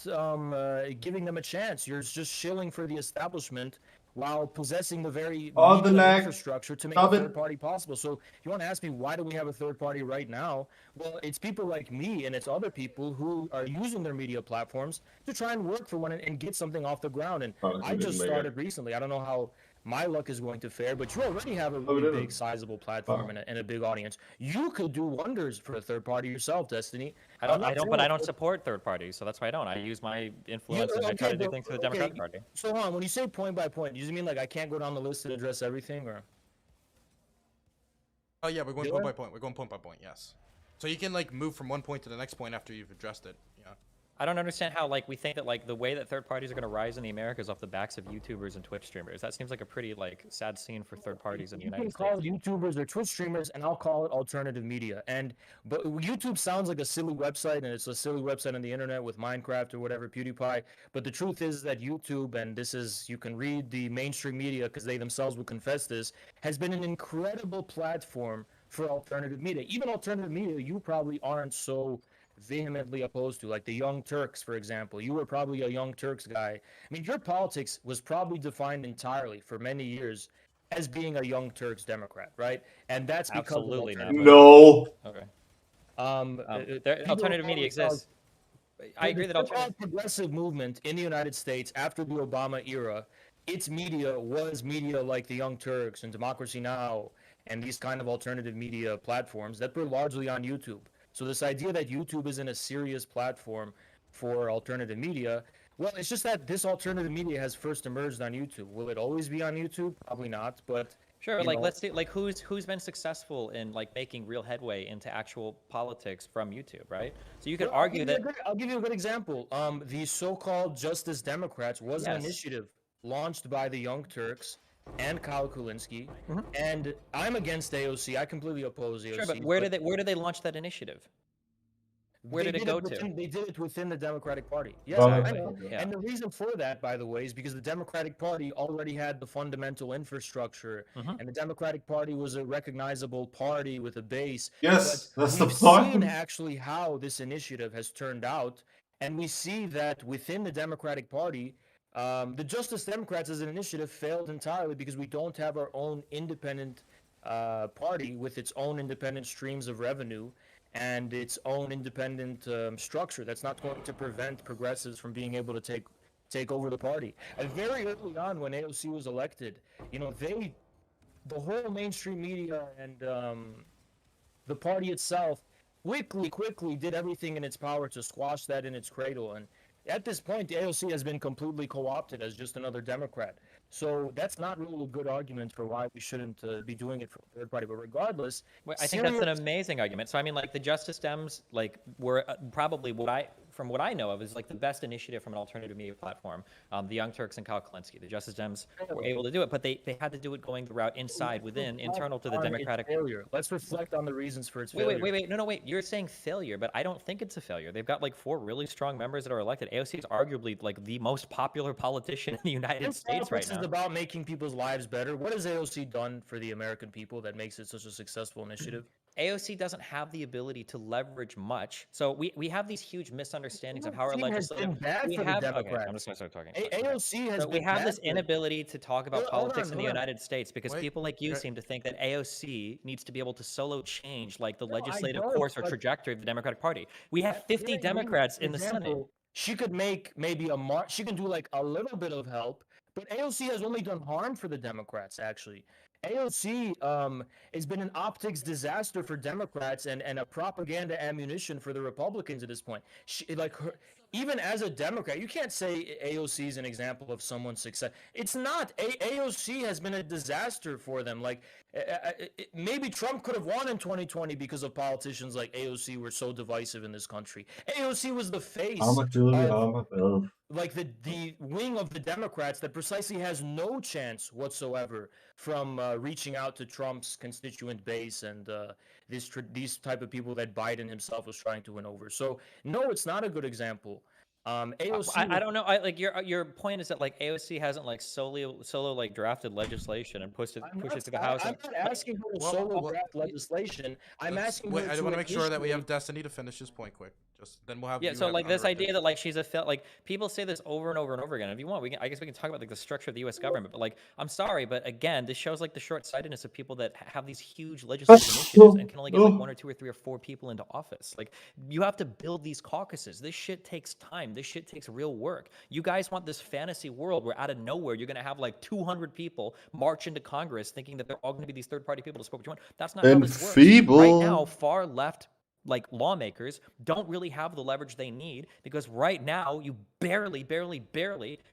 giving them a chance. You're just shilling for the establishment while possessing the very infrastructure to make a third party possible. So you want to ask me, why do we have a third party right now? Well, it's people like me and it's other people who are using their media platforms to try and work for one and get something off the ground. And I just started recently. I don't know how my luck is going to fare, but you already have a really big, sizable platform and a big audience. You could do wonders for a third party yourself, Destiny. I don't support third parties, so that's why I don't. I use my influence and I try to do things for the Democratic Party. So hold on, when you say point by point, do you mean like I can't go down the list and address everything, or? Oh yeah, we're going point by point. We're going point by point. Yes. So you can like move from one point to the next point after you've addressed it. Yeah. I don't understand how like we think that like the way that third parties are going to rise in the Americas off the backs of YouTubers and Twitch streamers. That seems like a pretty like sad scene for third parties in the United States. You can call it YouTubers or Twitch streamers, and I'll call it alternative media. But YouTube sounds like a silly website, and it's a silly website on the internet with Minecraft or whatever, PewDiePie. But the truth is that YouTube, and this is, you can read the mainstream media because they themselves will confess this, has been an incredible platform for alternative media. Even alternative media, you probably aren't so vehemently opposed to, like the Young Turks, for example. You were probably a Young Turks guy. I mean, your politics was probably defined entirely for many years as being a Young Turks Democrat, right? And that's because absolutely not. No. Okay. Alternative media exists. I agree that alternative progressive movement in the United States after the Obama era, its media was media like the Young Turks and Democracy Now! And these kind of alternative media platforms that were largely on YouTube. So this idea that YouTube isn't a serious platform for alternative media, well, it's just that this alternative media has first emerged on YouTube. Will it always be on YouTube? Probably not, but sure. Like, let's see, like who's been successful in like making real headway into actual politics from YouTube, right? So you could argue that. I'll give you a good example. The so-called Justice Democrats was an initiative launched by the Young Turks and Kyle Kulinski, and I'm against AOC. I completely oppose AOC. Sure, but where did they launch that initiative? Where did it go to? They did it within the Democratic Party. Yes, I know. Yeah. And the reason for that, by the way, is because the Democratic Party already had the fundamental infrastructure, and the Democratic Party was a recognizable party with a base. Yes, but that's the point. We've seen actually how this initiative has turned out, and we see that within the Democratic Party, the Justice Democrats as an initiative failed entirely because we don't have our own independent party with its own independent streams of revenue and its own independent structure. That's not going to prevent progressives from being able to take over the party. And very early on, when AOC was elected, the whole mainstream media and the party itself quickly did everything in its power to squash that in its cradle. And at this point, the AOC has been completely co-opted as just another Democrat. So that's not really a good argument for why we shouldn't be doing it for a third party. But regardless, I think that's an amazing argument. So I mean, like the Justice Dems, like were probably what I from what I know of, is like the best initiative from an alternative media platform. The Young Turks and Kyle Kalinske, the Justice Dems were able to do it, but they had to do it going the route internal to the Democratic. Failure. Let's reflect on the reasons for its Wait, failure. wait. No, wait. You're saying failure, but I don't think it's a failure. They've got like 4 really strong members that are elected. AOC is arguably like the most popular politician in the United States right now. This is about making people's lives better. What has AOC done for the American people that makes it such a successful initiative? AOC doesn't have the ability to leverage much. So we have these huge misunderstandings of how our legislative. Okay, I'm just gonna start talking. AOC has. So we have this inability to talk about politics in the United States because Wait, people like you okay. seem to think that AOC needs to be able to solo change like the legislative course or trajectory of the Democratic Party. We have 50 Democrats in the Senate. She could make maybe she can do like a little bit of help, but AOC has only done harm for the Democrats, actually. AOC has been an optics disaster for Democrats and a propaganda ammunition for the Republicans at this point. Even as a Democrat, you can't say AOC is an example of someone's success. It's not. AOC has been a disaster for them. Like, maybe Trump could have won in 2020 because of politicians like AOC were so divisive in this country. AOC was the face of like the wing of the Democrats that precisely has no chance whatsoever from reaching out to Trump's constituent base and these type of people that Biden himself was trying to win over. So no, it's not a good example. AOC. I don't know. Like your point is that like AOC hasn't like solo like drafted legislation and pushed it to the House. I'm not asking her to solo draft legislation. I'm asking. Wait, I want to make sure that we have Destiny to finish his point quick. Just then we'll have. Yeah. So like this idea that like she's like people say this over and over and over again. If you want, I guess we can talk about like the structure of the U.S. government. But like, I'm sorry, but again, this shows like the short-sightedness of people that have these huge legislative initiatives and can only get like 1 or 2 or 3 or 4 people into office. Like, you have to build these caucuses. This shit takes time. This shit takes real work. You guys want this fantasy world where out of nowhere you're going to have like 200 people march into Congress thinking that they're all going to be these third-party people to support what you want. That's not how this works. Right now, far left like lawmakers don't really have the leverage they need because right now you barely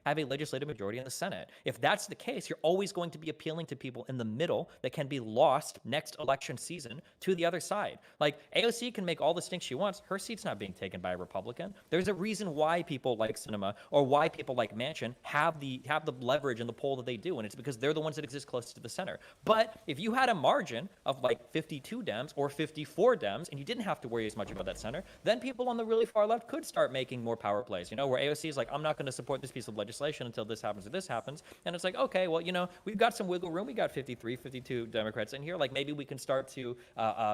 have a legislative majority in the Senate. If that's the case, you're always going to be appealing to people in the middle that can be lost next election season to the other side. Like AOC can make all the stinks she wants. Her seat's not being taken by a Republican. There's a reason why people like Sinema or why people like Manchin have the leverage and the pull that they do, and it's because they're the ones that exist closest to the center. But if you had a margin of like 52 Dems or 54 Dems and you didn't have to worry as much about that center, then people on the really far left could start making more power plays, where AOC is like, I'm not going to support this piece of legislation until this happens or this happens. And it's like, okay, well, we've got some wiggle room. We got 53, 52 Democrats in here. Like, maybe we can start to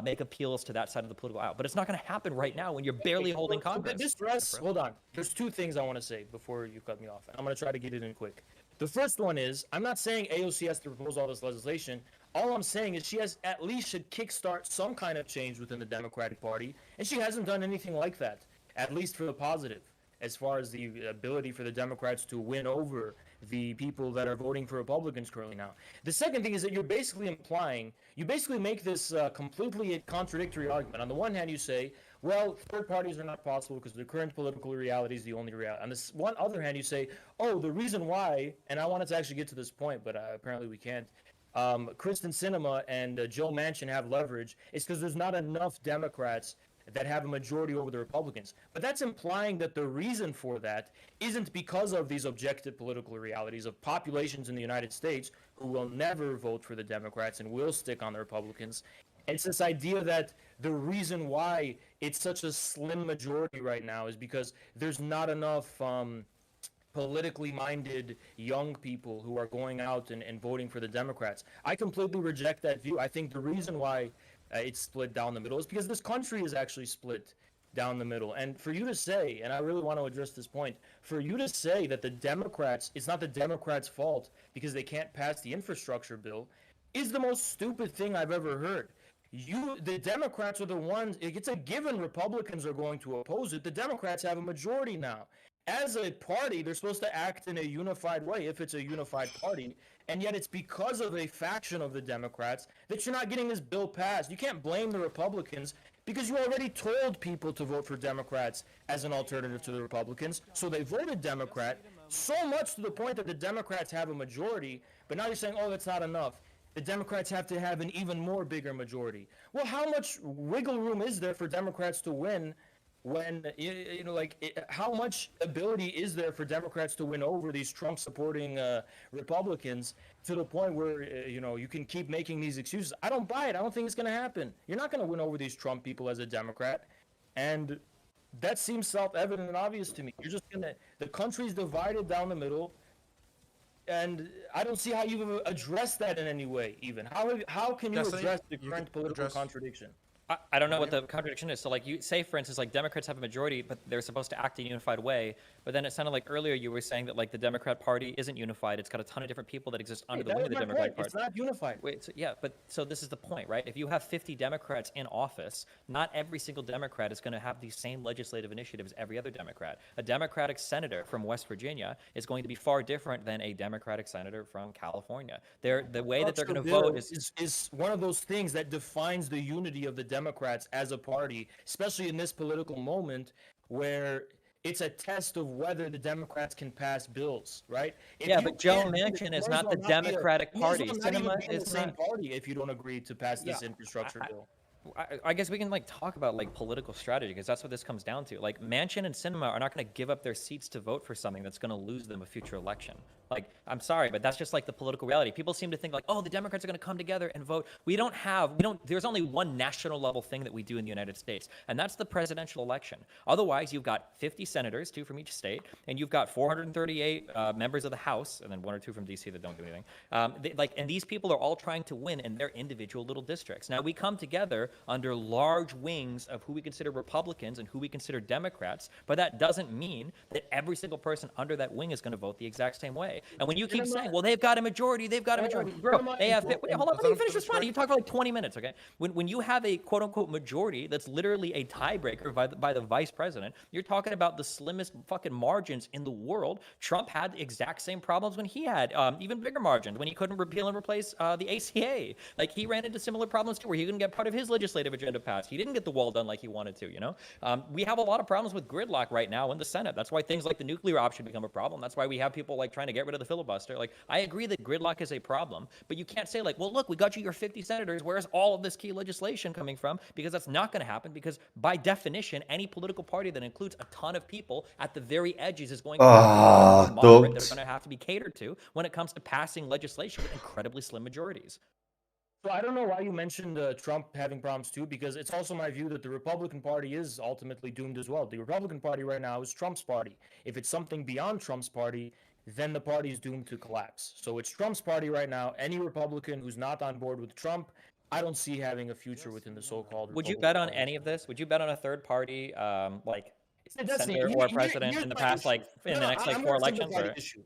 make appeals to that side of the political aisle. But it's not going to happen right now when you're barely holding Congress. Hold on. There's 2 things I want to say before you cut me off. I'm going to try to get it in quick. The first one is, I'm not saying AOC has to propose all this legislation. All I'm saying is she at least should kickstart some kind of change within the Democratic Party, and she hasn't done anything like that, at least for the positive, as far as the ability for the Democrats to win over the people that are voting for Republicans currently now. The second thing is that you basically make this completely contradictory argument. On the one hand, you say, well, third parties are not possible because the current political reality is the only reality. On this one other hand, you say, oh, the reason why, and I wanted to actually get to this point, but apparently we can't. Kristen Sinema and Joe Manchin have leverage is because there's not enough Democrats that have a majority over the Republicans. But that's implying that the reason for that isn't because of these objective political realities of populations in the United States who will never vote for the Democrats and will stick on the Republicans. It's this idea that the reason why it's such a slim majority right now is because there's not enough politically minded young people who are going out and voting for the Democrats. I completely reject that view. I think the reason why it's split down the middle is because this country is actually split down the middle. And for you to say, and I really want to address this point, for you to say that it's not the Democrats' fault because they can't pass the infrastructure bill is the most stupid thing I've ever heard. The Democrats are the ones, it's a given Republicans are going to oppose it. The Democrats have a majority now. As a party, they're supposed to act in a unified way if it's a unified party, and yet it's because of a faction of the Democrats that you're not getting this bill passed. You can't blame the Republicans because you already told people to vote for Democrats as an alternative to the Republicans, so they voted Democrat, so much to the point that the Democrats have a majority, but now you're saying, oh, that's not enough. The Democrats have to have an even more bigger majority. Well, how much wiggle room is there for Democrats to win when you know, like, how much ability is there for Democrats to win over these Trump-supporting Republicans to the point where you know, you can keep making these excuses? I don't buy it. I don't think it's going to happen. You're not going to win over these Trump people as a Democrat, and that seems self-evident and obvious to me. You're just gonna, the country's divided down the middle, and I don't see how you've addressed that in any way. Even how can you Destiny, address the you current can political address- contradiction? I don't know what the contradiction is. So, like, you say, for instance, like, Democrats have a majority, but they're supposed to act in a unified way. But then it sounded like earlier you were saying that, like, the Democrat Party isn't unified. It's got a ton of different people that exist under the wing of the Democratic Party. It's not unified. Wait, so, yeah, but so this is the point, right? If you have 50 Democrats in office, not every single Democrat is going to have the same legislative initiatives as every other Democrat. A Democratic senator from West Virginia is going to be far different than a Democratic senator from California. The way that they're going to vote is one of those things that defines the unity of the Democrats as a party, especially in this political moment where it's a test of whether the Democrats can pass bills, right? Yeah, but Joe Manchin is not the Democratic Party. Cinema Sinema is is the same not. party if you don't agree to pass this infrastructure bill. I guess we can, like, talk about, like, political strategy, because that's what this comes down to. Like, Manchin and Sinema are not going to give up their seats to vote for something that's going to lose them a future election. Like, I'm sorry, but that's just, like, the political reality. People seem to think, like, oh, the Democrats are going to come together and vote. There's only one national level thing that we do in the United States, and that's the presidential election. Otherwise, you've got 50 senators, 2 from each state, and you've got 438 members of the House, and then 1 or 2 from D.C. that don't do anything. And these people are all trying to win in their individual little districts. Now, we come together under large wings of who we consider Republicans and who we consider Democrats, but that doesn't mean that every single person under that wing is going to vote the exact same way. And when you keep saying, well, they've got a majority, bro, they have, wait, hold on, let me finish responding. You talk for like 20 minutes, okay? When you have a quote-unquote majority that's literally a tiebreaker by the vice president, you're talking about the slimmest fucking margins in the world. Trump had the exact same problems when he had even bigger margins, when he couldn't repeal and replace the ACA. Like, he ran into similar problems too, where he couldn't get part of his legislative agenda passed. He didn't get the wall done like he wanted to, you know? We have a lot of problems with gridlock right now in the Senate. That's why things like the nuclear option become a problem. That's why we have people, like, trying to get rid of the filibuster. Like, I agree that gridlock is a problem, but you can't say, like, well, look, we got you your 50 senators. Where's all of this key legislation coming from? Because that's not going to happen, because by definition, any political party that includes a ton of people at the very edges is going to have moderate that are going to have to be catered to when it comes to passing legislation with incredibly slim majorities. So I don't know why you mentioned Trump having problems too, because it's also my view that the Republican Party is ultimately doomed as well. The Republican Party right now is Trump's party. If it's something beyond Trump's party, then the party is doomed to collapse. So it's Trump's party right now. Any Republican who's not on board with Trump, I don't see having a future within the so-called. Would you bet on any of this? Would you bet on a third party, like senator or president in the past, like in the next like 4 elections?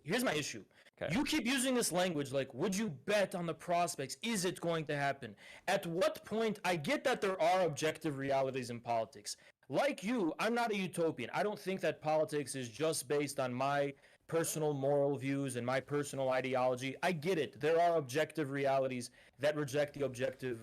Here's my issue. Okay. You keep using this language like, would you bet on the prospects? Is it going to happen? At what point? I get that there are objective realities in politics. Like you, I'm not a utopian. I don't think that politics is just based on my personal moral views and my personal ideology. I get it. There are objective realities that reject the objective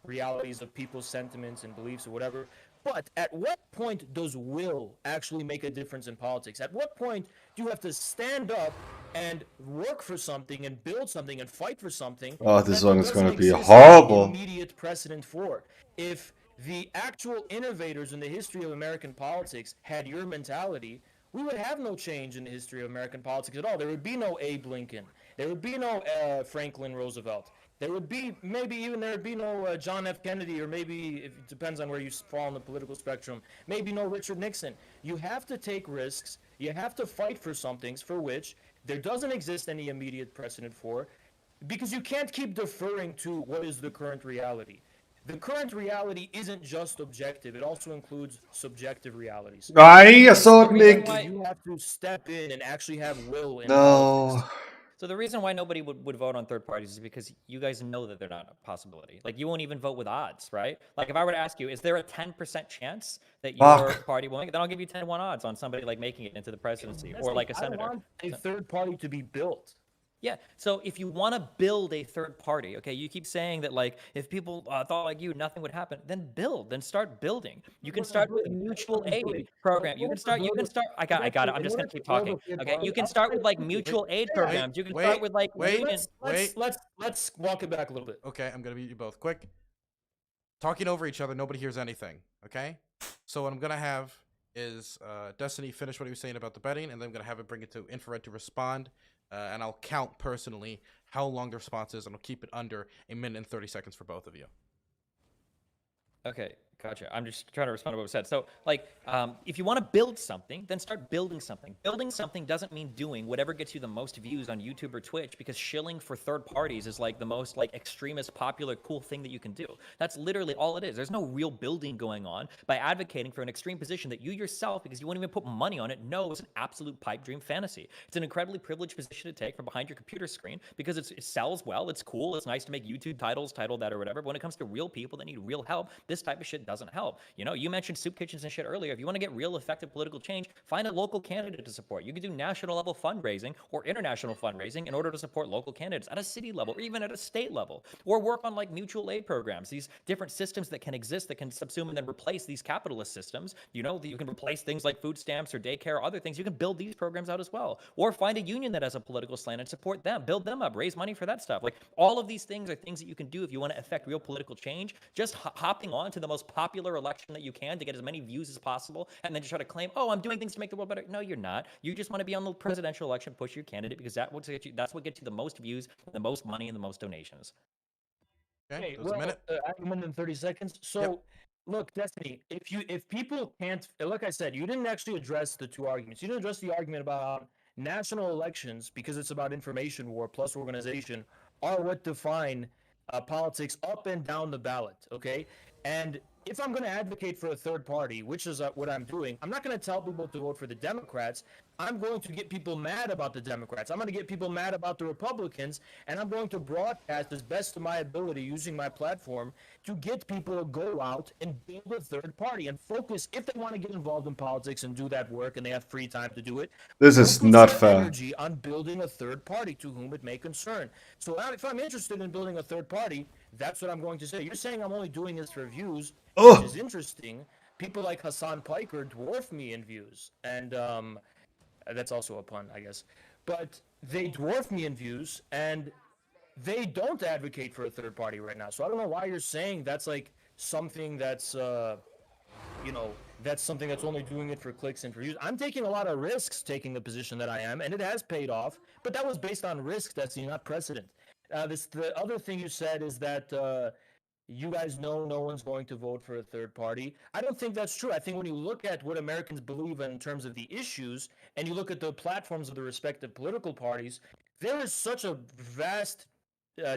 realities of people's sentiments and beliefs or whatever. But at what point does will actually make a difference in politics? At what point do you have to stand up and work for something and build something and fight for something? Oh, this song is going to be exist horrible. Immediate precedent for. If the actual innovators in the history of American politics had your mentality, we would have no change in the history of American politics at all. There would be no Abe Lincoln. There would be no Franklin Roosevelt. There would be no John F. Kennedy, or maybe, it depends on where you fall on the political spectrum, maybe no Richard Nixon. You have to take risks. You have to fight for some things for which there doesn't exist any immediate precedent for, because you can't keep deferring to what is the current reality. The current reality isn't just objective. It also includes subjective realities. Nej, jag såg Nick. You have to step in and actually have will in No. politics. So the reason why nobody would vote on third parties is because you guys know that they're not a possibility. Like, you won't even vote with odds, right? Like, if I were to ask you, is there a 10% chance that your party will make it? Then I'll give you 10-1 odds on somebody, like, making it into the presidency or like a senator. I want a third party to be built. Yeah, so if you want to build a third party, okay, you keep saying that, like, if people thought like you, nothing would happen, then start building. You can start with mutual aid program. You can start, I got it, I'm just going to keep talking. Okay, you can start with, like, mutual aid programs. You can start with, like, Let's walk it back a little bit. Okay, I'm going to beat you both. Quick. Talking over each other, nobody hears anything, okay? So what I'm going to have is Destiny finish what he was saying about the betting, and then I'm going to have it bring it to Infrared to respond. And I'll count personally how long the response is, and I'll keep it under a minute and 30 seconds for both of you. Okay, gotcha. I'm just trying to respond to what was said. So, like, if you want to build something, then start building something. Building something doesn't mean doing whatever gets you the most views on YouTube or Twitch, because shilling for third parties is like the most like extremist, popular, cool thing that you can do. That's literally all it is. There's no real building going on by advocating for an extreme position that you yourself, because you won't even put money on it, know is an absolute pipe dream fantasy. It's an incredibly privileged position to take from behind your computer screen because it sells well, it's cool, it's nice to make YouTube titles title that or whatever. But when it comes to real people that need real help, this type of shit doesn't help. You know, you mentioned soup kitchens and shit earlier. If you want to get real effective political change, find a local candidate to support. You can do national level fundraising or international fundraising in order to support local candidates at a city level or even at a state level, or work on like mutual aid programs, these different systems that can exist that can subsume and then replace these capitalist systems. You know, you can replace things like food stamps or daycare or other things. You can build these programs out as well, or find a union that has a political slant and support them, build them up, raise money for that stuff. Like, all of these things are things that you can do if you want to affect real political change. Just hopping on to the most popular election that you can to get as many views as possible, and then just try to claim, oh, I'm doing things to make the world better. No, you're not. You just want to be on the presidential election, push your candidate, because that's what gets you the most views, the most money, and the most donations. Okay, well, I have a minute and 30 seconds. So, look, Destiny, if people can't, like I said, you didn't actually address the two arguments. You didn't address the argument about national elections, because it's about information war plus organization, are what define politics up and down the ballot, okay? And if I'm going to advocate for a third party, which is what I'm doing, I'm not going to tell people to vote for the Democrats. I'm going to get people mad about the Democrats. I'm going to get people mad about the Republicans, and I'm going to broadcast as best of my ability using my platform to get people to go out and build a third party and focus, if they want to get involved in politics and do that work and they have free time to do it. This is not fair. Energy on building a third party to whom it may concern. So if I'm interested in building a third party, that's what I'm going to say. You're saying I'm only doing this for views, which is interesting. People like Hassan Piker dwarf me in views, and that's also a pun, I guess. But they dwarf me in views, and they don't advocate for a third party right now. So I don't know why you're saying that's like something that's, that's something that's only doing it for clicks and for views. I'm taking a lot of risks taking the position that I am, and it has paid off. But that was based on risk, that's not precedent. The other thing you said is that you guys know no one's going to vote for a third party. I don't think that's true. I think when you look at what Americans believe in terms of the issues, and you look at the platforms of the respective political parties, there is such a vast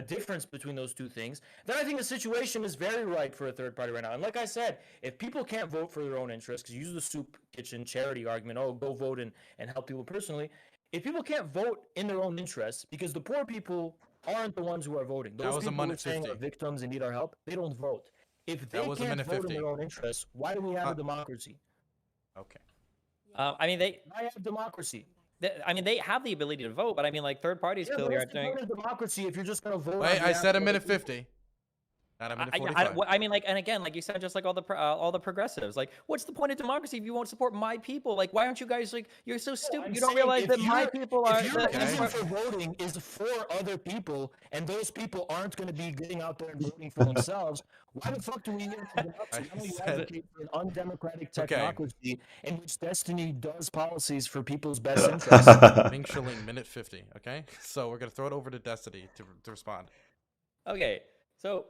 difference between those two things that I think the situation is very right for a third party right now. And like I said, if people can't vote for their own interests, because you use the soup kitchen charity argument, oh, go vote and help people personally. If people can't vote in their own interests, because the poor people aren't the ones who are voting. Those people who are saying are victims and need our help, they don't vote. If they can't vote in their own interests, why do we have a democracy? Okay. I mean, I have democracy. They have the ability to vote, but I mean, like, third parties clearly aren't doing. Democracy if you're just going to vote. Wait, I said a minute 50. Not a minute 45. I mean, like, and again, like you said, just like all the progressives, like, what's the point of democracy if you won't support my people? Like, why aren't you guys like? You're so stupid. You don't realize that my people are. If your reason for voting is for other people, and those people aren't going to be getting out there and voting for themselves, why the fuck do we need a democracy? Why do you advocate for an undemocratic technocracy in which Destiny does policies for people's best interests? Ming Shilling, minute 50. Okay, so we're gonna throw it over to Destiny to respond. Okay, so.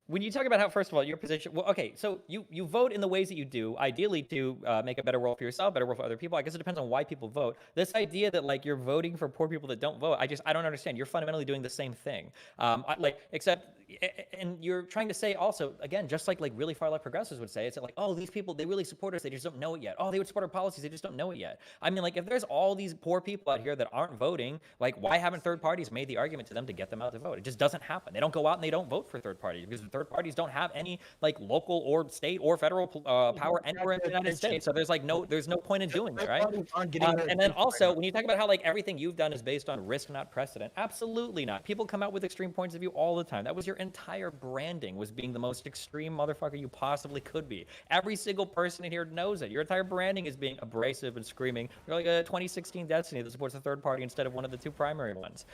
When you talk about how, first of all, your position, well, okay, so you vote in the ways that you do, ideally to make a better world for yourself, better world for other people. I guess it depends on why people vote. This idea that, like, you're voting for poor people that don't vote, I don't understand. You're fundamentally doing the same thing. And you're trying to say also, again, just like really far left progressives would say, it's like, oh, these people, they really support us, they just don't know it yet. Oh, they would support our policies, they just don't know it yet. I mean, like, if there's all these poor people out here that aren't voting, like, why haven't third parties made the argument to them to get them out to vote? It just doesn't happen. They don't go out and they don't vote for third parties because third parties don't have any like local or state or federal power anywhere in the United States. So there's no point in doing that, right? And then also, when you talk about how like everything you've done is based on risk, not precedent, absolutely not. People come out with extreme points of view all the time. That was your your entire branding was being the most extreme motherfucker you possibly could be. Every single person in here knows it. Your entire branding is being abrasive and screaming. You're like a 2016 Destiny that supports a third party instead of one of the two primary ones.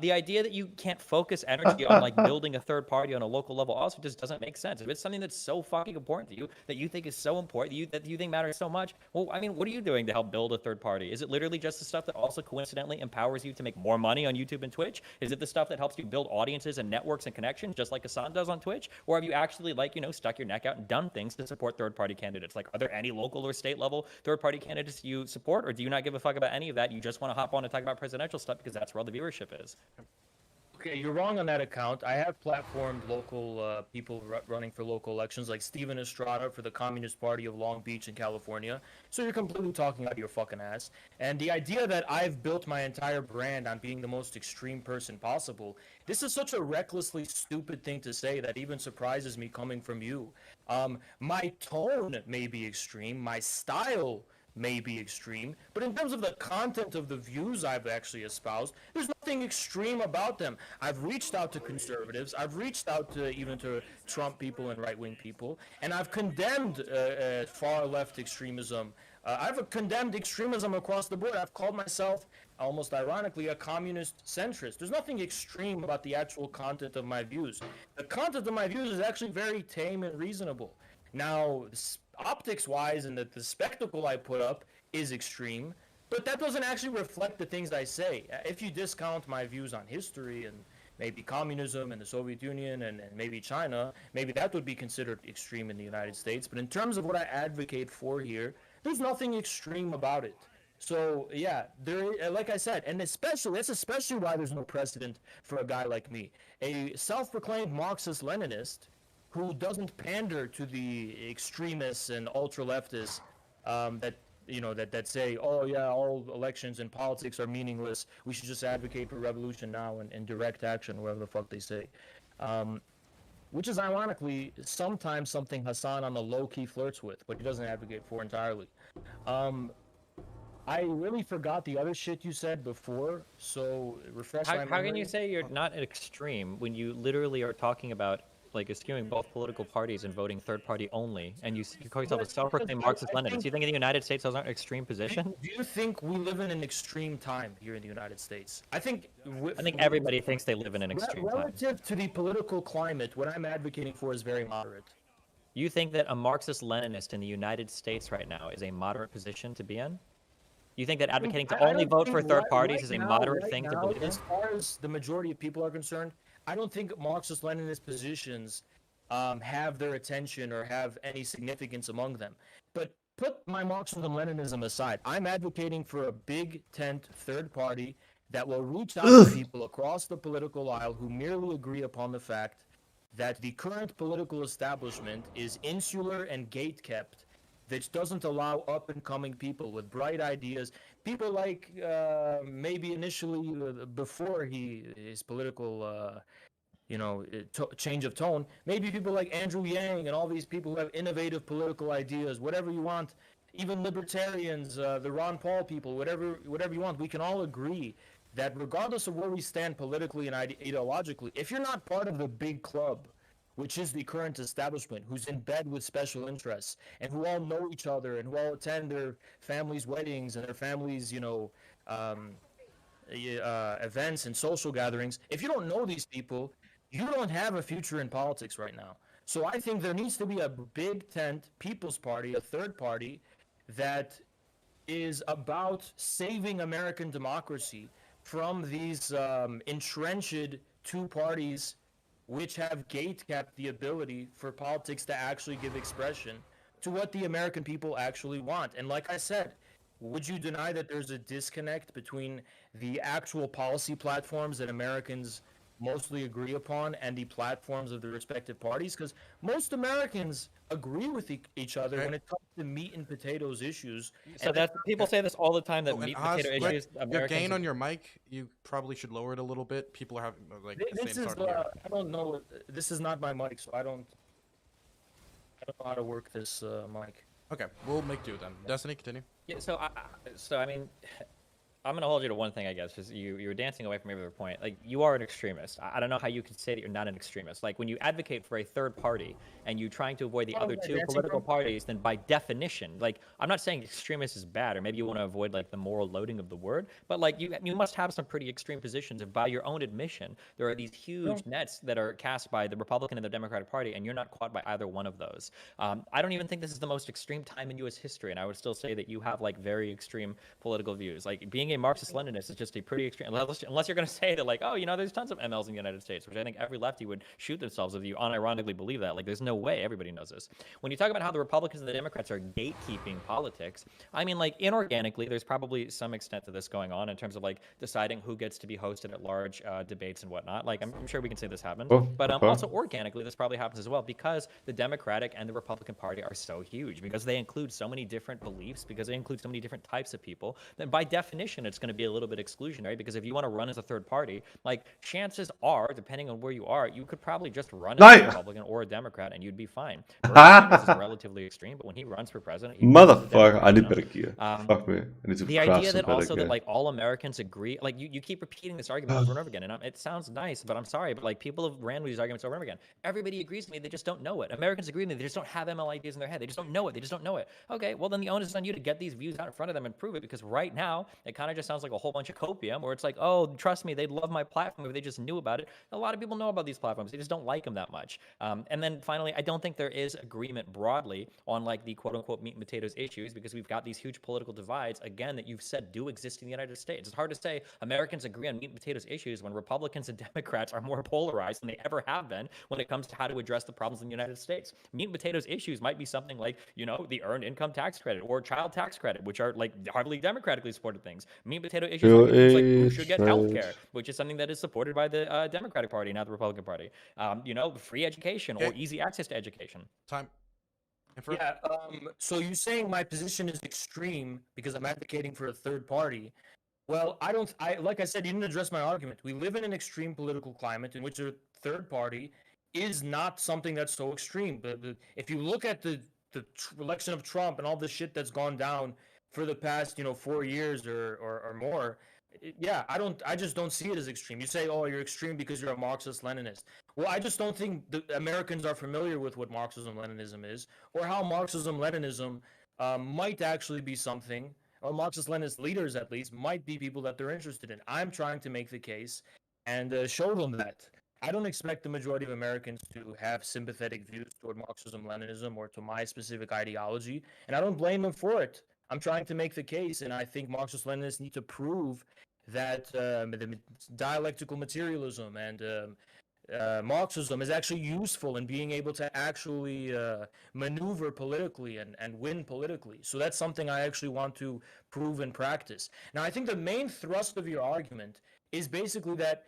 The idea that you can't focus energy on like building a third party on a local level also just doesn't make sense. If it's something that's so fucking important to you, that you think is so important, that you think matters so much, well, I mean, what are you doing to help build a third party? Is it literally just the stuff that also coincidentally empowers you to make more money on YouTube and Twitch? Is it the stuff that helps you build audiences and networks and connections, just like Hassan does on Twitch? Or have you actually, like, you know, stuck your neck out and done things to support third-party candidates? Like, are there any local or state-level third-party candidates you support, or do you not give a fuck about any of that? You just want to hop on and talk about presidential stuff because that's where all the viewership is. Okay, you're wrong on that account. I have platformed local people running for local elections, like Steven Estrada for the Communist Party of Long Beach in California. So you're completely talking out of your fucking ass. And the idea that I've built my entire brand on being the most extreme person possible, this is such a recklessly stupid thing to say that even surprises me coming from you. My tone may be extreme, my style may be extreme, but in terms of the content of the views I've actually espoused, there's nothing extreme about them. I've reached out to conservatives, I've reached out to even to Trump people and right-wing people, and I've condemned far-left extremism. I've condemned extremism across the board. I've called myself, almost ironically, a communist centrist. There's nothing extreme about the actual content of my views. The content of my views is actually very tame and reasonable. Now, optics-wise, and the spectacle I put up is extreme, but that doesn't actually reflect the things I say. If you discount my views on history and maybe communism and the Soviet Union and maybe China, maybe that would be considered extreme in the United States. But in terms of what I advocate for here, there's nothing extreme about it. So, yeah, like I said, and that's especially why there's no precedent for a guy like me. A self-proclaimed Marxist-Leninist who doesn't pander to the extremists and ultra-leftists that say, oh yeah, all elections and politics are meaningless. We should just advocate for revolution now and direct action, whatever the fuck they say. Which is ironically sometimes something Hassan on the low-key flirts with, but he doesn't advocate for entirely. I really forgot the other shit you said before, so refresh my memory. How can you say you're not an extreme when you literally are talking about like eschewing both political parties and voting third party only, and you call yourself a self-proclaimed Marxist-Leninist? Do you think in the United States those aren't extreme positions? Do you think we live in an extreme time here in the United States? I think everybody thinks they live in an extreme time. Relative to the political climate, what I'm advocating for is very moderate. You think that a Marxist-Leninist in the United States right now is a moderate position to be in? You think that advocating to only vote for third parties is a moderate thing to believe in? As far as the majority of people are concerned, I don't think Marxist-Leninist positions have their attention or have any significance among them. But put my Marxism-Leninism aside. I'm advocating for a big tent third party that will reach out to people across the political aisle who merely agree upon the fact that the current political establishment is insular and gate-kept, that doesn't allow up-and-coming people with bright ideas, people like maybe initially before his political change of tone, maybe people like Andrew Yang and all these people who have innovative political ideas, whatever you want, even libertarians, the Ron Paul people, whatever you want. We can all agree that regardless of where we stand politically and ideologically, if you're not part of the big club, which is the current establishment, who's in bed with special interests, and who all know each other, and who all attend their families' weddings and their families' events and social gatherings, if you don't know these people, you don't have a future in politics right now. So I think there needs to be a big tent People's Party, a third party, that is about saving American democracy from these entrenched two parties which have gate-kept the ability for politics to actually give expression to what the American people actually want. And like I said, would you deny that there's a disconnect between the actual policy platforms that Americans mostly agree upon and the platforms of the respective parties? Because most Americans agree with each other when it comes to meat and potatoes issues. So that people say this all the time, that meat and potato issues. Your gain on your mic, you probably should lower it a little bit. People are having like the same sort of I don't know. This is not my mic, so I don't know how to work this mic. Okay, we'll make do then. Destiny, continue. Yeah. So I mean, I'm gonna hold you to one thing, I guess, because you were dancing away from every other point. Like, you are an extremist. I don't know how you could say that you're not an extremist. Like, when you advocate for a third party and you trying to avoid the other two political parties, then by definition, like, I'm not saying extremist is bad, or maybe you want to avoid like the moral loading of the word, but like you must have some pretty extreme positions. If by your own admission there are these huge nets that are cast by the Republican and the Democratic Party, and you're not caught by either one of those. I don't even think this is the most extreme time in U.S. history, and I would still say that you have like very extreme political views. Like, being a Marxist-Leninist is just a pretty extreme, unless you're going to say that, like, oh, there's tons of MLs in the United States, which I think every lefty would shoot themselves if you unironically believe that. Like, there's no way. Everybody knows this. When you talk about how the Republicans and the Democrats are gatekeeping politics, I mean, like, inorganically, there's probably some extent to this going on in terms of like deciding who gets to be hosted at large debates and whatnot. Like, I'm sure we can say this happens, but also organically, this probably happens as well, because the Democratic and the Republican Party are so huge, because they include so many different beliefs, because they include so many different types of people, then by definition, it's going to be a little bit exclusionary. Because if you want to run as a third party, like, chances are, depending on where you are, you could probably just run as a Republican or a Democrat and you'd be fine. Bernie Sanders is relatively extreme, but when he runs for president, he runs as a Motherfucker, I Democrat, need better gear. Fuck me. I need to the craft idea some that better also gear. that like all Americans agree, like, you keep repeating this argument over and over again, and it sounds nice, but I'm sorry, but like, people have ran with these arguments over and over again. Everybody agrees with me, they just don't know it. Americans agree with me, they just don't have ML ideas in their head. They just don't know it. They just don't know it. Okay, well then the onus is on you to get these views out in front of them and prove it, because right now it kind of just sounds like a whole bunch of copium, where it's like, oh, trust me, they'd love my platform if they just knew about it. A lot of people know about these platforms, they just don't like them that much. And then finally, I don't think there is agreement broadly on like the quote unquote meat and potatoes issues, because we've got these huge political divides, again, that you've said do exist in the United States. It's hard to say Americans agree on meat and potatoes issues when Republicans and Democrats are more polarized than they ever have been when it comes to how to address the problems in the United States. Meat and potatoes issues might be something like, the earned income tax credit or child tax credit, which are like heavily democratically supported things. Meat and potato issues might be things like who should get health care, which is something that is supported by the Democratic Party, not the Republican Party. Free education or easy access to education. Time. Yeah, so you're saying my position is extreme because I'm advocating for a third party. Well, like I said, you didn't address my argument. We live in an extreme political climate in which a third party is not something that's so extreme. But if you look at the election of Trump and all the shit that's gone down for the past, 4 years or more, yeah, I just don't see it as extreme. You say, oh, you're extreme because you're a Marxist-Leninist. Well, I just don't think the Americans are familiar with what Marxism-Leninism is, or how Marxism-Leninism might actually be something, or Marxist-Leninist leaders at least, might be people that they're interested in. I'm trying to make the case and show them that. I don't expect the majority of Americans to have sympathetic views toward Marxism-Leninism or to my specific ideology, and I don't blame them for it. I'm trying to make the case, and I think Marxist-Leninists need to prove that the dialectical materialism and Marxism is actually useful in being able to actually maneuver politically and win politically. So that's something I actually want to prove in practice. Now, I think the main thrust of your argument is basically that,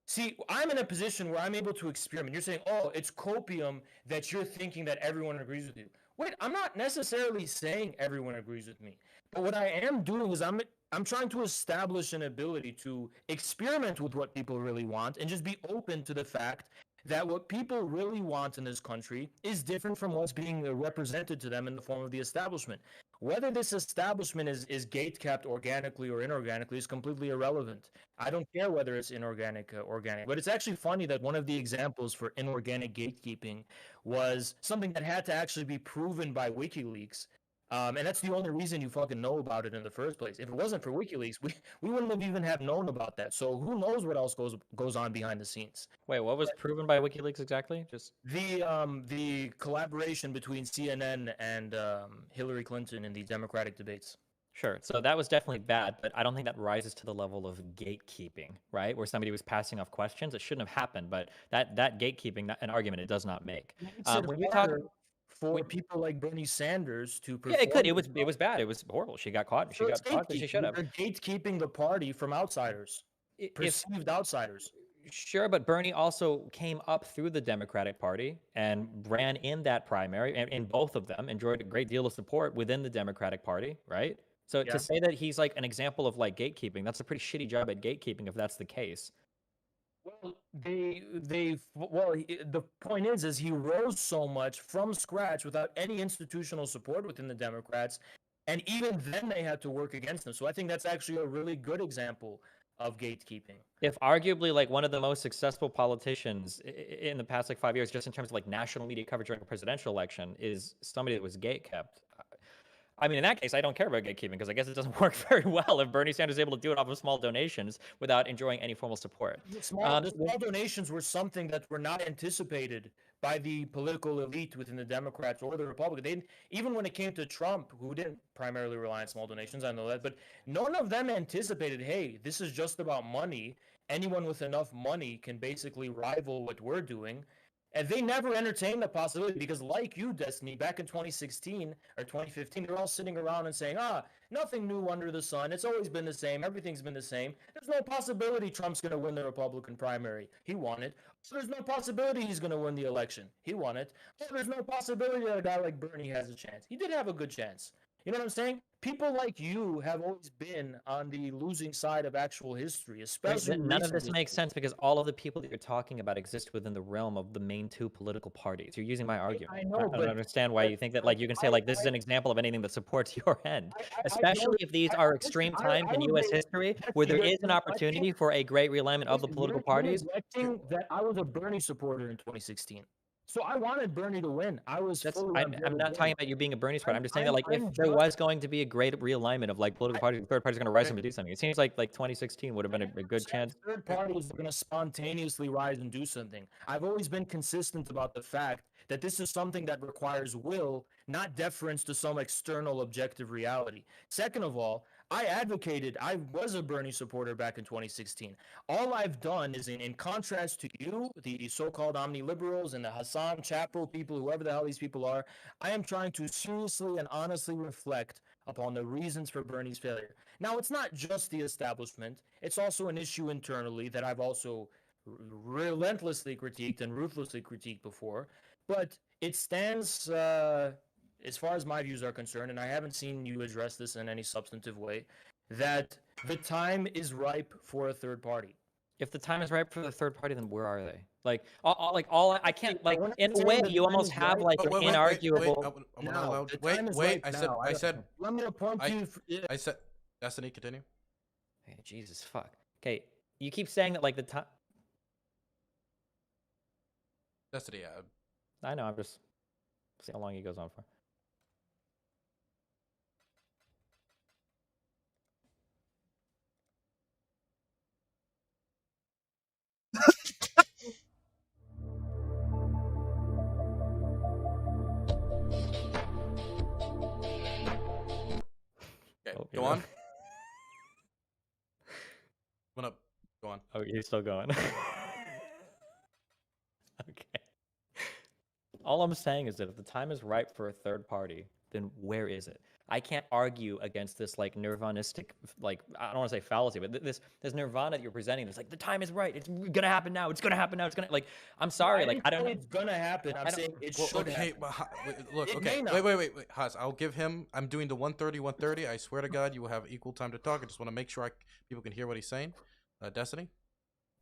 see, I'm in a position where I'm able to experiment. You're saying, oh, it's copium that you're thinking that everyone agrees with you. Wait, I'm not necessarily saying everyone agrees with me. But what I am doing is I'm trying to establish an ability to experiment with what people really want and just be open to the fact that what people really want in this country is different from what's being represented to them in the form of the establishment. Whether this establishment is gate-kept organically or inorganically is completely irrelevant. I don't care whether it's inorganic or organic. But it's actually funny that one of the examples for inorganic gatekeeping was something that had to actually be proven by WikiLeaks. And that's the only reason you fucking know about it in the first place. If it wasn't for WikiLeaks, we wouldn't have even have known about that. So who knows what else goes on behind the scenes? Wait, what was proven by WikiLeaks exactly? Just the collaboration between CNN and Hillary Clinton in the Democratic debates. Sure. So that was definitely bad, but I don't think that rises to the level of gatekeeping, right? Where somebody was passing off questions. It shouldn't have happened, but that gatekeeping, an argument it does not make. When you talk for people like Bernie Sanders to perform, yeah, it could. It was bad. It was horrible. She got caught. She got caught because she should have. They're gatekeeping the party from outsiders, perceived outsiders. Sure, but Bernie also came up through the Democratic Party and ran in that primary, and in both of them enjoyed a great deal of support within the Democratic Party, right? So to say that he's like an example of like gatekeeping, that's a pretty shitty job at gatekeeping if that's the case. Well, the point is he rose so much from scratch without any institutional support within the Democrats And even then, they had to work against them. So I think that's actually a really good example of gatekeeping. If arguably like one of the most successful politicians in the past like 5 years, just in terms of like national media coverage during a presidential election, is somebody that was gate kept. I mean, in that case, I don't care about gatekeeping because I guess it doesn't work very well if Bernie Sanders is able to do it off of small donations without enjoying any formal support. The small donations were something that were not anticipated by the political elite within the Democrats or the Republicans. Even when it came to Trump, who didn't primarily rely on small donations, I know that, but none of them anticipated, hey, this is just about money. Anyone with enough money can basically rival what we're doing. And they never entertained the possibility because, like you, Destiny, back in 2016 or 2015, they're all sitting around and saying, nothing new under the sun. It's always been the same. Everything's been the same. There's no possibility Trump's going to win the Republican primary. He won it. So there's no possibility he's going to win the election. He won it. So there's no possibility that a guy like Bernie has a chance. He did have a good chance. You know what I'm saying? People like you have always been on the losing side of actual history, especially None of this makes sense because all of the people that you're talking about exist within the realm of the main two political parties. You're using my argument. I know, I don't understand why you think that like you can say like this is an example of anything that supports your end, especially if these are extreme times in U.S. history where there is an opportunity for a great realignment of the political parties. Neglecting that I was a Bernie supporter in 2016. So I wanted Bernie to win. I was. I'm not talking about you being a Bernie supporter. I'm just saying that like if there was going to be a great realignment of like political parties, the third parties are going to rise up to do something. It seems like 2016 would have been a good chance. Third parties are going to spontaneously rise and do something. I've always been consistent about the fact that this is something that requires will, not deference to some external objective reality. Second of all, I was a Bernie supporter back in 2016. All I've done is, in contrast to you, the so-called omni-liberals and the Hassan Chapo people, whoever the hell these people are, I am trying to seriously and honestly reflect upon the reasons for Bernie's failure. Now, it's not just the establishment. It's also an issue internally that I've also relentlessly critiqued and ruthlessly critiqued before. But it stands... as far as my views are concerned, and I haven't seen you address this in any substantive way, that the time is ripe for a third party. If the time is ripe for the third party, then where are they? I can't like in a way you almost have like an inarguable. I said. Let me point you. I said. Destiny, continue. Hey, Jesus fuck. Okay, you keep saying that like the time. Destiny, I know. I'm just see how long he goes on for. Okay, go on. Go on. Oh, you're still going. Okay. All I'm saying is that if the time is ripe for a third party, then where is it? I can't argue against this like nirvanistic, like I don't want to say fallacy, but this nirvana that you're presenting. It's like the time is right. It's gonna happen now. It's gonna happen now. It's gonna like. I'm sorry. Like I don't. It's gonna happen. I'm saying it should happen. Look. Okay. Wait. Haas, I'll give him. I'm doing the 1:30. I swear to God, you will have equal time to talk. I just want to make sure people can hear what he's saying. Destiny.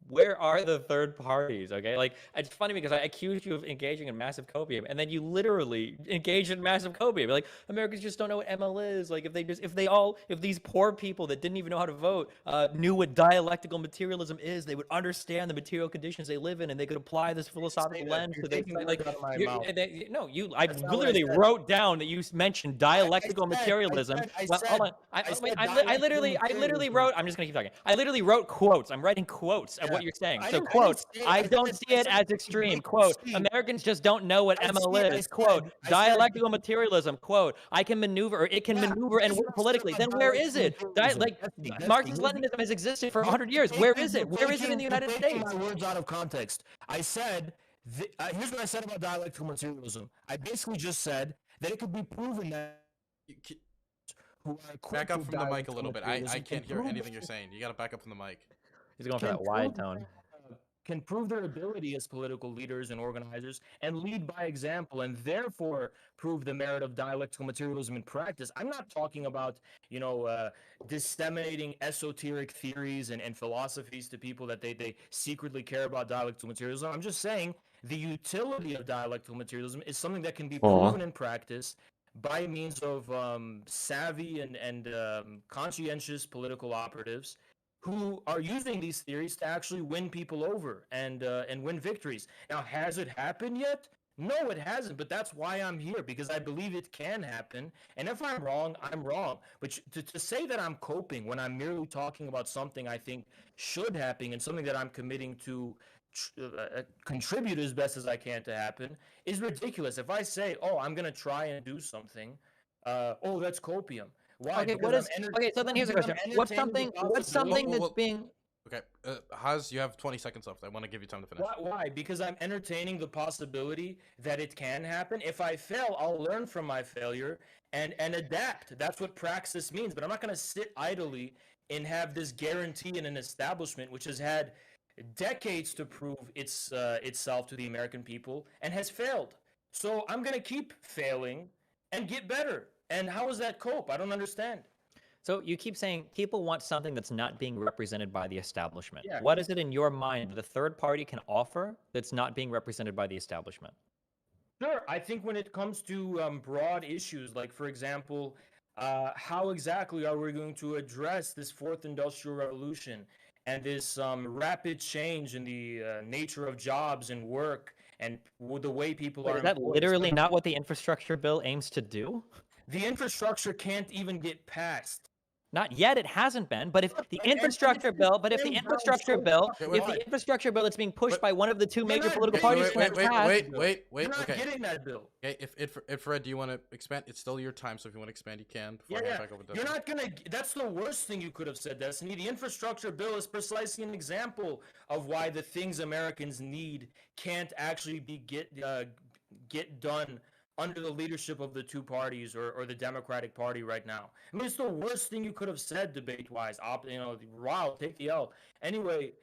Where are the third parties? Okay, like it's funny because I accused you of engaging in massive copium, and then you literally engage in massive copium. Like Americans just don't know what ML is. Like if these poor people that didn't even know how to vote knew what dialectical materialism is, they would understand the material conditions they live in, and they could apply this philosophical lens to their like. I literally wrote down that you mentioned dialectical materialism. Hold on. I literally wrote. I'm just gonna keep talking. I literally wrote quotes. I'm writing quotes of what you're saying. So, quote, I don't see it as extreme. Quote, Americans just don't know what ML is. Quote, dialectical materialism. Quote, it can maneuver and work politically. Then where is it? Marxist-Leninism has existed for 100 years. Where is it? Where is it in the United States? My words out of context. I said, here's what I said about dialectical materialism. I basically just said that it could be proven that. Back up from the mic a little bit. I can't hear anything you're saying. You gotta back up from the mic. He's going for that wide tone. Can prove their ability as political leaders and organizers and lead by example and therefore prove the merit of dialectical materialism in practice. I'm not talking about, disseminating esoteric theories and philosophies to people that they secretly care about dialectical materialism. I'm just saying the utility of dialectical materialism is something that can be proven in practice by means of savvy and conscientious political operatives who are using these theories to actually win people over and win victories. Now, has it happened yet? No, it hasn't, but that's why I'm here, because I believe it can happen. And if I'm wrong, I'm wrong. But to say that I'm coping when I'm merely talking about something I think should happen and something that I'm committing to contribute as best as I can to happen is ridiculous. If I say, oh, I'm going to try and do something, oh, that's copium. Why? Okay, Because what is okay? So then here's the because question: I'm What's entertaining the something? What's something possibility. that's being? Okay, Haz, you have 20 seconds left. I want to give you time to finish. Why? Because I'm entertaining the possibility that it can happen. If I fail, I'll learn from my failure and adapt. That's what praxis means. But I'm not going to sit idly and have this guarantee in an establishment which has had decades to prove itself to the American people and has failed. So I'm going to keep failing and get better. And how is that cope? I don't understand. So you keep saying people want something that's not being represented by the establishment. Yeah. What is it in your mind that the third party can offer that's not being represented by the establishment? Sure. I think when it comes to broad issues, like, for example, how exactly are we going to address this fourth industrial revolution and this rapid change in the nature of jobs and work and the way people Wait, are is that employed? literally not what the infrastructure bill aims to do? The infrastructure can't even get passed. Not yet. It hasn't been. But if the And infrastructure it's bill, but if the been down infrastructure so bill, far. if the infrastructure bill that's being pushed by one of the two You're major not political getting parties that can't bill. pass. Wait. You're not Okay. getting that bill. Okay, if Fred, do you want to expand? It's still your time, so if you want to expand, you can. Before I hand back over to You're Destiny. not gonna. That's the worst thing you could have said, Destiny. The infrastructure bill is precisely an example of why the things Americans need can't actually get done under the leadership of the two parties or the Democratic Party right now. I mean, it's the worst thing you could have said debate-wise. Wow, take the L. Anyway,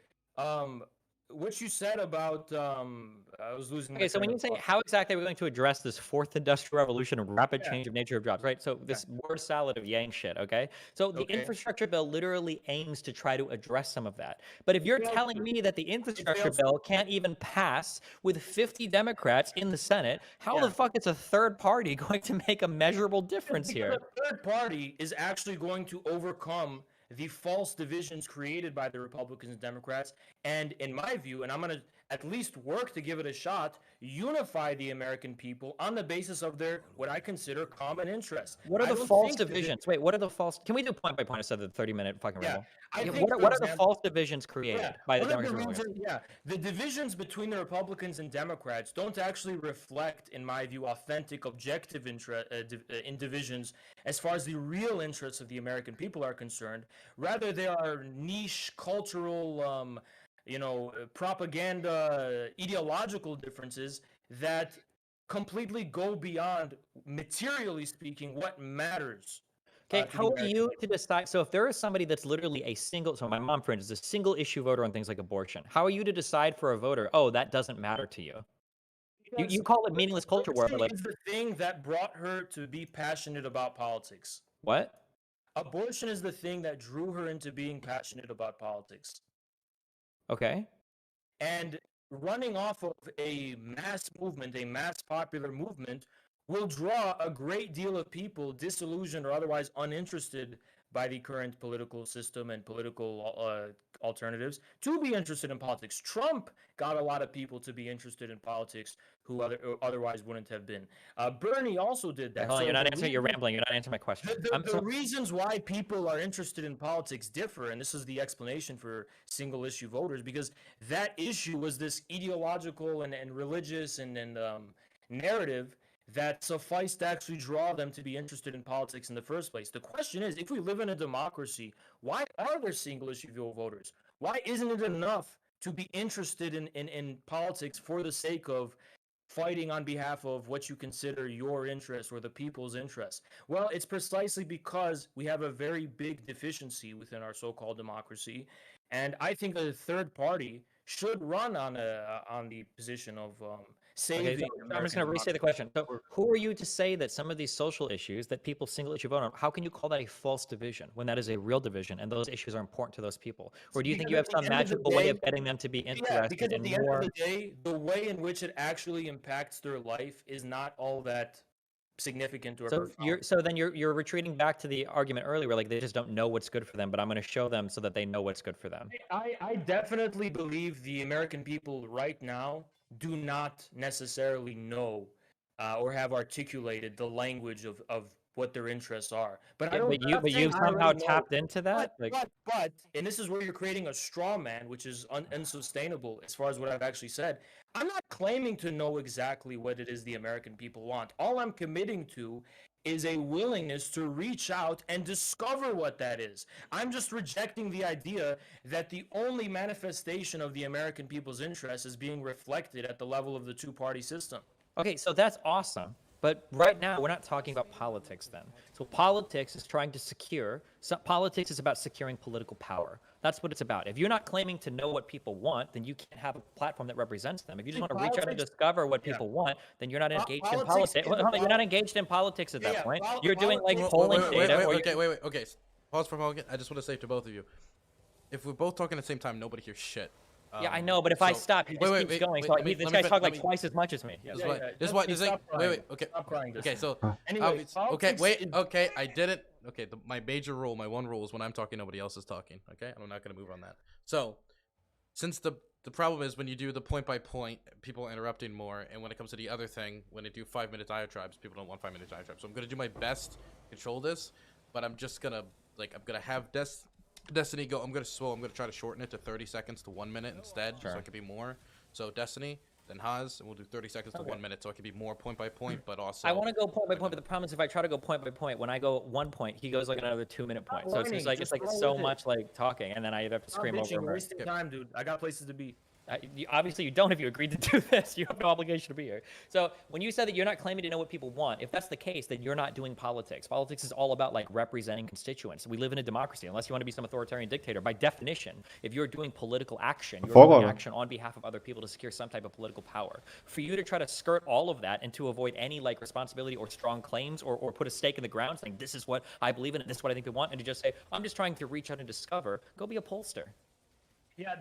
what you said about I was losing. Okay, so when you say how exactly are we going to address this fourth industrial revolution and rapid change of nature of jobs, right? So this word salad of yang shit, okay? So the infrastructure bill literally aims to try to address some of that. But if you're telling me that the infrastructure bill can't even pass with 50 Democrats in the Senate, how the fuck is a third party going to make a measurable difference here? The third party is actually going to overcome the false divisions created by the Republicans and Democrats, and in my view, and I'm going to at least work to give it a shot, unify the American people on the basis of their, what I consider, common interests. What are the false divisions? Wait, what are the false? Can we do point by point instead of the 30-minute fucking ramble? What are the false divisions created by the Democrats? The divisions between the Republicans and Democrats don't actually reflect, in my view, authentic, objective in divisions as far as the real interests of the American people are concerned. Rather, they are niche cultural, propaganda, ideological differences that completely go beyond, materially speaking, what matters. Okay, how are you to decide? So if there is somebody that's literally a single, so my mom, for instance, is a single issue voter on things like abortion, how are you to decide for a voter, oh, that doesn't matter to you? You call it meaningless culture war, but like, is the thing that brought her to be passionate about politics. What? Abortion is the thing that drew her into being passionate about politics. Okay. And running off of a mass movement, a mass popular movement, will draw a great deal of people disillusioned or otherwise uninterested by the current political system and political alternatives to be interested in politics. Trump got a lot of people to be interested in politics who otherwise wouldn't have been. Bernie also did that. Hold on, you're not answering. You're rambling. You're not answering my question. The reasons why people are interested in politics differ, and this is the explanation for single-issue voters, because that issue was this ideological and religious and narrative that suffice to actually draw them to be interested in politics in the first place. The question is, if we live in a democracy, why are there single-issue voters? Why isn't it enough to be interested in politics for the sake of fighting on behalf of what you consider your interest or the people's interest? Well, it's precisely because we have a very big deficiency within our so-called democracy, and I think the third party should run on the position of saving. Okay, so I'm just going to restate the question. So, who are you to say that some of these social issues that people single issue vote on, how can you call that a false division when that is a real division and those issues are important to those people? Or do you think you have some magical way of getting them to be interested because at in the end more? of the day, the way in which it actually impacts their life is not all that significant or So profound. then you're retreating back to the argument earlier, where like they just don't know what's good for them, but I'm going to show them so that they know what's good for them. I definitely believe the American people right now do not necessarily know or have articulated the language of what their interests are. But I Yeah, don't. but I'm not saying you've I somehow already know. tapped into that. But, and this is where you're creating a straw man, which is unsustainable as far as what I've actually said. I'm not claiming to know exactly what it is the American people want. All I'm committing to is a willingness to reach out and discover what that is. I'm just rejecting the idea that the only manifestation of the American people's interest is being reflected at the level of the two-party system. Okay, so that's awesome. But right now, we're not talking about politics then. So politics is trying to secure, politics is about securing political power. That's what it's about. If you're not claiming to know what people want, then you can't have a platform that represents them. If you just want to reach out and discover what people want, then you're not engaged in politics. You're not engaged in politics at that point. You're doing like polling data. Okay. Pause for a moment. I just want to say to both of you, if we're both talking at the same time, nobody hears shit. Yeah, I know, but if I stop, he just keeps going. So this guy's talking like twice as much as me. This is why. Okay. Stop crying. Okay, so anyway, okay, I did it. Okay, my major rule, my one rule is when I'm talking, nobody else is talking. Okay, I'm not gonna move on that. So, since the problem is when you do the point by point, people are interrupting more, and when it comes to the other thing, when I do 5-minute diatribes, people don't want 5-minute diatribes. So I'm gonna do my best to control this, but I'm just gonna I'm gonna have Destiny go. I'm gonna try to shorten it to 30 seconds to 1 minute instead, so it can be more. So Destiny, then Haas, and we'll do 30 seconds to 1 minute, so it can be more point by point, but also. I want to go point by point, but the problem is if I try to go point by point, when I go 1 point, he goes like another 2-minute point. So it's like so much like talking, and then I have to scream over him. Wasting time, dude. I got places to be. Obviously, you don't if you agreed to do this. You have no obligation to be here. So when you said that you're not claiming to know what people want, if that's the case, then you're not doing politics. Politics is all about like representing constituents. We live in a democracy. Unless you want to be some authoritarian dictator, by definition, if you're doing political action, you're doing action on behalf of other people to secure some type of political power. For you to try to skirt all of that and to avoid any like responsibility or strong claims or put a stake in the ground saying this is what I believe in and this is what I think they want, and to just say I'm just trying to reach out and discover, go be a pollster. Yeah,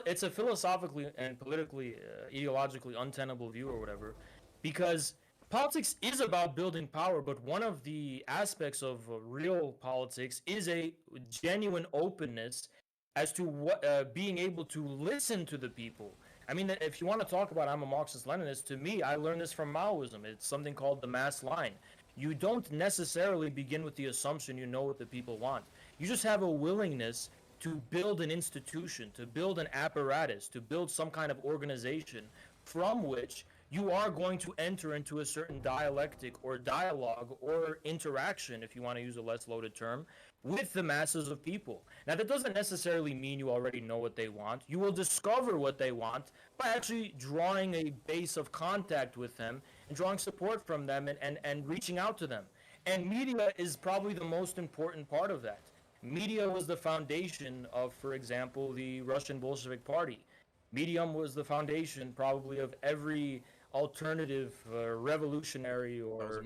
it's a philosophically and politically, ideologically untenable view or whatever, because politics is about building power, but one of the aspects of real politics is a genuine openness as to what being able to listen to the people. I mean, if you want to talk about I'm a Marxist-Leninist, to me, I learned this from Maoism. It's something called the mass line. You don't necessarily begin with the assumption you know what the people want. You just have a willingness to build an institution, to build an apparatus, to build some kind of organization from which you are going to enter into a certain dialectic or dialogue or interaction, if you want to use a less loaded term, with the masses of people. Now, that doesn't necessarily mean you already know what they want. You will discover what they want by actually drawing a base of contact with them and drawing support from them and reaching out to them. And media is probably the most important part of that. Media was the foundation of, for example, the Russian Bolshevik Party. Medium was the foundation probably of every alternative revolutionary or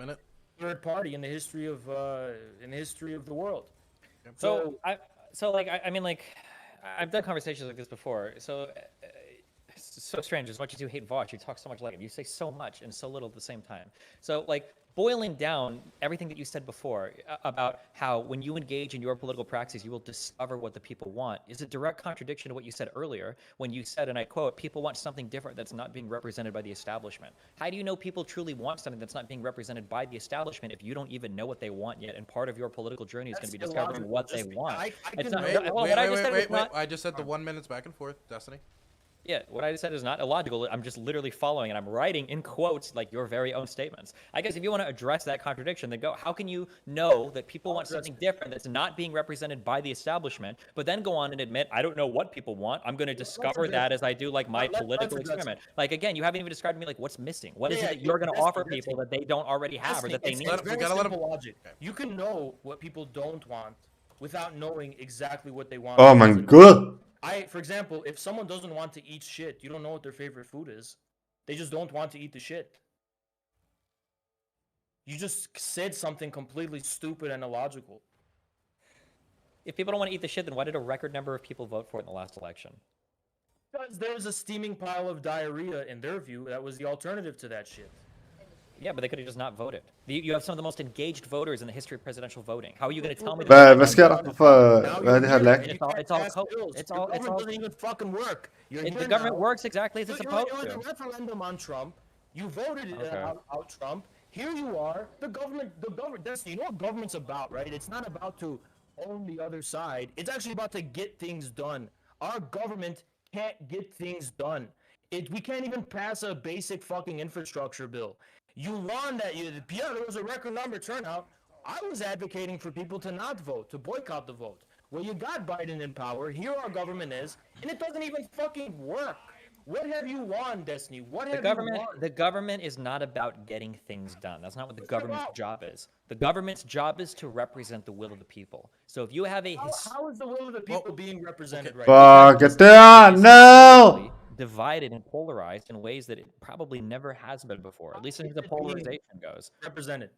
third party in the history of the world. So I mean I've done conversations like this before. So it's so strange. As much as you hate Vosh, you talk so much like him. You say so much and so little at the same time. So like boiling down everything that you said before about how when you engage in your political praxis, you will discover what the people want is a direct contradiction to what you said earlier when you said, and I quote, people want something different that's not being represented by the establishment. How do you know people truly want something that's not being represented by the establishment if you don't even know what they want yet? And part of your political journey is going to be discovering what they want. I just said the 1 minute's back and forth, Destiny. Yeah, what I said is not illogical. I'm just literally following, and I'm writing in quotes like your very own statements. I guess if you want to address that contradiction, then go, how can you know that people want something different that's not being represented by the establishment, but then go on and admit, I don't know what people want. I'm going to discover that as I do like my political experiment. Like, again, you haven't even described to me like what's missing. What is it that you're going to offer people that they don't already have or that they need? It's very simple logic. You can know what people don't want without knowing exactly what they want. Oh my god. For example, if someone doesn't want to eat shit, you don't know what their favorite food is. They just don't want to eat the shit. You just said something completely stupid and illogical. If people don't want to eat the shit, then why did a record number of people vote for it in the last election? Because there's a steaming pile of diarrhea in their view. That was the alternative to that shit. Yeah, but they could have just not voted. You have some of the most engaged voters in the history of presidential voting. How are you going to tell me? Hvad sker der for... Hvad er det her lag? It's all Government doesn't even fucking work. The government works exactly as it's supposed to. You went a referendum on Trump. You voted out Trump. Here you are. The government. You know what government's about, right? It's not about to own the other side. It's actually about to get things done. Our government can't get things done. We can't even pass a basic fucking infrastructure bill. You won that. There was a record number turnout. I was advocating for people to not vote, to boycott the vote. Well, you got Biden in power. Here our government is, and it doesn't even fucking work. What have you won, Destiny? What have you won? The government is not about getting things done. That's not what the government's job is. The government's job is to represent the will of the people. So if you have a... How is the will of the people being represented right now? Fuck it down, no! Divided and polarized in ways that it probably never has been before, at least as the polarization goes. Represented.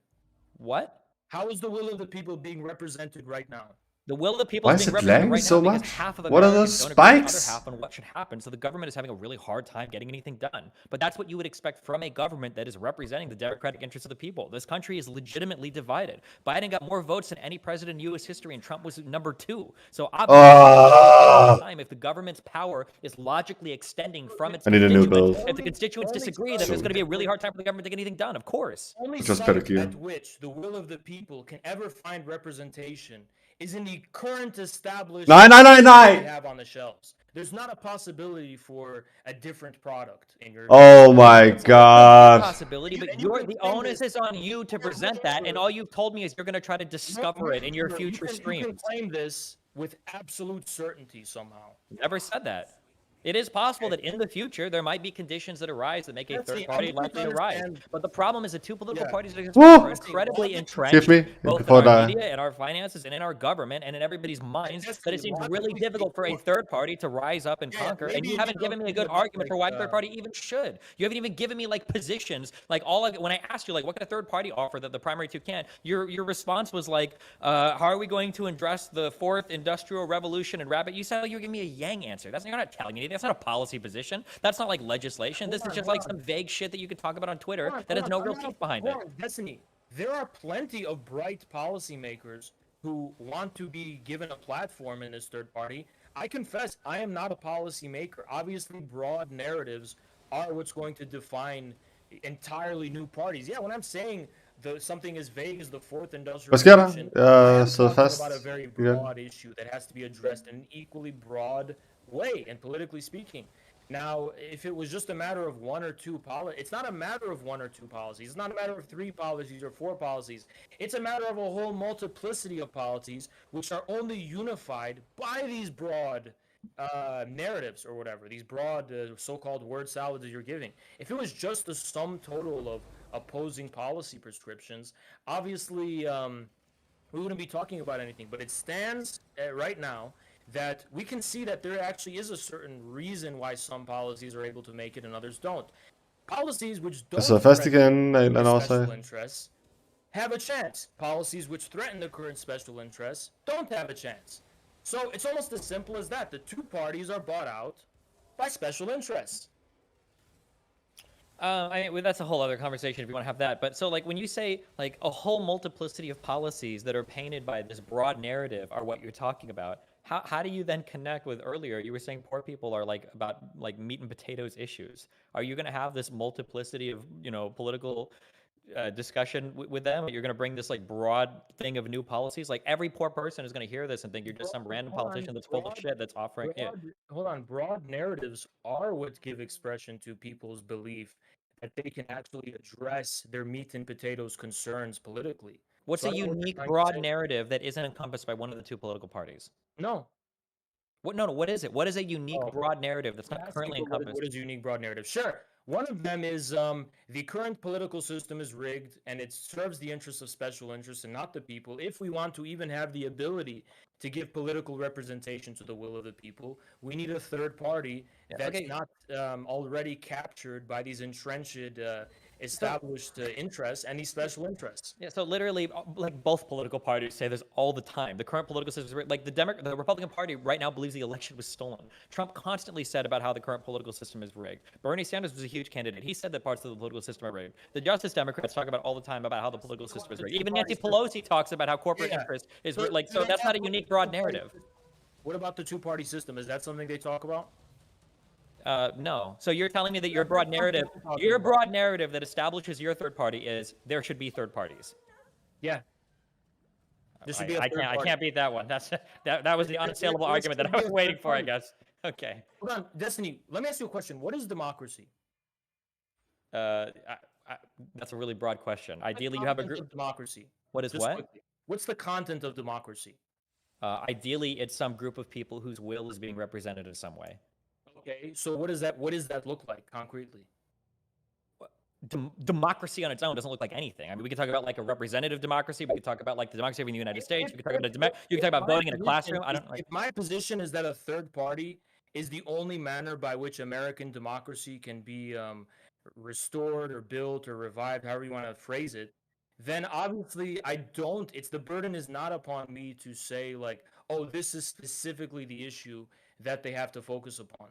What? How is the will of the people being represented right now? The will of the people Why is is being it represented lagging right so now because much? half of What are Americans those don't agree with the spikes? other half on what should happen. So the government is having a really hard time getting anything done. But that's what you would expect from a government that is representing the democratic interests of the people. This country is legitimately divided. Biden got more votes than any president in U.S. history, and Trump was number 2. So obviously, time if the government's power is logically extending from its constituents, if the constituents disagree, then there's going to be a really hard time for the government to get anything done. Of course. Only site at which the will of the people can ever find representation is in the current established we have on the shelves. There's not a possibility for a different product in your... Oh my god. Possibility, but the onus is on you to present that, and all you've told me is you're going to try to discover it in your future streams. You can claim this with absolute certainty somehow. Never said that. It is possible that in the future there might be conditions that arise that make a third party likely to rise. But the problem is the two political parties that are incredibly entrenched, both in our media and our finances and in our government and in everybody's minds, that it seems really difficult for a third party to rise up and conquer. And you haven't given me a good argument for why a third party even should. You haven't even given me like positions. Like when I asked you like what can a third party offer that the primary two can't, your response was like, how are we going to address the fourth industrial revolution and rabbit? You said like, you're giving me a Yang answer. You're not telling me anything. That's not a policy position. That's not like legislation. This is just like some vague shit that you could talk about on Twitter that has no real teeth behind it. Destiny, there are plenty of bright policymakers who want to be given a platform in this third party. I confess, I am not a policymaker. Obviously, broad narratives are what's going to define entirely new parties. Yeah, when I'm saying something as vague as the fourth industrial revolution, I'm talking about a very broad issue that has to be addressed in an equally broad way, and politically speaking. Now, if it was just a matter of one or two policies, it's not a matter of one or two policies. It's not a matter of 3 policies or 4 policies. It's a matter of a whole multiplicity of policies, which are only unified by these broad narratives or whatever, these broad so-called word salads that you're giving. If it was just the sum total of opposing policy prescriptions, obviously we wouldn't be talking about anything. But it stands right now that we can see that there actually is a certain reason why some policies are able to make it and others don't. Policies which don't threaten special interests have a chance. Policies which threaten the current special interests don't have a chance. So it's almost as simple as that. The two parties are bought out by special interests. I mean, that's a whole other conversation if you want to have that. But so, like, when you say, like, a whole multiplicity of policies that are painted by this broad narrative are what you're talking about, how do you then connect with earlier? You were saying poor people are, like, about, like, meat and potatoes issues. Are you going to have this multiplicity of, you know, political discussion with them? You're going to bring this, like, broad thing of new policies? Like, every poor person is going to hear this and think you're just some random politician that's full of shit that's offering it. Hold on. Broad narratives are what give expression to people's belief that they can actually address their meat and potatoes concerns politically. What's a unique broad narrative that isn't encompassed by one of the two political parties? No. No, what is it? What is a unique broad narrative that's not currently encompassed? What is a unique broad narrative? Sure. One of them is the current political system is rigged and it serves the interests of special interests and not the people. If we want to even have the ability to give political representation to the will of the people, we need a third party that's not already captured by these entrenched established interests and these special interests. Yeah, so literally, like both political parties say this all the time. The current political system is like the Republican Party right now believes the election was stolen. Trump constantly said about how the current political system is rigged. Bernie Sanders was a huge candidate. He said that parts of the political system are rigged. The Justice Democrats talk about all the time about how the political system is rigged. Even Nancy Pelosi talks about how corporate interest is like. So that's not a unique, broad narrative. What about the two-party system? Is that something they talk about? No. So you're telling me that your broad narrative that establishes your third party is there should be third parties. Yeah. There should be a I third party. can't beat that one. That was the unassailable argument that I was waiting for, I guess. Okay. Hold on, Destiny. Let me ask you a question. What is democracy? That's a really broad question. Ideally, you have a group of democracy. What is Just what? quickly. What's the content of democracy? Ideally, it's some group of people whose will is being represented in some way. Okay, so what does that look like concretely? Democracy on its own doesn't look like anything. I mean, we could talk about like a representative democracy. We could talk about like the democracy of the United States. We could talk about you could talk about voting in a classroom. I don't like. My position is that a third party is the only manner by which American democracy can be restored or built or revived, however you want to phrase it. Then obviously I don't. The burden is not upon me to say like, oh, this is specifically the issue that they have to focus upon.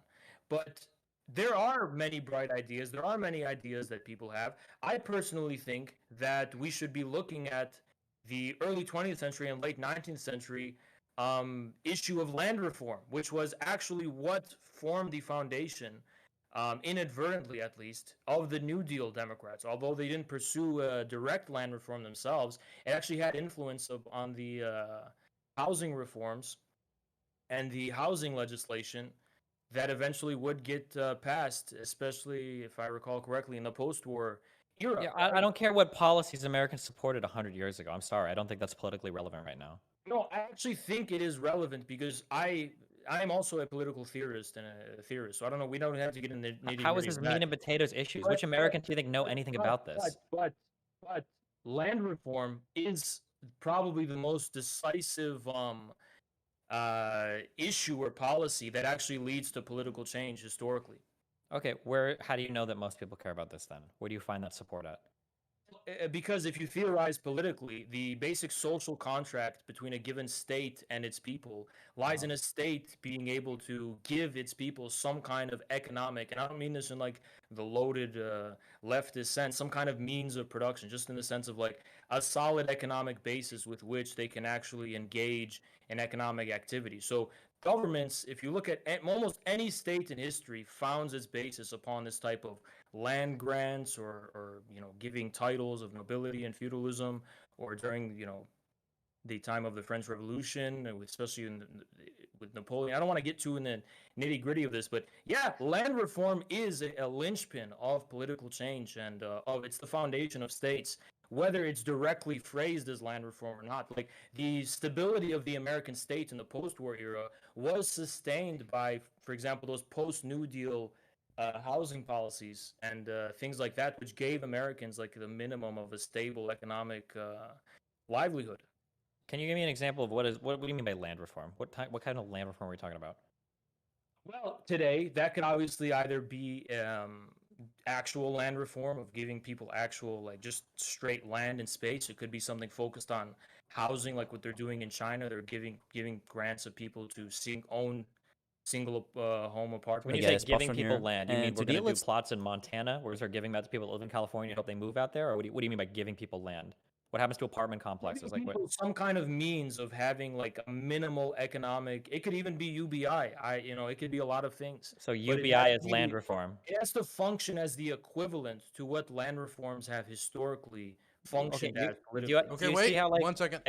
But there are many bright ideas. There are many ideas that people have. I personally think that we should be looking at the early 20th century and late 19th century issue of land reform, which was actually what formed the foundation, inadvertently at least, of the New Deal Democrats. Although they didn't pursue direct land reform themselves, it actually had influence on the housing reforms and the housing legislation that eventually would get passed, especially if I recall correctly in the post-war era. Yeah, I don't care what policies Americans supported 100 years ago. I'm sorry, I don't think that's politically relevant right now. No, I actually think it is relevant because I am also a political theorist and a theorist, so I don't know. We don't have to get into nitty-gritty. How is this meat and potatoes issues? Which Americans do you think know anything about this? But land reform is probably the most decisive issue or policy that actually leads to political change historically. Okay, how do you know that most people care about this then? Where do you find that support at? Because if you theorize politically, the basic social contract between a given state and its people lies in a state being able to give its people some kind of economic, and I don't mean this in like the loaded leftist sense, some kind of means of production, just in the sense of like a solid economic basis with which they can actually engage in economic activity. So governments, if you look at almost any state in history, founds its basis upon this type of land grants or giving titles of nobility and feudalism, or during the time of the French Revolution, especially with Napoleon. I don't want to get too in the nitty gritty of this, but yeah, land reform is a linchpin of political change, and it's the foundation of states. Whether it's directly phrased as land reform or not, like the stability of the American state in the post-war era was sustained by, for example, those post-New Deal housing policies and things like that, which gave Americans like the minimum of a stable economic livelihood. Can you give me an example of what do you mean by land reform? What kind of land reform are we talking about? Well, today that could obviously either be actual land reform of giving people actual like just straight land and space. It could be something focused on housing, like what they're doing in China. They're giving grants of people to own single home apartments. When you say giving people land, you mean we're going to do plots in Montana, or is there giving that to people that live in California to help they move out there, or what do you mean by giving people land? What happens to apartment complexes? Like what? Some kind of means of having like a minimal economic. It could even be UBI. It could be a lot of things. So UBI is land reform. It has to function as the equivalent to what land reforms have historically functioned as. Wait 1 second.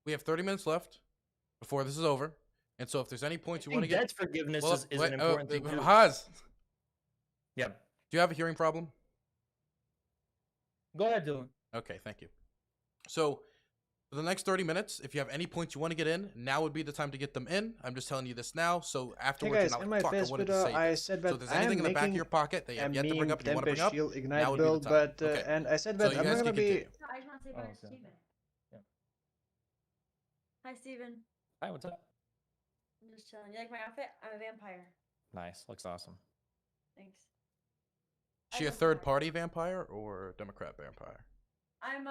We have 30 minutes left before this is over, and so if there's any points you want to get, debt forgiveness is an important thing. Haz. Yeah. Do you have a hearing problem? Go ahead, Dylan. Okay, thank you. So, for the next 30 minutes, if you have any points you want to get in, now would be the time to get them in. I'm just telling you this now, so afterwards Hey guys, you're in not my talk. I first wanted to video, say I this. said So that if there's I anything am in the back of making your pocket that you have yet to bring up and you want to bring up, Tempest Shield now Ignite would be the build, time. but Okay. and I said So that you I'm guys not gonna can be. continue. I just want to say bye to Steven. Hi, Steven. Hi, what's up? I'm just chilling. You like my outfit? I'm a vampire. Nice, looks awesome. Thanks. She a third party vampire or Democrat vampire? I'm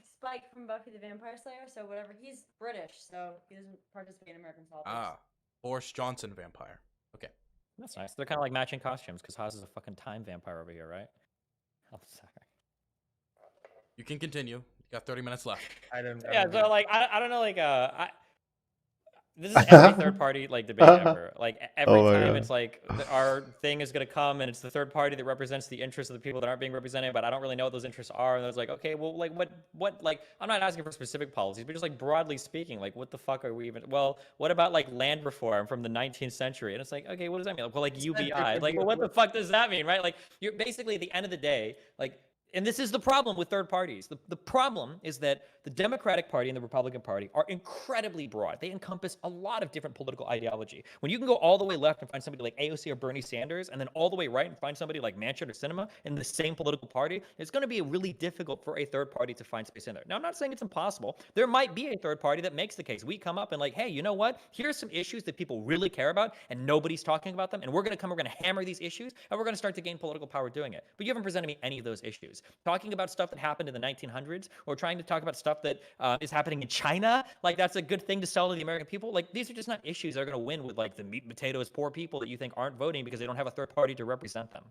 Spike from Buffy the Vampire Slayer, so whatever. He's British, so he doesn't participate in American politics. Ah, Boris Johnson vampire. Okay. That's nice. They're kind of like matching costumes because Haas is a fucking time vampire over here, right? Oh, sorry. You can continue. You got 30 minutes left. Yeah, so like I don't know, like this is every third party like debate ever. Like every Oh my time God. it's like our thing is gonna come and it's the third party that represents the interests of the people that aren't being represented, but I don't really know what those interests are. And it's like, okay, well, like what like I'm not asking for specific policies, but just like broadly speaking, like what the fuck are we even? Well, what about like land reform from the 19th century? And it's like, okay, what does that mean? Well, like UBI, like well, what the fuck does that mean, right? Like you're basically at the end of the day, like. And this is the problem with third parties. The problem is that the Democratic Party and the Republican Party are incredibly broad. They encompass a lot of different political ideology. When you can go all the way left and find somebody like AOC or Bernie Sanders, and then all the way right and find somebody like Manchin or Sinema in the same political party, it's going to be really difficult for a third party to find space in there. Now, I'm not saying it's impossible. There might be a third party that makes the case. We come up and like, hey, you know what? Here's some issues that people really care about, and nobody's talking about them, and we're going to hammer these issues, and we're going to start to gain political power doing it. But you haven't presented me any of those issues. Talking about stuff that happened in the 1900s, or trying to talk about stuff that is happening in China, like that's a good thing to sell to the American people. Like these are just not issues that are going to win with like the meat and potatoes poor people that you think aren't voting because they don't have a third party to represent them.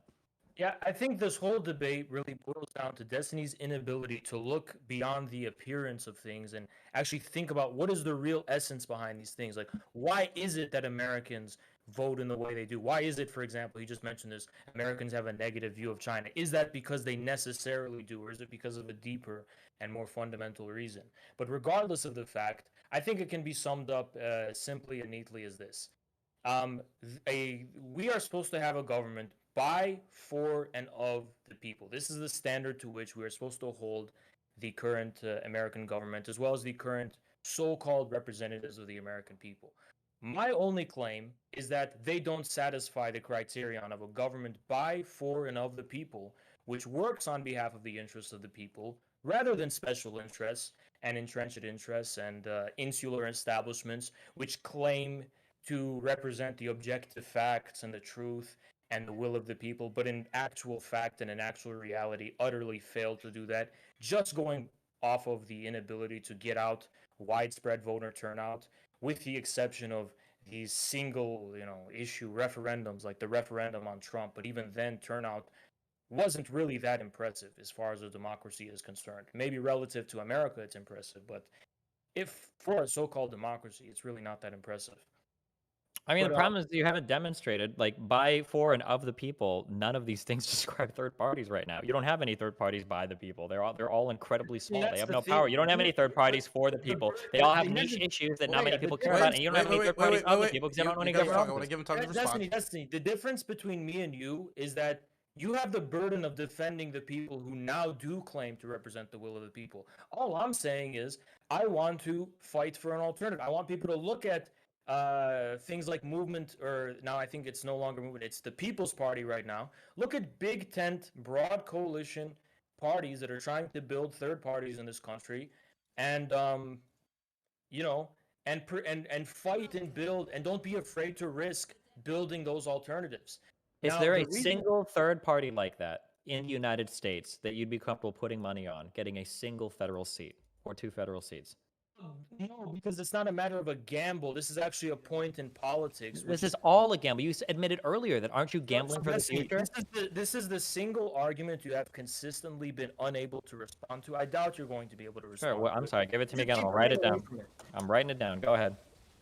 Yeah, I think this whole debate really boils down to Destiny's inability to look beyond the appearance of things and actually think about what is the real essence behind these things. Like, why is it that Americans vote in the way they do? Why is it, for example, he just mentioned this, Americans have a negative view of China? Is that because they necessarily do, or is it because of a deeper and more fundamental reason? But regardless of the fact, I think it can be summed up simply and neatly as this. We are supposed to have a government by, for, and of the people. This is the standard to which we are supposed to hold the current American government, as well as the current so-called representatives of the American people. My only claim is that they don't satisfy the criterion of a government by, for, and of the people, which works on behalf of the interests of the people, rather than special interests and entrenched interests and insular establishments, which claim to represent the objective facts and the truth and the will of the people, but in actual fact and in actual reality utterly fail to do that, just going off of the inability to get out widespread voter turnout, with the exception of these single, issue referendums like the referendum on Trump. But even then, turnout wasn't really that impressive as far as a democracy is concerned. Maybe relative to America, it's impressive, but if for a so-called democracy, it's really not that impressive. I mean, the problem is you haven't demonstrated, like, by, for, and of the people. None of these things describe third parties right now. You don't have any third parties by the people. They're all incredibly small. They have no power. You don't have any third parties for the people. They all have niche issues that not many people care about, and you don't have any third parties of the people because you don't want to govern I want to give him time to respond. Destiny, the difference between me and you is that you have the burden of defending the people who now do claim to represent the will of the people. All I'm saying is I want to fight for an alternative. I want people to look at things like movement, or now I think it's no longer movement, it's the People's Party right now. Look at big tent, broad coalition parties that are trying to build third parties in this country, and and fight and build, and don't be afraid to risk building those alternatives. Is there a single third party like that in the United States that you'd be comfortable putting money on getting a single federal seat or 2 federal seats? No, because it's not a matter of a gamble. This is actually a point in politics. This is all a gamble. You admitted earlier that aren't you gambling for the future? This is the single argument you have consistently been unable to respond to. I doubt you're going to be able to respond. Sure, well, I'm sorry. Give it to me again. I'll write it down. I'm writing it down. Go ahead.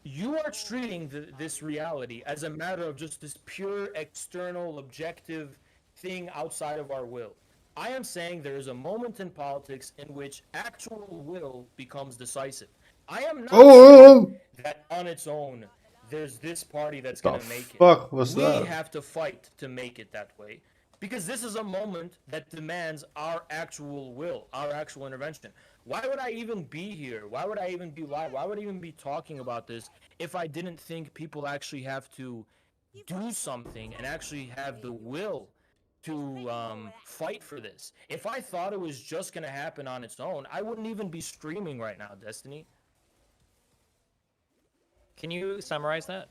You are treating this reality as a matter of just this pure external objective thing outside of our will. I am saying there is a moment in politics in which actual will becomes decisive. I am not saying that on its own there's this party that's going to make it. We have to fight to make it that way, because this is a moment that demands our actual will, our actual intervention. Why would I even be here? Why would I even be live? Why would I even be talking about this if I didn't think people actually have to do something and actually have the will to fight for this? If I thought it was just going to happen on its own, I wouldn't even be streaming right now, Destiny. Can you summarize that?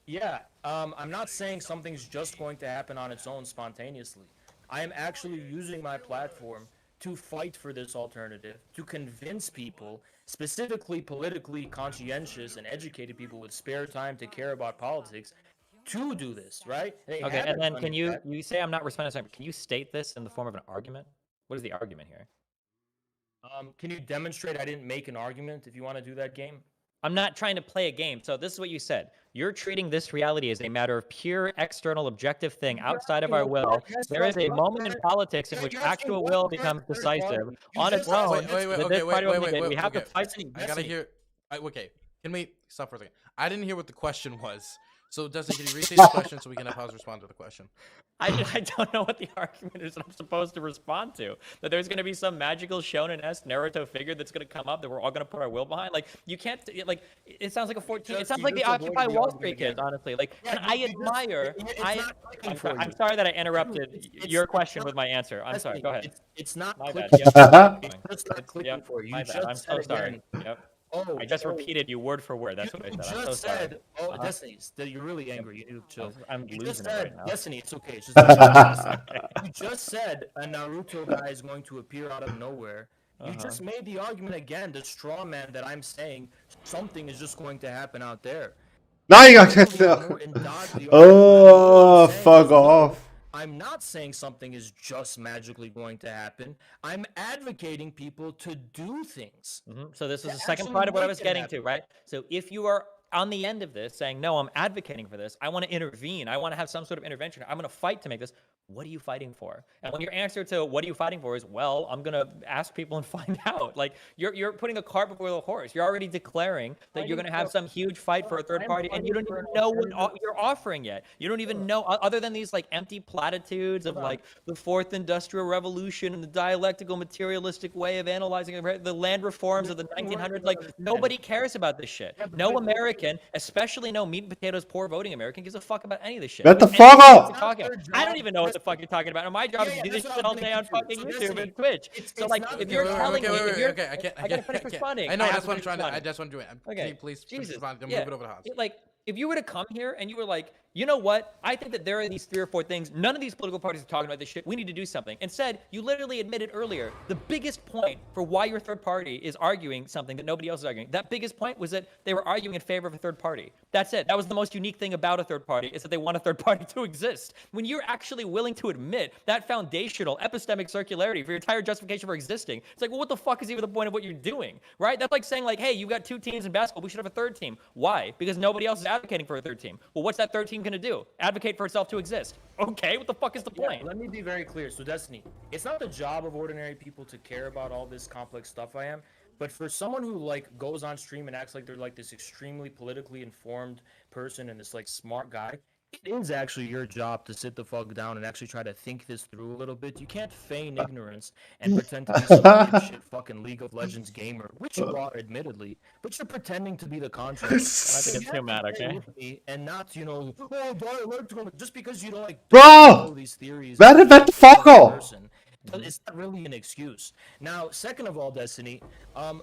Yeah, I'm not saying something's just going to happen on its own spontaneously. I am actually using my platform to fight for this alternative, to convince people, specifically politically conscientious and educated people with spare time to care about politics, to do this, right? They Okay, and haven't then done can it you yet. say I'm not responding to something, can you state this in the form of an argument? What is the argument here? Can you demonstrate I didn't make an argument if you want to do that game? I'm not trying to play a game. So this is what you said. You're treating this reality as a matter of pure external objective thing outside of our will. There is a moment in politics in which actual will becomes decisive on its own. Wait, That this party will make it. We have to okay. fight. I gotta hear. Okay, can we stop for a second? I didn't hear what the question was. So, Dustin, can you restate the question so we can have Paz respond to the question? I don't know what the argument is that I'm supposed to respond to. That there's going to be some magical shonen-esque Naruto figure that's going to come up that we're all going to put our will behind. Like, you can't, like, it sounds like a 14. It sounds like the Occupy Wall Street kids, honestly. Like, and I admire. I'm sorry that I interrupted your question with my answer. I'm sorry. Go ahead. It's not my bad. clicking. Yep. It's just not clicking for you. My You bad. just I'm said so sorry. again. Yep. Oh, I just repeated you word for word. That's what I said. I'm so just sorry. said, Destiny, you're really angry. You need to chill. I'm You losing just it said, right now. Destiny, it's okay. It's just you just said a Naruto guy is going to appear out of nowhere. You just made the argument again, the straw man that I'm saying something is just going to happen out there. Nej, jeg kan fuck off. I'm not saying something is just magically going to happen. I'm advocating people to do things. So this is the second part of what I was getting to, right? So if you are on the end of this saying, no, I'm advocating for this, I want to intervene, I want to have some sort of intervention, I'm going to fight to make this, what are you fighting for? And when your answer to what are you fighting for is, well, I'm going to ask people and find out. Like, you're putting a cart before the horse. You're already declaring that you're going to have some huge fight for a third party, and you don't even know what you're offering yet. You don't even know, other than these, like, empty platitudes of, like, the fourth industrial revolution and the dialectical materialistic way of analyzing the land reforms of the 1900s. Like, nobody cares about this shit. No American, especially no meat and potatoes poor voting American, gives a fuck about any of this shit. Shut the fuck up! I don't even know what the fuck you're talking about. And my job is to do this shit all day on fucking YouTube and Twitch. So, like, if you're telling me, Okay, I gotta finish responding. I know, that's what I'm trying to, I just want to do it. Okay. Can you please respond? Then Yeah. move it over to Hans. Like, if you were to come here and you were like, you know what? I think that there are these 3 or 4 things. None of these political parties are talking about this shit. We need to do something. Instead, you literally admitted earlier the biggest point for why your third party is arguing something that nobody else is arguing. That biggest point was that they were arguing in favor of a third party. That's it. That was the most unique thing about a third party, is that they want a third party to exist. When you're actually willing to admit that foundational epistemic circularity for your entire justification for existing, it's like, well, what the fuck is even the point of what you're doing, right? That's like saying, like, hey, you've got 2 teams in basketball. We should have a third team. Why? Because nobody else is advocating for a third team. Well, what's that third team going to do? Advocate for itself to exist. Okay, what the fuck is the point? Let me be very clear. So, Destiny, it's not the job of ordinary people to care about all this complex stuff I am, but for someone who, like, goes on stream and acts like they're, like, this extremely politically informed person and this, like, smart guy, it is actually your job to sit the fuck down and actually try to think this through a little bit. You can't feign ignorance and pretend to be some shit fucking League of Legends gamer, which you are, admittedly, but you're pretending to be the contrary. I think it's too mad, okay? And not, you know, just because you don't, like, Bro! know these theories. Hvad the fuck off? It's not really an excuse. Now, second of all, Destiny,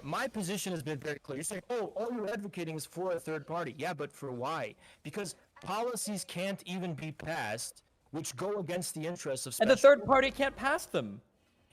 my position has been very clear. You're saying, oh, all you're advocating is for a third party. Yeah, but for why? Because policies can't even be passed which go against the interests of And the third party can't pass them.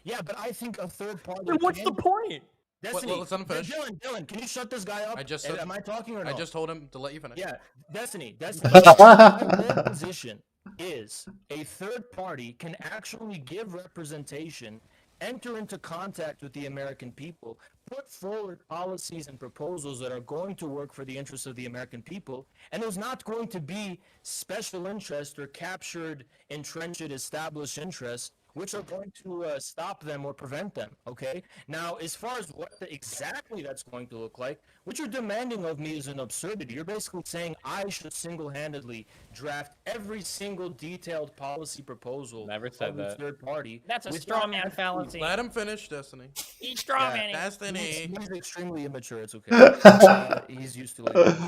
Yeah, but I think a third party. Then what's the point? Destiny, let's let him finish. Dylan, can you shut this guy up? Am I talking or no? I just told him to let you finish. Yeah, Destiny, my position is a third party can actually give representation, enter into contact with the American people, put forward policies and proposals that are going to work for the interests of the American people, and there's not going to be special interest or captured, entrenched, established interests which are going to stop them or prevent them, okay? Now, as far as what exactly that's going to look like, what you're demanding of me is an absurdity. You're basically saying I should single-handedly draft every single detailed policy proposal Never said of the that. third party. That's a straw man fallacy. Let him finish, Destiny. He's straw man. Destiny. He's extremely immature. It's okay. He's used to it.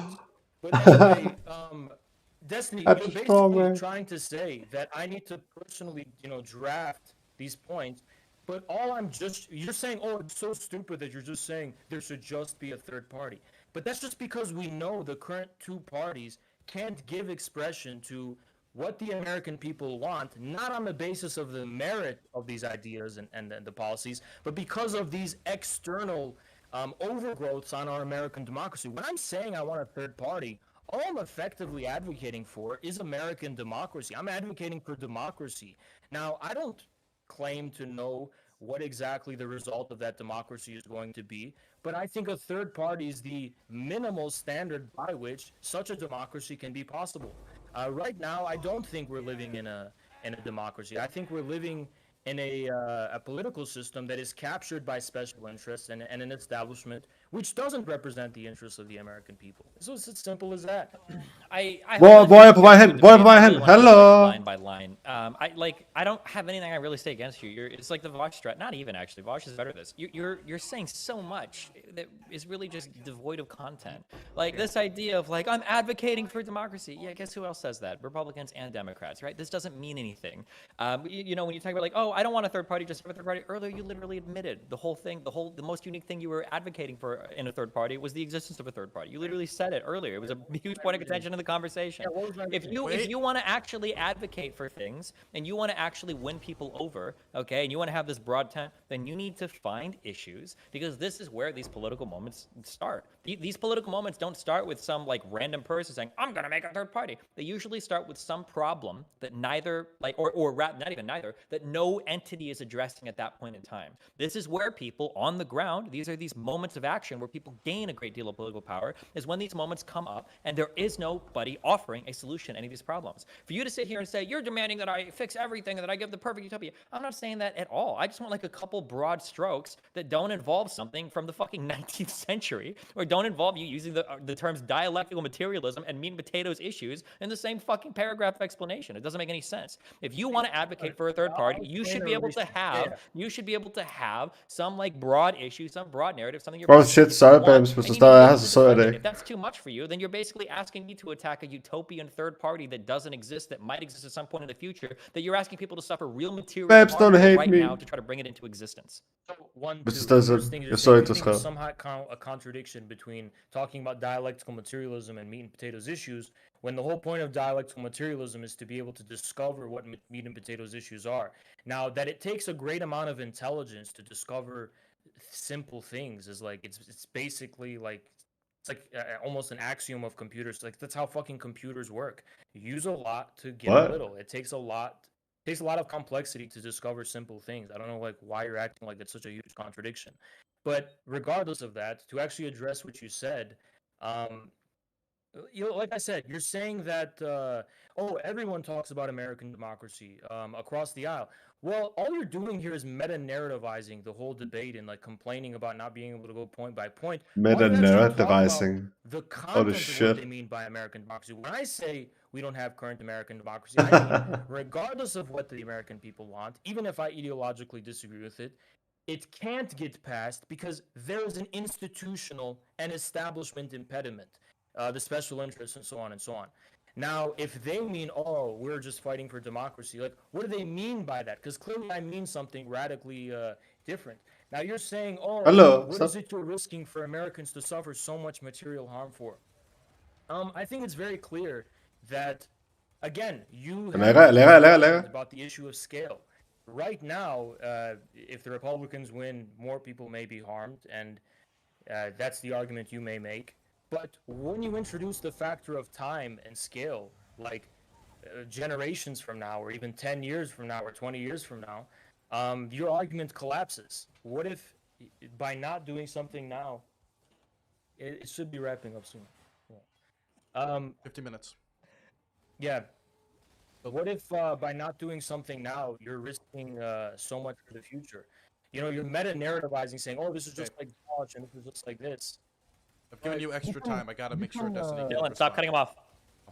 But anyway, Destiny, you're basically trying to say that I need to personally, draft these points, but you're saying, oh, it's so stupid that you're just saying there should just be a third party. But that's just because we know the current 2 parties can't give expression to what the American people want, not on the basis of the merit of these ideas and the policies, but because of these external overgrowths on our American democracy. When I'm saying I want a third party, all I'm effectively advocating for is American democracy. I'm advocating for democracy. Now, I don't claim to know what exactly the result of that democracy is going to be, but I think a third party is the minimal standard by which such a democracy can be possible. Right now, I don't think we're living in a democracy. I think we're living in a political system that is captured by special interests and an establishment which doesn't represent the interests of the American people. So it's as simple as that. Hvor er på vej hen? Hvor er på vej hen? Hallo? Line by line. I don't have anything I really say against you. It's like the Vosh strat. Not even actually. Vosh is better at this. You're saying so much that is really just devoid of content. Like this idea of like I'm advocating for democracy. Yeah, guess who else says that? Republicans and Democrats, right? This doesn't mean anything. You know, when you talk about like, oh, I don't want a third party, just have a third party. Earlier, you literally admitted the whole thing, the most unique thing you were advocating for in a third party was the existence of a third party. You literally said it earlier. It was a huge point of contention in the conversation. If you want to actually advocate for things and you want to actually win people over, okay, and you want to have this broad tent, then you need to find issues because this is where these political moments start. These political moments don't start with some like random person saying, I'm going to make a third party. They usually start with some problem that neither, like, or not even neither, that no entity is addressing at that point in time. This is where people on the ground, these are these moments of action where people gain a great deal of political power, is when these moments come up and there is nobody offering a solution to any of these problems. For you to sit here and say, you're demanding that I fix everything and that I give the perfect utopia, I'm not saying that at all. I just want like a couple broad strokes that don't involve something from the fucking 19th century or don't involve you using the terms dialectical materialism and meat and potatoes issues in the same fucking paragraph of explanation. It doesn't make any sense. If you want to advocate for a third party, you should be able to have some like broad issue, some broad narrative, something you're Oh shit, sorry babes, hvis du stadig er her, så så jeg det ikke. If that's too much for you, then you're basically asking me to attack a utopian third party that doesn't exist, that might exist at some point in the future, that you're asking people to suffer real material Babes, don't hate right me. now to try to bring it into existence. Hvis du stadig så, jeg så ikke, du skrev. Somehow a contradiction between talking about dialectical materialism and meat and potatoes issues when the whole point of dialectical materialism is to be able to discover what meat and potatoes issues are. Now, that it takes a great amount of intelligence to discover simple things is like it's basically like it's like almost an axiom of computers. Like that's how fucking computers work. You use a lot to get a little. It takes a lot of complexity to discover simple things. I don't know like why you're acting like it's such a huge contradiction. But regardless of that, to actually address what you said, you know, like I said, you're saying that everyone talks about American democracy across the aisle. Well, all you're doing here is meta-narrativizing the whole debate and like complaining about not being able to go point by point. Meta-narrativizing. The content of what they mean by American democracy. When I say we don't have current American democracy, I mean regardless of what the American people want, even if I ideologically disagree with it, it can't get passed because there is an institutional and establishment impediment, the special interests and so on and so on. Now, if they mean, oh, we're just fighting for democracy, like, what do they mean by that? Because clearly I mean something radically different. Now, you're saying, oh, what is it you're risking for Americans to suffer so much material harm for? I think it's very clear that, again, you have about the issue of scale. Right now, if the Republicans win, more people may be harmed, and that's the argument you may make. But when you introduce the factor of time and scale, like generations from now, or even 10 years from now, or 20 years from now, your argument collapses. What if, by not doing something now, it should be wrapping up soon. Yeah. 50 minutes. Yeah. But what if by not doing something now, you're risking so much for the future? You know, you're meta-narrativizing, saying, oh, this is just like Bosch, and this is just like this. I've given you extra time. I gotta make sure Destiny. Dylan, stop cutting him off.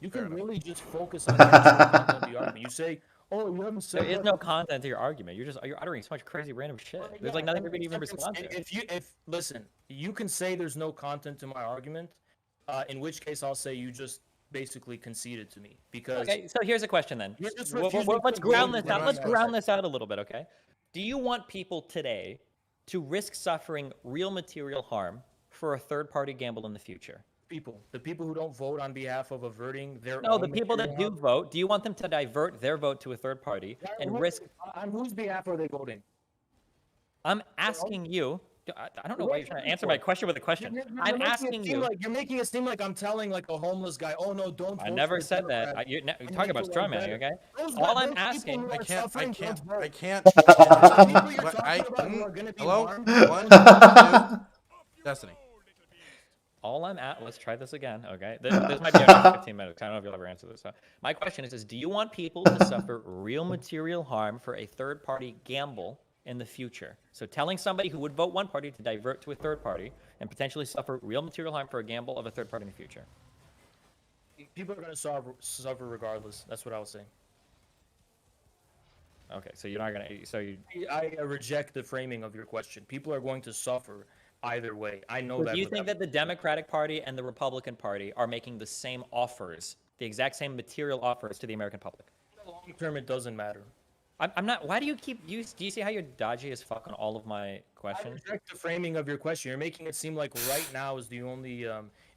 You can really just focus on the actual content of the argument. You say, "Oh, you haven't said." There is no content to your argument. You're uttering so much crazy random shit. There's like nothing for me to even respond to. Listen, you can say there's no content to my argument, in which case I'll say you just basically conceded to me because. Okay, so here's a question then. Let's ground this out. Let's ground this out a little bit, okay? Do you want people today to risk suffering real material harm for a third-party gamble in the future? people? The people who don't vote on behalf of averting their No, own the people that do material vote. Do you want them to divert their vote to a third party harm? and risk? On whose behalf are they voting? I'm asking you. I don't know why you're trying to answer my question with a question. I'm asking you. You're making it seem like I'm telling like a homeless guy, oh no, don't vote I for never the said that. Democrats. You're And talking make about the straw world manning, better. okay? Those All guys- I'm those people asking. who I are can't. suffering don't vote. I can't. The people you're What, talking about who are gonna be hello? harmed- 1, 2, Destiny. All I'm at. Let's try this again, okay? This might be another 15 minutes. I don't know if you'll ever answer this. So my question is: do you want people to suffer real material harm for a third-party gamble in the future? So telling somebody who would vote one party to divert to a third party and potentially suffer real material harm for a gamble of a third party in the future. People are gonna suffer regardless. That's what I was saying. Okay, so you're not gonna. So you. I reject the framing of your question. People are going to suffer either way. I know So that. do you think that the Democratic Party and the Republican Party are making the same offers, the exact same material offers to the American public? in the long term it doesn't matter? I'm not. Why do you keep? Do you see how you're dodgy as fuck on all of my questions? I reject the framing of your question. You're making it seem like right now is the only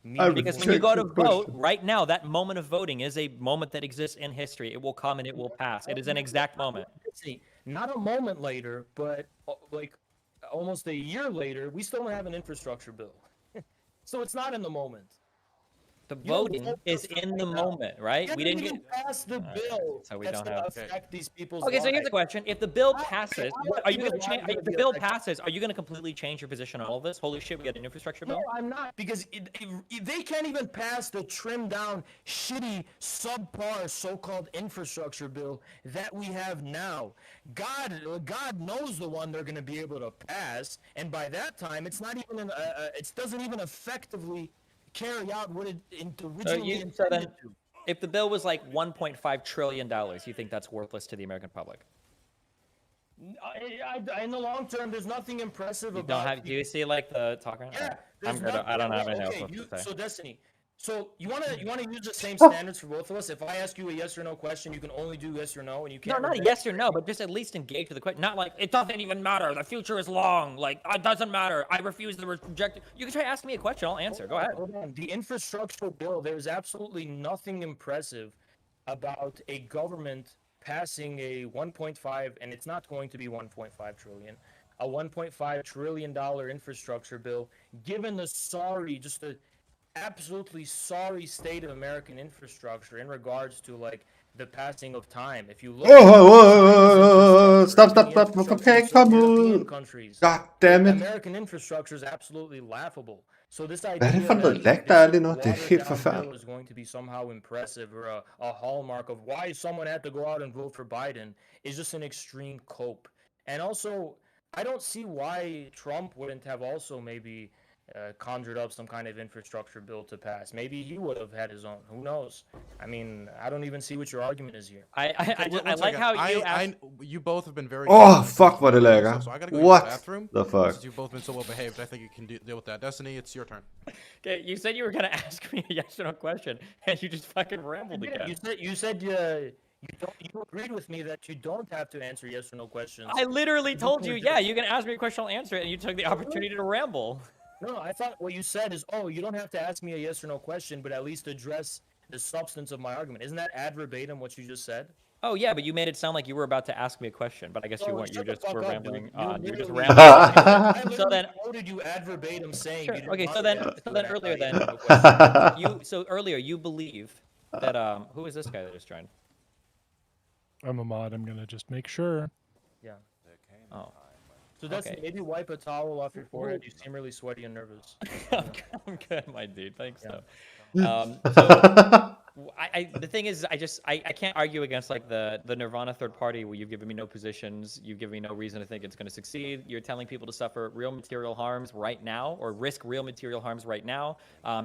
Because when you go to vote, right now, that moment of voting is a moment that exists in history. It will come and it will pass. It is an exact moment. Not a moment later, but like almost a year later, we still don't have an infrastructure bill. So it's not in the moment. The voting is in the moment, right? We didn't even pass the bill. So we that's don't gonna have. affect these people's Okay, so here's lives. the question: if the bill passes, are you going to lives change? gonna If the be bill affected? passes, are you going to completely change your position on all of this? Holy shit, we got an infrastructure bill. No, I'm not, because they can't even pass the trimmed down, shitty, subpar so-called infrastructure bill that we have now. God knows the one they're going to be able to pass, and by that time, it's not even it doesn't even effectively carry out what it originally intended So then, to. if the bill was like $1.5 trillion, you think that's worthless to the American public? In the long term, there's nothing impressive You about. don't have. Do you see like the talking? Yeah, I'm good. I don't have anything else to say. So Destiny, so you wanna use the same standards for both of us? If I ask you a yes or no question, you can only do yes or no, and you No, can't. not a yes or no, but just at least engage with the question. Not like it doesn't even matter. The future is long. Like it doesn't matter. I refuse to reject it. You can try asking me a question. I'll answer. Go ahead. Hold on. The infrastructure bill. There's absolutely nothing impressive about a government passing a 1.5, and it's not going to be 1.5 trillion, a 1.5 trillion dollar infrastructure bill. Given the absolutely sorry state of American infrastructure in regards to like the passing of time. If you look Stop. Okay, come on. countries, God damn it. American infrastructure is absolutely laughable. So this Hvad er idea det for noget that lag, der er lige nu? Det er watered helt down forfærdeligt. bill is going to be somehow impressive or a hallmark of why someone had to go out and vote for Biden is just an extreme cope. And also, I don't see why Trump wouldn't have also maybe conjured up some kind of infrastructure bill to pass. Maybe he would have had his own. Who knows? I mean, I don't even see what your argument is here. I like how you both have been very. Oh, fuck, hvor det lækker. So I gotta go What to the bathroom. the fuck? Since you've both been so well behaved, I think you can deal with that. Destiny, it's your turn. Okay, you said you were gonna ask me a yes or no question, and you just fucking rambled again. You said you agreed with me that you don't have to answer yes or no questions. I literally told you, yeah, you can ask me a question, I'll answer it, and you took the opportunity to ramble. No, I thought what you said is, oh, you don't have to ask me a yes or no question, but at least address the substance of my argument. Isn't that ad verbatim what you just said? Oh yeah, but you made it sound like you were about to ask me a question, but I guess you weren't. You just were rambling on. You were just rambling. So then, quoted you ad verbatim saying. Sure. You didn't Okay, want so to then ask me earlier that. then earlier you believe that who is this guy that just joined? I'm a mod. I'm gonna just make sure. Yeah. Oh. So that's Okay. maybe wipe a towel off your forehead. You seem really sweaty and nervous. I'm good, my dude. Thanks, Yeah. though. The thing is, I can't argue against like the Nirvana third party where you've given me no positions, you've given me no reason to think it's going to succeed. You're telling people to suffer real material harms right now, or risk real material harms right now,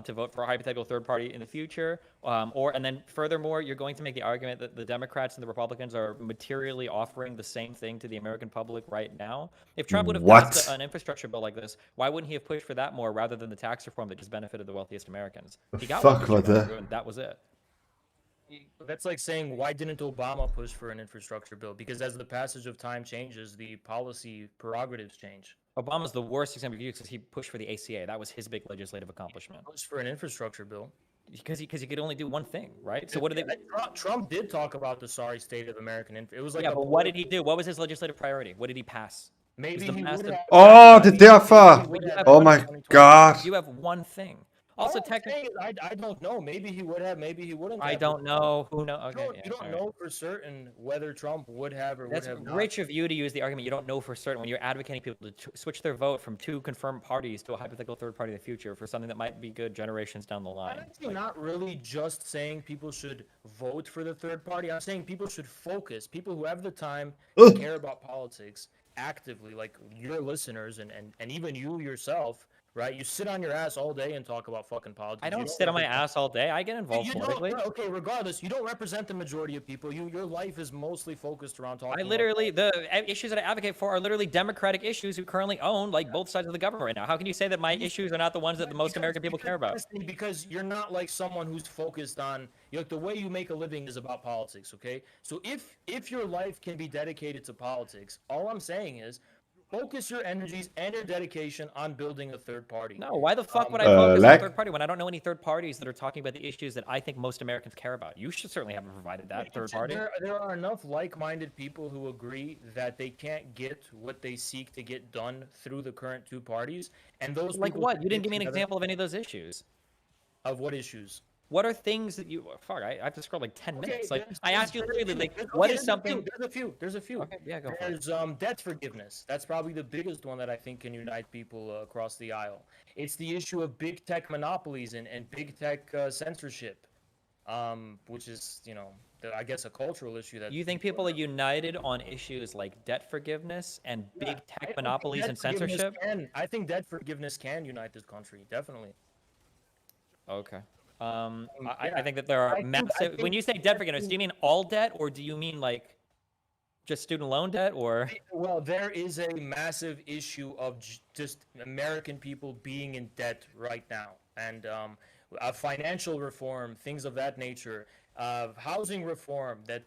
to vote for a hypothetical third party in the future, and then furthermore, you're going to make the argument that the Democrats and the Republicans are materially offering the same thing to the American public right now. If Trump would have passed an infrastructure bill like this, why wouldn't he have pushed for that more rather than the tax reform that just benefited the wealthiest Americans? He got Fuck what var det? and that was it. That's like saying, why didn't Obama push for an infrastructure bill? Because as the passage of time changes, the policy prerogatives change. Obama's the worst example of you because he pushed for the ACA. That was his big legislative accomplishment. Pushed for an infrastructure bill. Because he could only do one thing, right? So what did they? Trump did talk about the sorry state of American. It was like Yeah, but what did he do? What was his legislative priority? What did he pass? Maybe the he would massive. have- Oh, det er derfor. Oh my god. You have one thing. Also, technically, I don't know. Maybe he would have. Maybe he wouldn't. I have. don't know. Who knows? Okay, You don't know for certain whether Trump would have or That's would have not. rich of you to use the argument you don't know for certain when you're advocating people to switch their vote from two confirmed parties to a hypothetical third party in the future for something that might be good generations down the line. I'm actually not really just saying people should vote for the third party. I'm saying people should focus. People who have the time to care about politics actively, like your listeners and even you yourself. Right, you sit on your ass all day and talk about fucking politics. I don't sit on my ass all day. I get involved politically. Okay, regardless, you don't represent the majority of people. Your life is mostly focused around talking. I literally, the issues that I advocate for are literally democratic issues who currently own like both sides of the government right now. How can you say that my issues are not the ones that the most American people care about? Because you're not like someone who's focused on, the way you make a living is about politics. Okay, so if your life can be dedicated to politics, all I'm saying is, focus your energies and your dedication on building a third party. No, why the fuck would I focus on a third party when I don't know any third parties that are talking about the issues that I think most Americans care about? You should certainly haven't provided that third party. There are enough like-minded people who agree that they can't get what they seek to get done through the current two parties, and those like people what? You didn't give me an example of any of those issues. Of what issues? What are things that you fuck? I have to scroll like 10 minutes. Like I asked you literally, like, there's- what okay, is something? There's a few. Okay, yeah, go for it. There's debt forgiveness. That's probably the biggest one that I think can unite people across the aisle. It's the issue of big tech monopolies and big tech censorship, which is I guess a cultural issue that You think people are united on issues like debt forgiveness and big tech monopolies and censorship? I think debt forgiveness can unite this country, definitely. Okay. I think that there are massive. When you say debt forgiveness, do you mean all debt, or do you mean like just student loan debt, or? Well, there is a massive issue of just American people being in debt right now, and financial reform, things of that nature, housing reform. That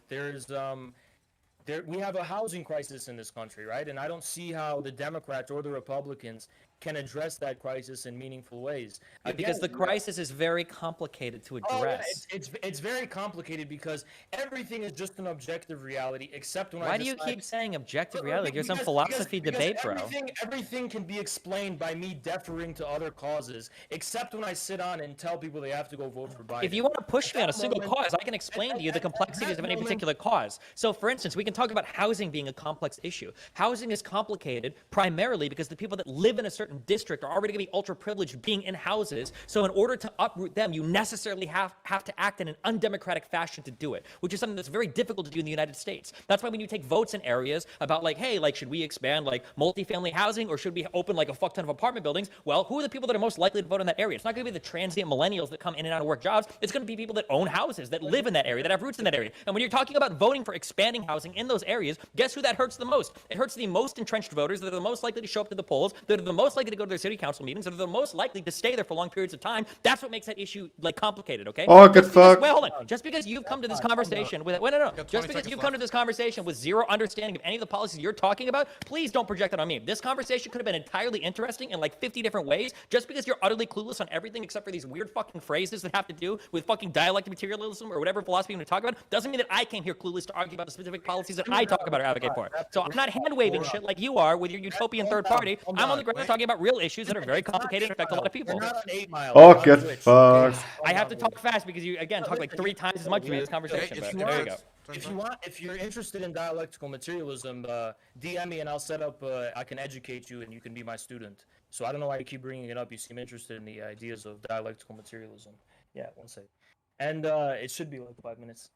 we have a housing crisis in this country, right? And I don't see how the Democrats or the Republicans can address that crisis in meaningful ways. Because the crisis is very complicated to address. It's very complicated because everything is just an objective reality, except when Why do you keep saying objective reality? There's some philosophy debate, bro. Everything can be explained by me deferring to other causes, except when I sit on and tell people they have to go vote for Biden. If you want to push me on a single cause, I can explain to you the complexities of any particular cause. So, for instance, we can talk about housing being a complex issue. Housing is complicated primarily because the people that live in a certain district are already going to be ultra privileged being in houses. So in order to uproot them, you necessarily have to act in an undemocratic fashion to do it, which is something that's very difficult to do in the United States. That's why when you take votes in areas about like, hey, like, should we expand like multifamily housing or should we open like a fuck ton of apartment buildings? Well, who are the people that are most likely to vote in that area? It's not going to be the transient millennials that come in and out of work jobs. It's going to be people that own houses, that live in that area, that have roots in that area. And when you're talking about voting for expanding housing in those areas, guess who that hurts the most? It hurts the most entrenched voters that are the most likely to show up to the polls, that are the most likely to go to their city council meetings, that are the most likely to stay there for long periods of time. That's what makes that issue like complicated, okay? Oh, get fucked. Wait, hold on. Just because you've come to this conversation with just because you've come to this conversation with zero understanding of any of the policies you're talking about, please don't project it on me. This conversation could have been entirely interesting in like 50 different ways. Just because you're utterly clueless on everything except for these weird fucking phrases that have to do with fucking dialectic materialism or whatever philosophy you're going to talk about, doesn't mean that I came here clueless to argue about the specific policies that I talk about or advocate for. So I'm not hand-waving shit like you are with your utopian third party. I'm on the ground talking about real issues that are very complicated and affect a lot of people. Oh, get fucked. I have to talk fast because you, again, talk like 3 times as much in this conversation. But there you go. If you're interested in dialectical materialism, DM me and I'll set up. I can educate you and you can be my student. So I don't know why you keep bringing it up. You seem interested in the ideas of dialectical materialism. Yeah, one second. And it should be like 5 minutes.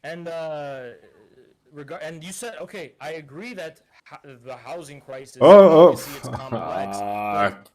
And and you said, okay, I agree that the housing crisis. It's complex. But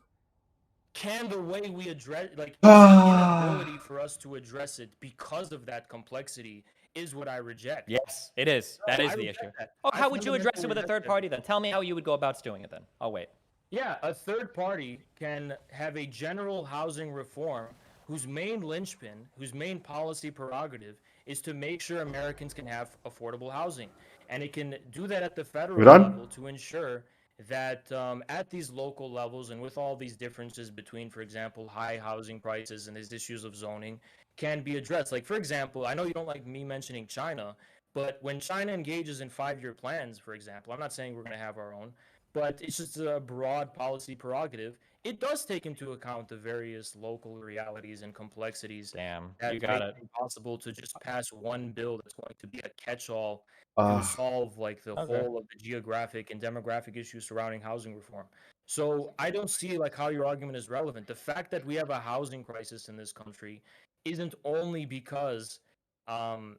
can the way we address, like, the inability for us to address it because of that complexity is what I reject. Yes, it is. That is the issue. Oh, how would you address it with a third party then? Tell me how you would go about doing it then. I'll wait. Yeah, a third party can have a general housing reform whose main linchpin, whose main policy prerogative is to make sure Americans can have affordable housing. And it can do that at the federal level to ensure that at these local levels and with all these differences between, for example, high housing prices and these issues of zoning can be addressed. Like, for example, I know you don't like me mentioning China, but when China engages in 5-year plans, for example, I'm not saying we're going to have our own, but it's just a broad policy prerogative. It does take into account the various local realities and complexities Damn, that you got make it. it impossible to just pass one bill that's going to be a catch-all to Ah, solve like the Okay. whole of the geographic and demographic issues surrounding housing reform. So I don't see like how your argument is relevant. The fact that we have a housing crisis in this country isn't only because um,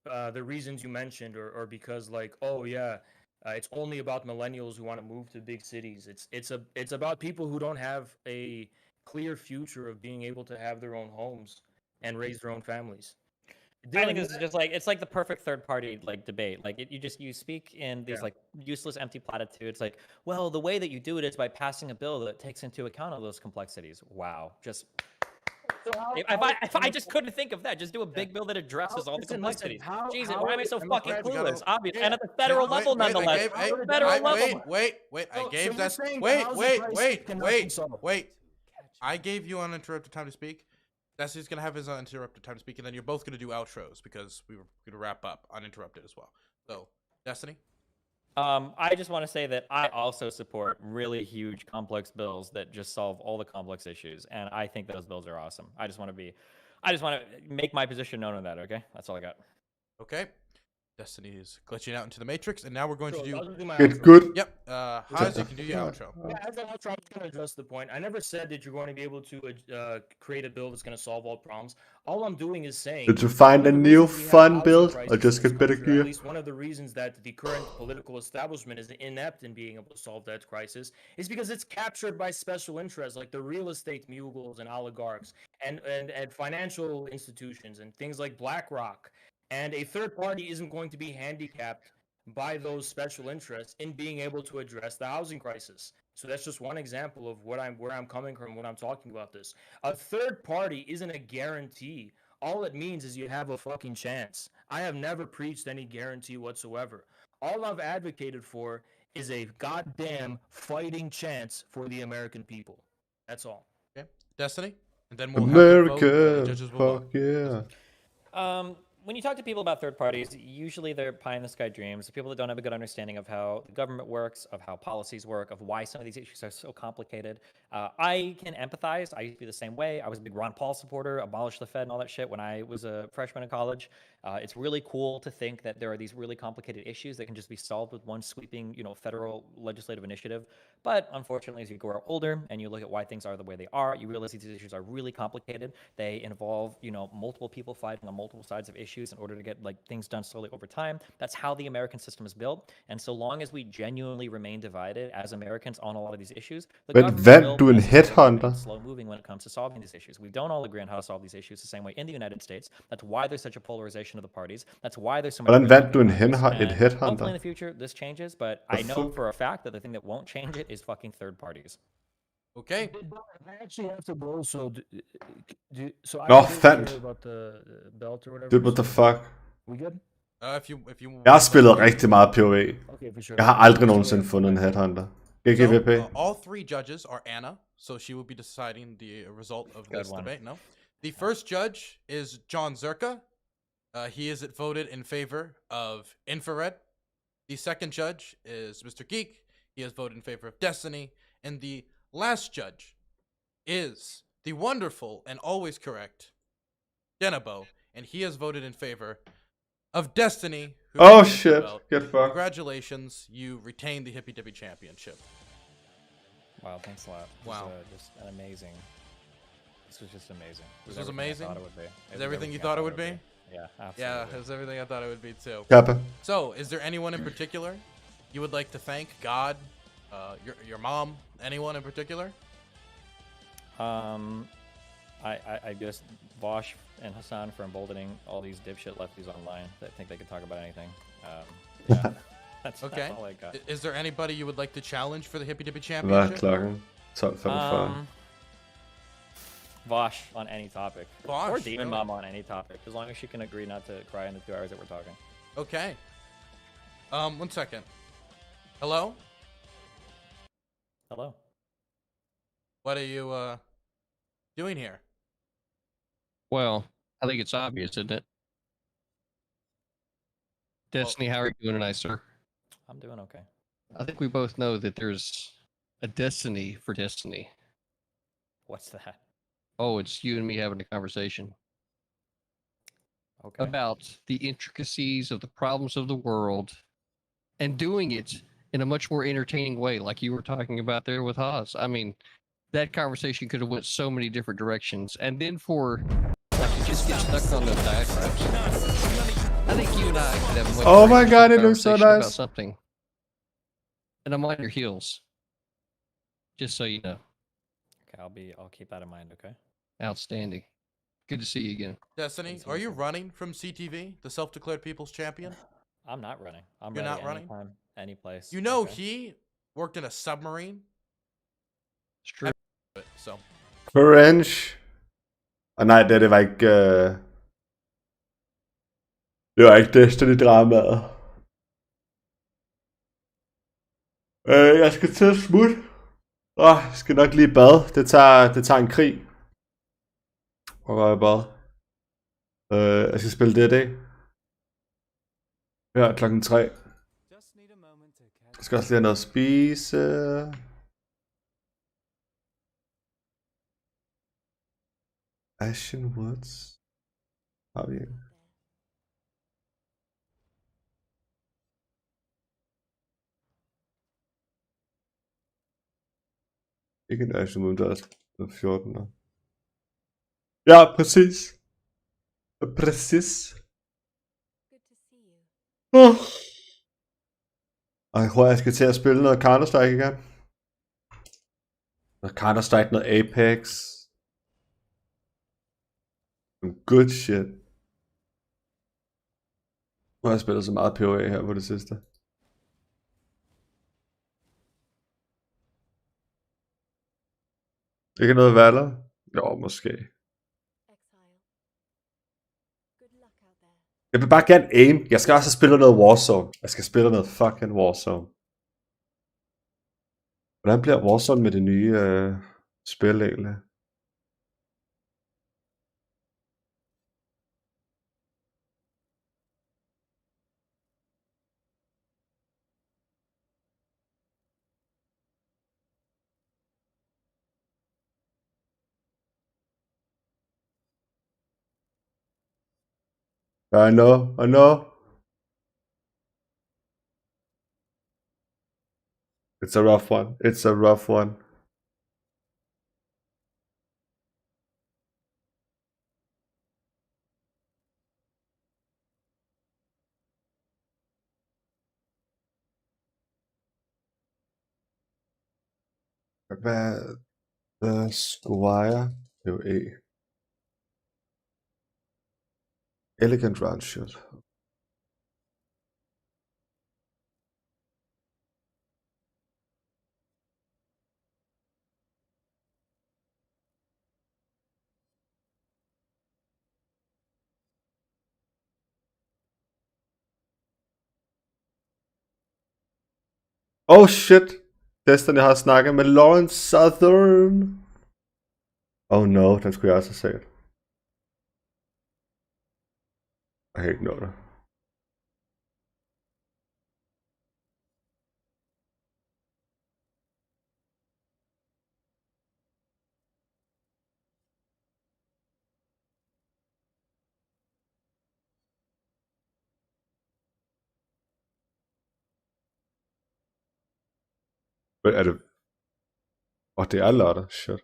the reasons you mentioned, or because like, oh yeah, it's only about millennials who want to move to big cities. It's about people who don't have a clear future of being able to have their own homes and raise their own families. I think this is just like it's like the perfect third party like debate. Like you speak in these Yeah. like useless empty platitudes. Like, well, the way that you do it is by passing a bill that takes into account all those complexities. Wow, just if I just couldn't think of that, just do a big bill that addresses all the complexities. Jesus, why am I so fucking clueless? Obvious, and at the federal level, nonetheless. Federal level. Wait. I gave that. Wait. I gave you uninterrupted time to speak. Destiny's gonna have his uninterrupted time to speak, and then you're both gonna do outros because we were gonna wrap up uninterrupted as well. So, Destiny. I just want to say that I also support really huge, complex bills that just solve all the complex issues, and I think those bills are awesome. I just want to make my position known on that. Okay, that's all I got. Okay. Destiny is glitching out into the matrix, and now we're going to do. It's good. Yep. Haas, you can do your outro. Yeah, as an outro, I'm just going to address the point. I never said that you're going to be able to create a bill that's going to solve all problems. All I'm doing is saying. Did you find a new fun build or just get better At gear? least one of the reasons that the current political establishment is inept in being able to solve that crisis is because it's captured by special interests like the real estate muggles and oligarchs and financial institutions and things like BlackRock. And a third party isn't going to be handicapped by those special interests in being able to address the housing crisis. So that's just one example of where I'm coming from when I'm talking about this. A third party isn't a guarantee. All it means is you have a fucking chance. I have never preached any guarantee whatsoever. All I've advocated for is a goddamn fighting chance for the American people. That's all. Okay. Destiny, and then we'll have the vote. The America, judges will fuck vote. yeah. When you talk to people about third parties, usually they're pie in the sky dreams. People that don't have a good understanding of how the government works, of how policies work, of why some of these issues are so complicated. I can empathize. I used to be the same way. I was a big Ron Paul supporter, abolish the Fed and all that shit when I was a freshman in college. It's really cool to think that there are these really complicated issues that can just be solved with one sweeping, federal legislative initiative. But unfortunately, as you grow older and you look at why things are the way they are, you realize these issues are really complicated. They involve, multiple people fighting on multiple sides of issues in order to get things done slowly over time. That's how the American system is built. And so long as we genuinely remain divided as Americans on a lot of these issues, the Men government vent will du en necessarily remain headhunter? slow moving when it comes to solving these issues. We don't all agree on how to solve these issues the same way in the United States. That's why there's such a polarization of the parties. That's why there's so much. Hvordan vandt du en And hopefully headhunter? in the future this changes, but The I know fuck? for a fact that the thing that won't change it is fucking third parties. Okay. I actually have to go. So, so I Nå, can fandt. hear about the belt or whatever. Dude, what the fuck? We good? If you Jeg har spillet rigtig meget PoE. Okay, for sure. Jeg har aldrig nogensinde fundet en headhunter. GGVP. All three judges are Anna, so she will be deciding the result of Good this one. debate. No, the first judge is John Zerka. He is voted in favor of Infrared. The second judge is Mr. Geek. He has voted in favor of Destiny. And the last judge is the wonderful and always correct Denabo, and he has voted in favor of Destiny. who Oh retains the shit, belt. get fucked. Congratulations, you retained the Hippy Dippy Championship. Wow, thanks a lot. Wow. Just an amazing. This was just amazing. This was everything amazing? I thought it would be. Is everything you thought it would be? Yeah, absolutely. Yeah, it was everything I thought it would be too. Kappa. So, is there anyone in particular you would like to thank? God, your mom, anyone in particular? I just Vosh and Hassan for emboldening all these dipshit lefties online that think they can talk about anything. Yeah, that's Okay. all I got. Is there anybody you would like to challenge for the Hippy Dippy Hvad er Championship? klokken? 12:45. Vosh on any topic. Vosh, Or Demon really? Mom on any topic, as long as she can agree not to cry in the 2 hours that we're talking. Okay. 1 second. Hello? Hello. What are you doing here? Well, I think it's obvious, isn't it? Destiny, how are you doing tonight, sir? I'm doing okay. I think we both know that there's a destiny for Destiny. What's that? Oh, it's you and me having a conversation. Okay. About the intricacies of the problems of the world and doing it in a much more entertaining way, like you were talking about there with Haas. I mean, that conversation could have went so many different directions. And then for like to just get stuck on the diatribes. I think you and I could have a much Oh more my god, interesting it looks so conversation about nice. something. And I'm on your heels. Just so you know. Okay, I'll keep that in mind, okay? Outstanding. Good to see you again. Destiny, are you running from CTV, the self-declared people's champion? I'm not running. I'm You're ready not running? anytime, any place. You know, okay? he worked in a submarine. It's true. So. Cringe. Og nej, det var ikke... Det var ikke Destiny-dramaet. Jeg skal til at smutte. Jeg skal nok lige bade. Det tager en krig. Og gå i bad. Jeg skal spille D&D. Ja, 3:00. Jeg skal også lige have noget at spise. Ashen Woods. Har vi ikke? Ikke en Ashen Woods, der er 14. Ja, præcis. Præcis. Jeg tror, jeg skal til at spille noget Counter-Strike igen. Noget Counter-Strike, noget Apex. Some good shit. Nu har jeg spillet så meget PoE her på det sidste. Ikke noget Valor? Jo, måske. Jeg vil bare gerne aim. Jeg skal også spille noget Warzone. Jeg skal spille noget fucking Warzone. Hvordan bliver Warzone med det nye spil egentlig? I know. It's a rough one. Hvad The Squire? Jo, E. Elegant round shot. Oh shit! Destiny har snakket med Lawrence Southern. Oh no, den skulle jeg også have set. Jeg kan ikke nå det. Hvad er det? Det er lørdag. Shit.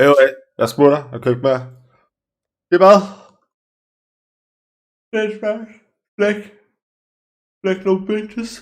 Anyway, jeg smutter. Jeg kan ikke mere. Det er bare. Let's back. Black no bitches.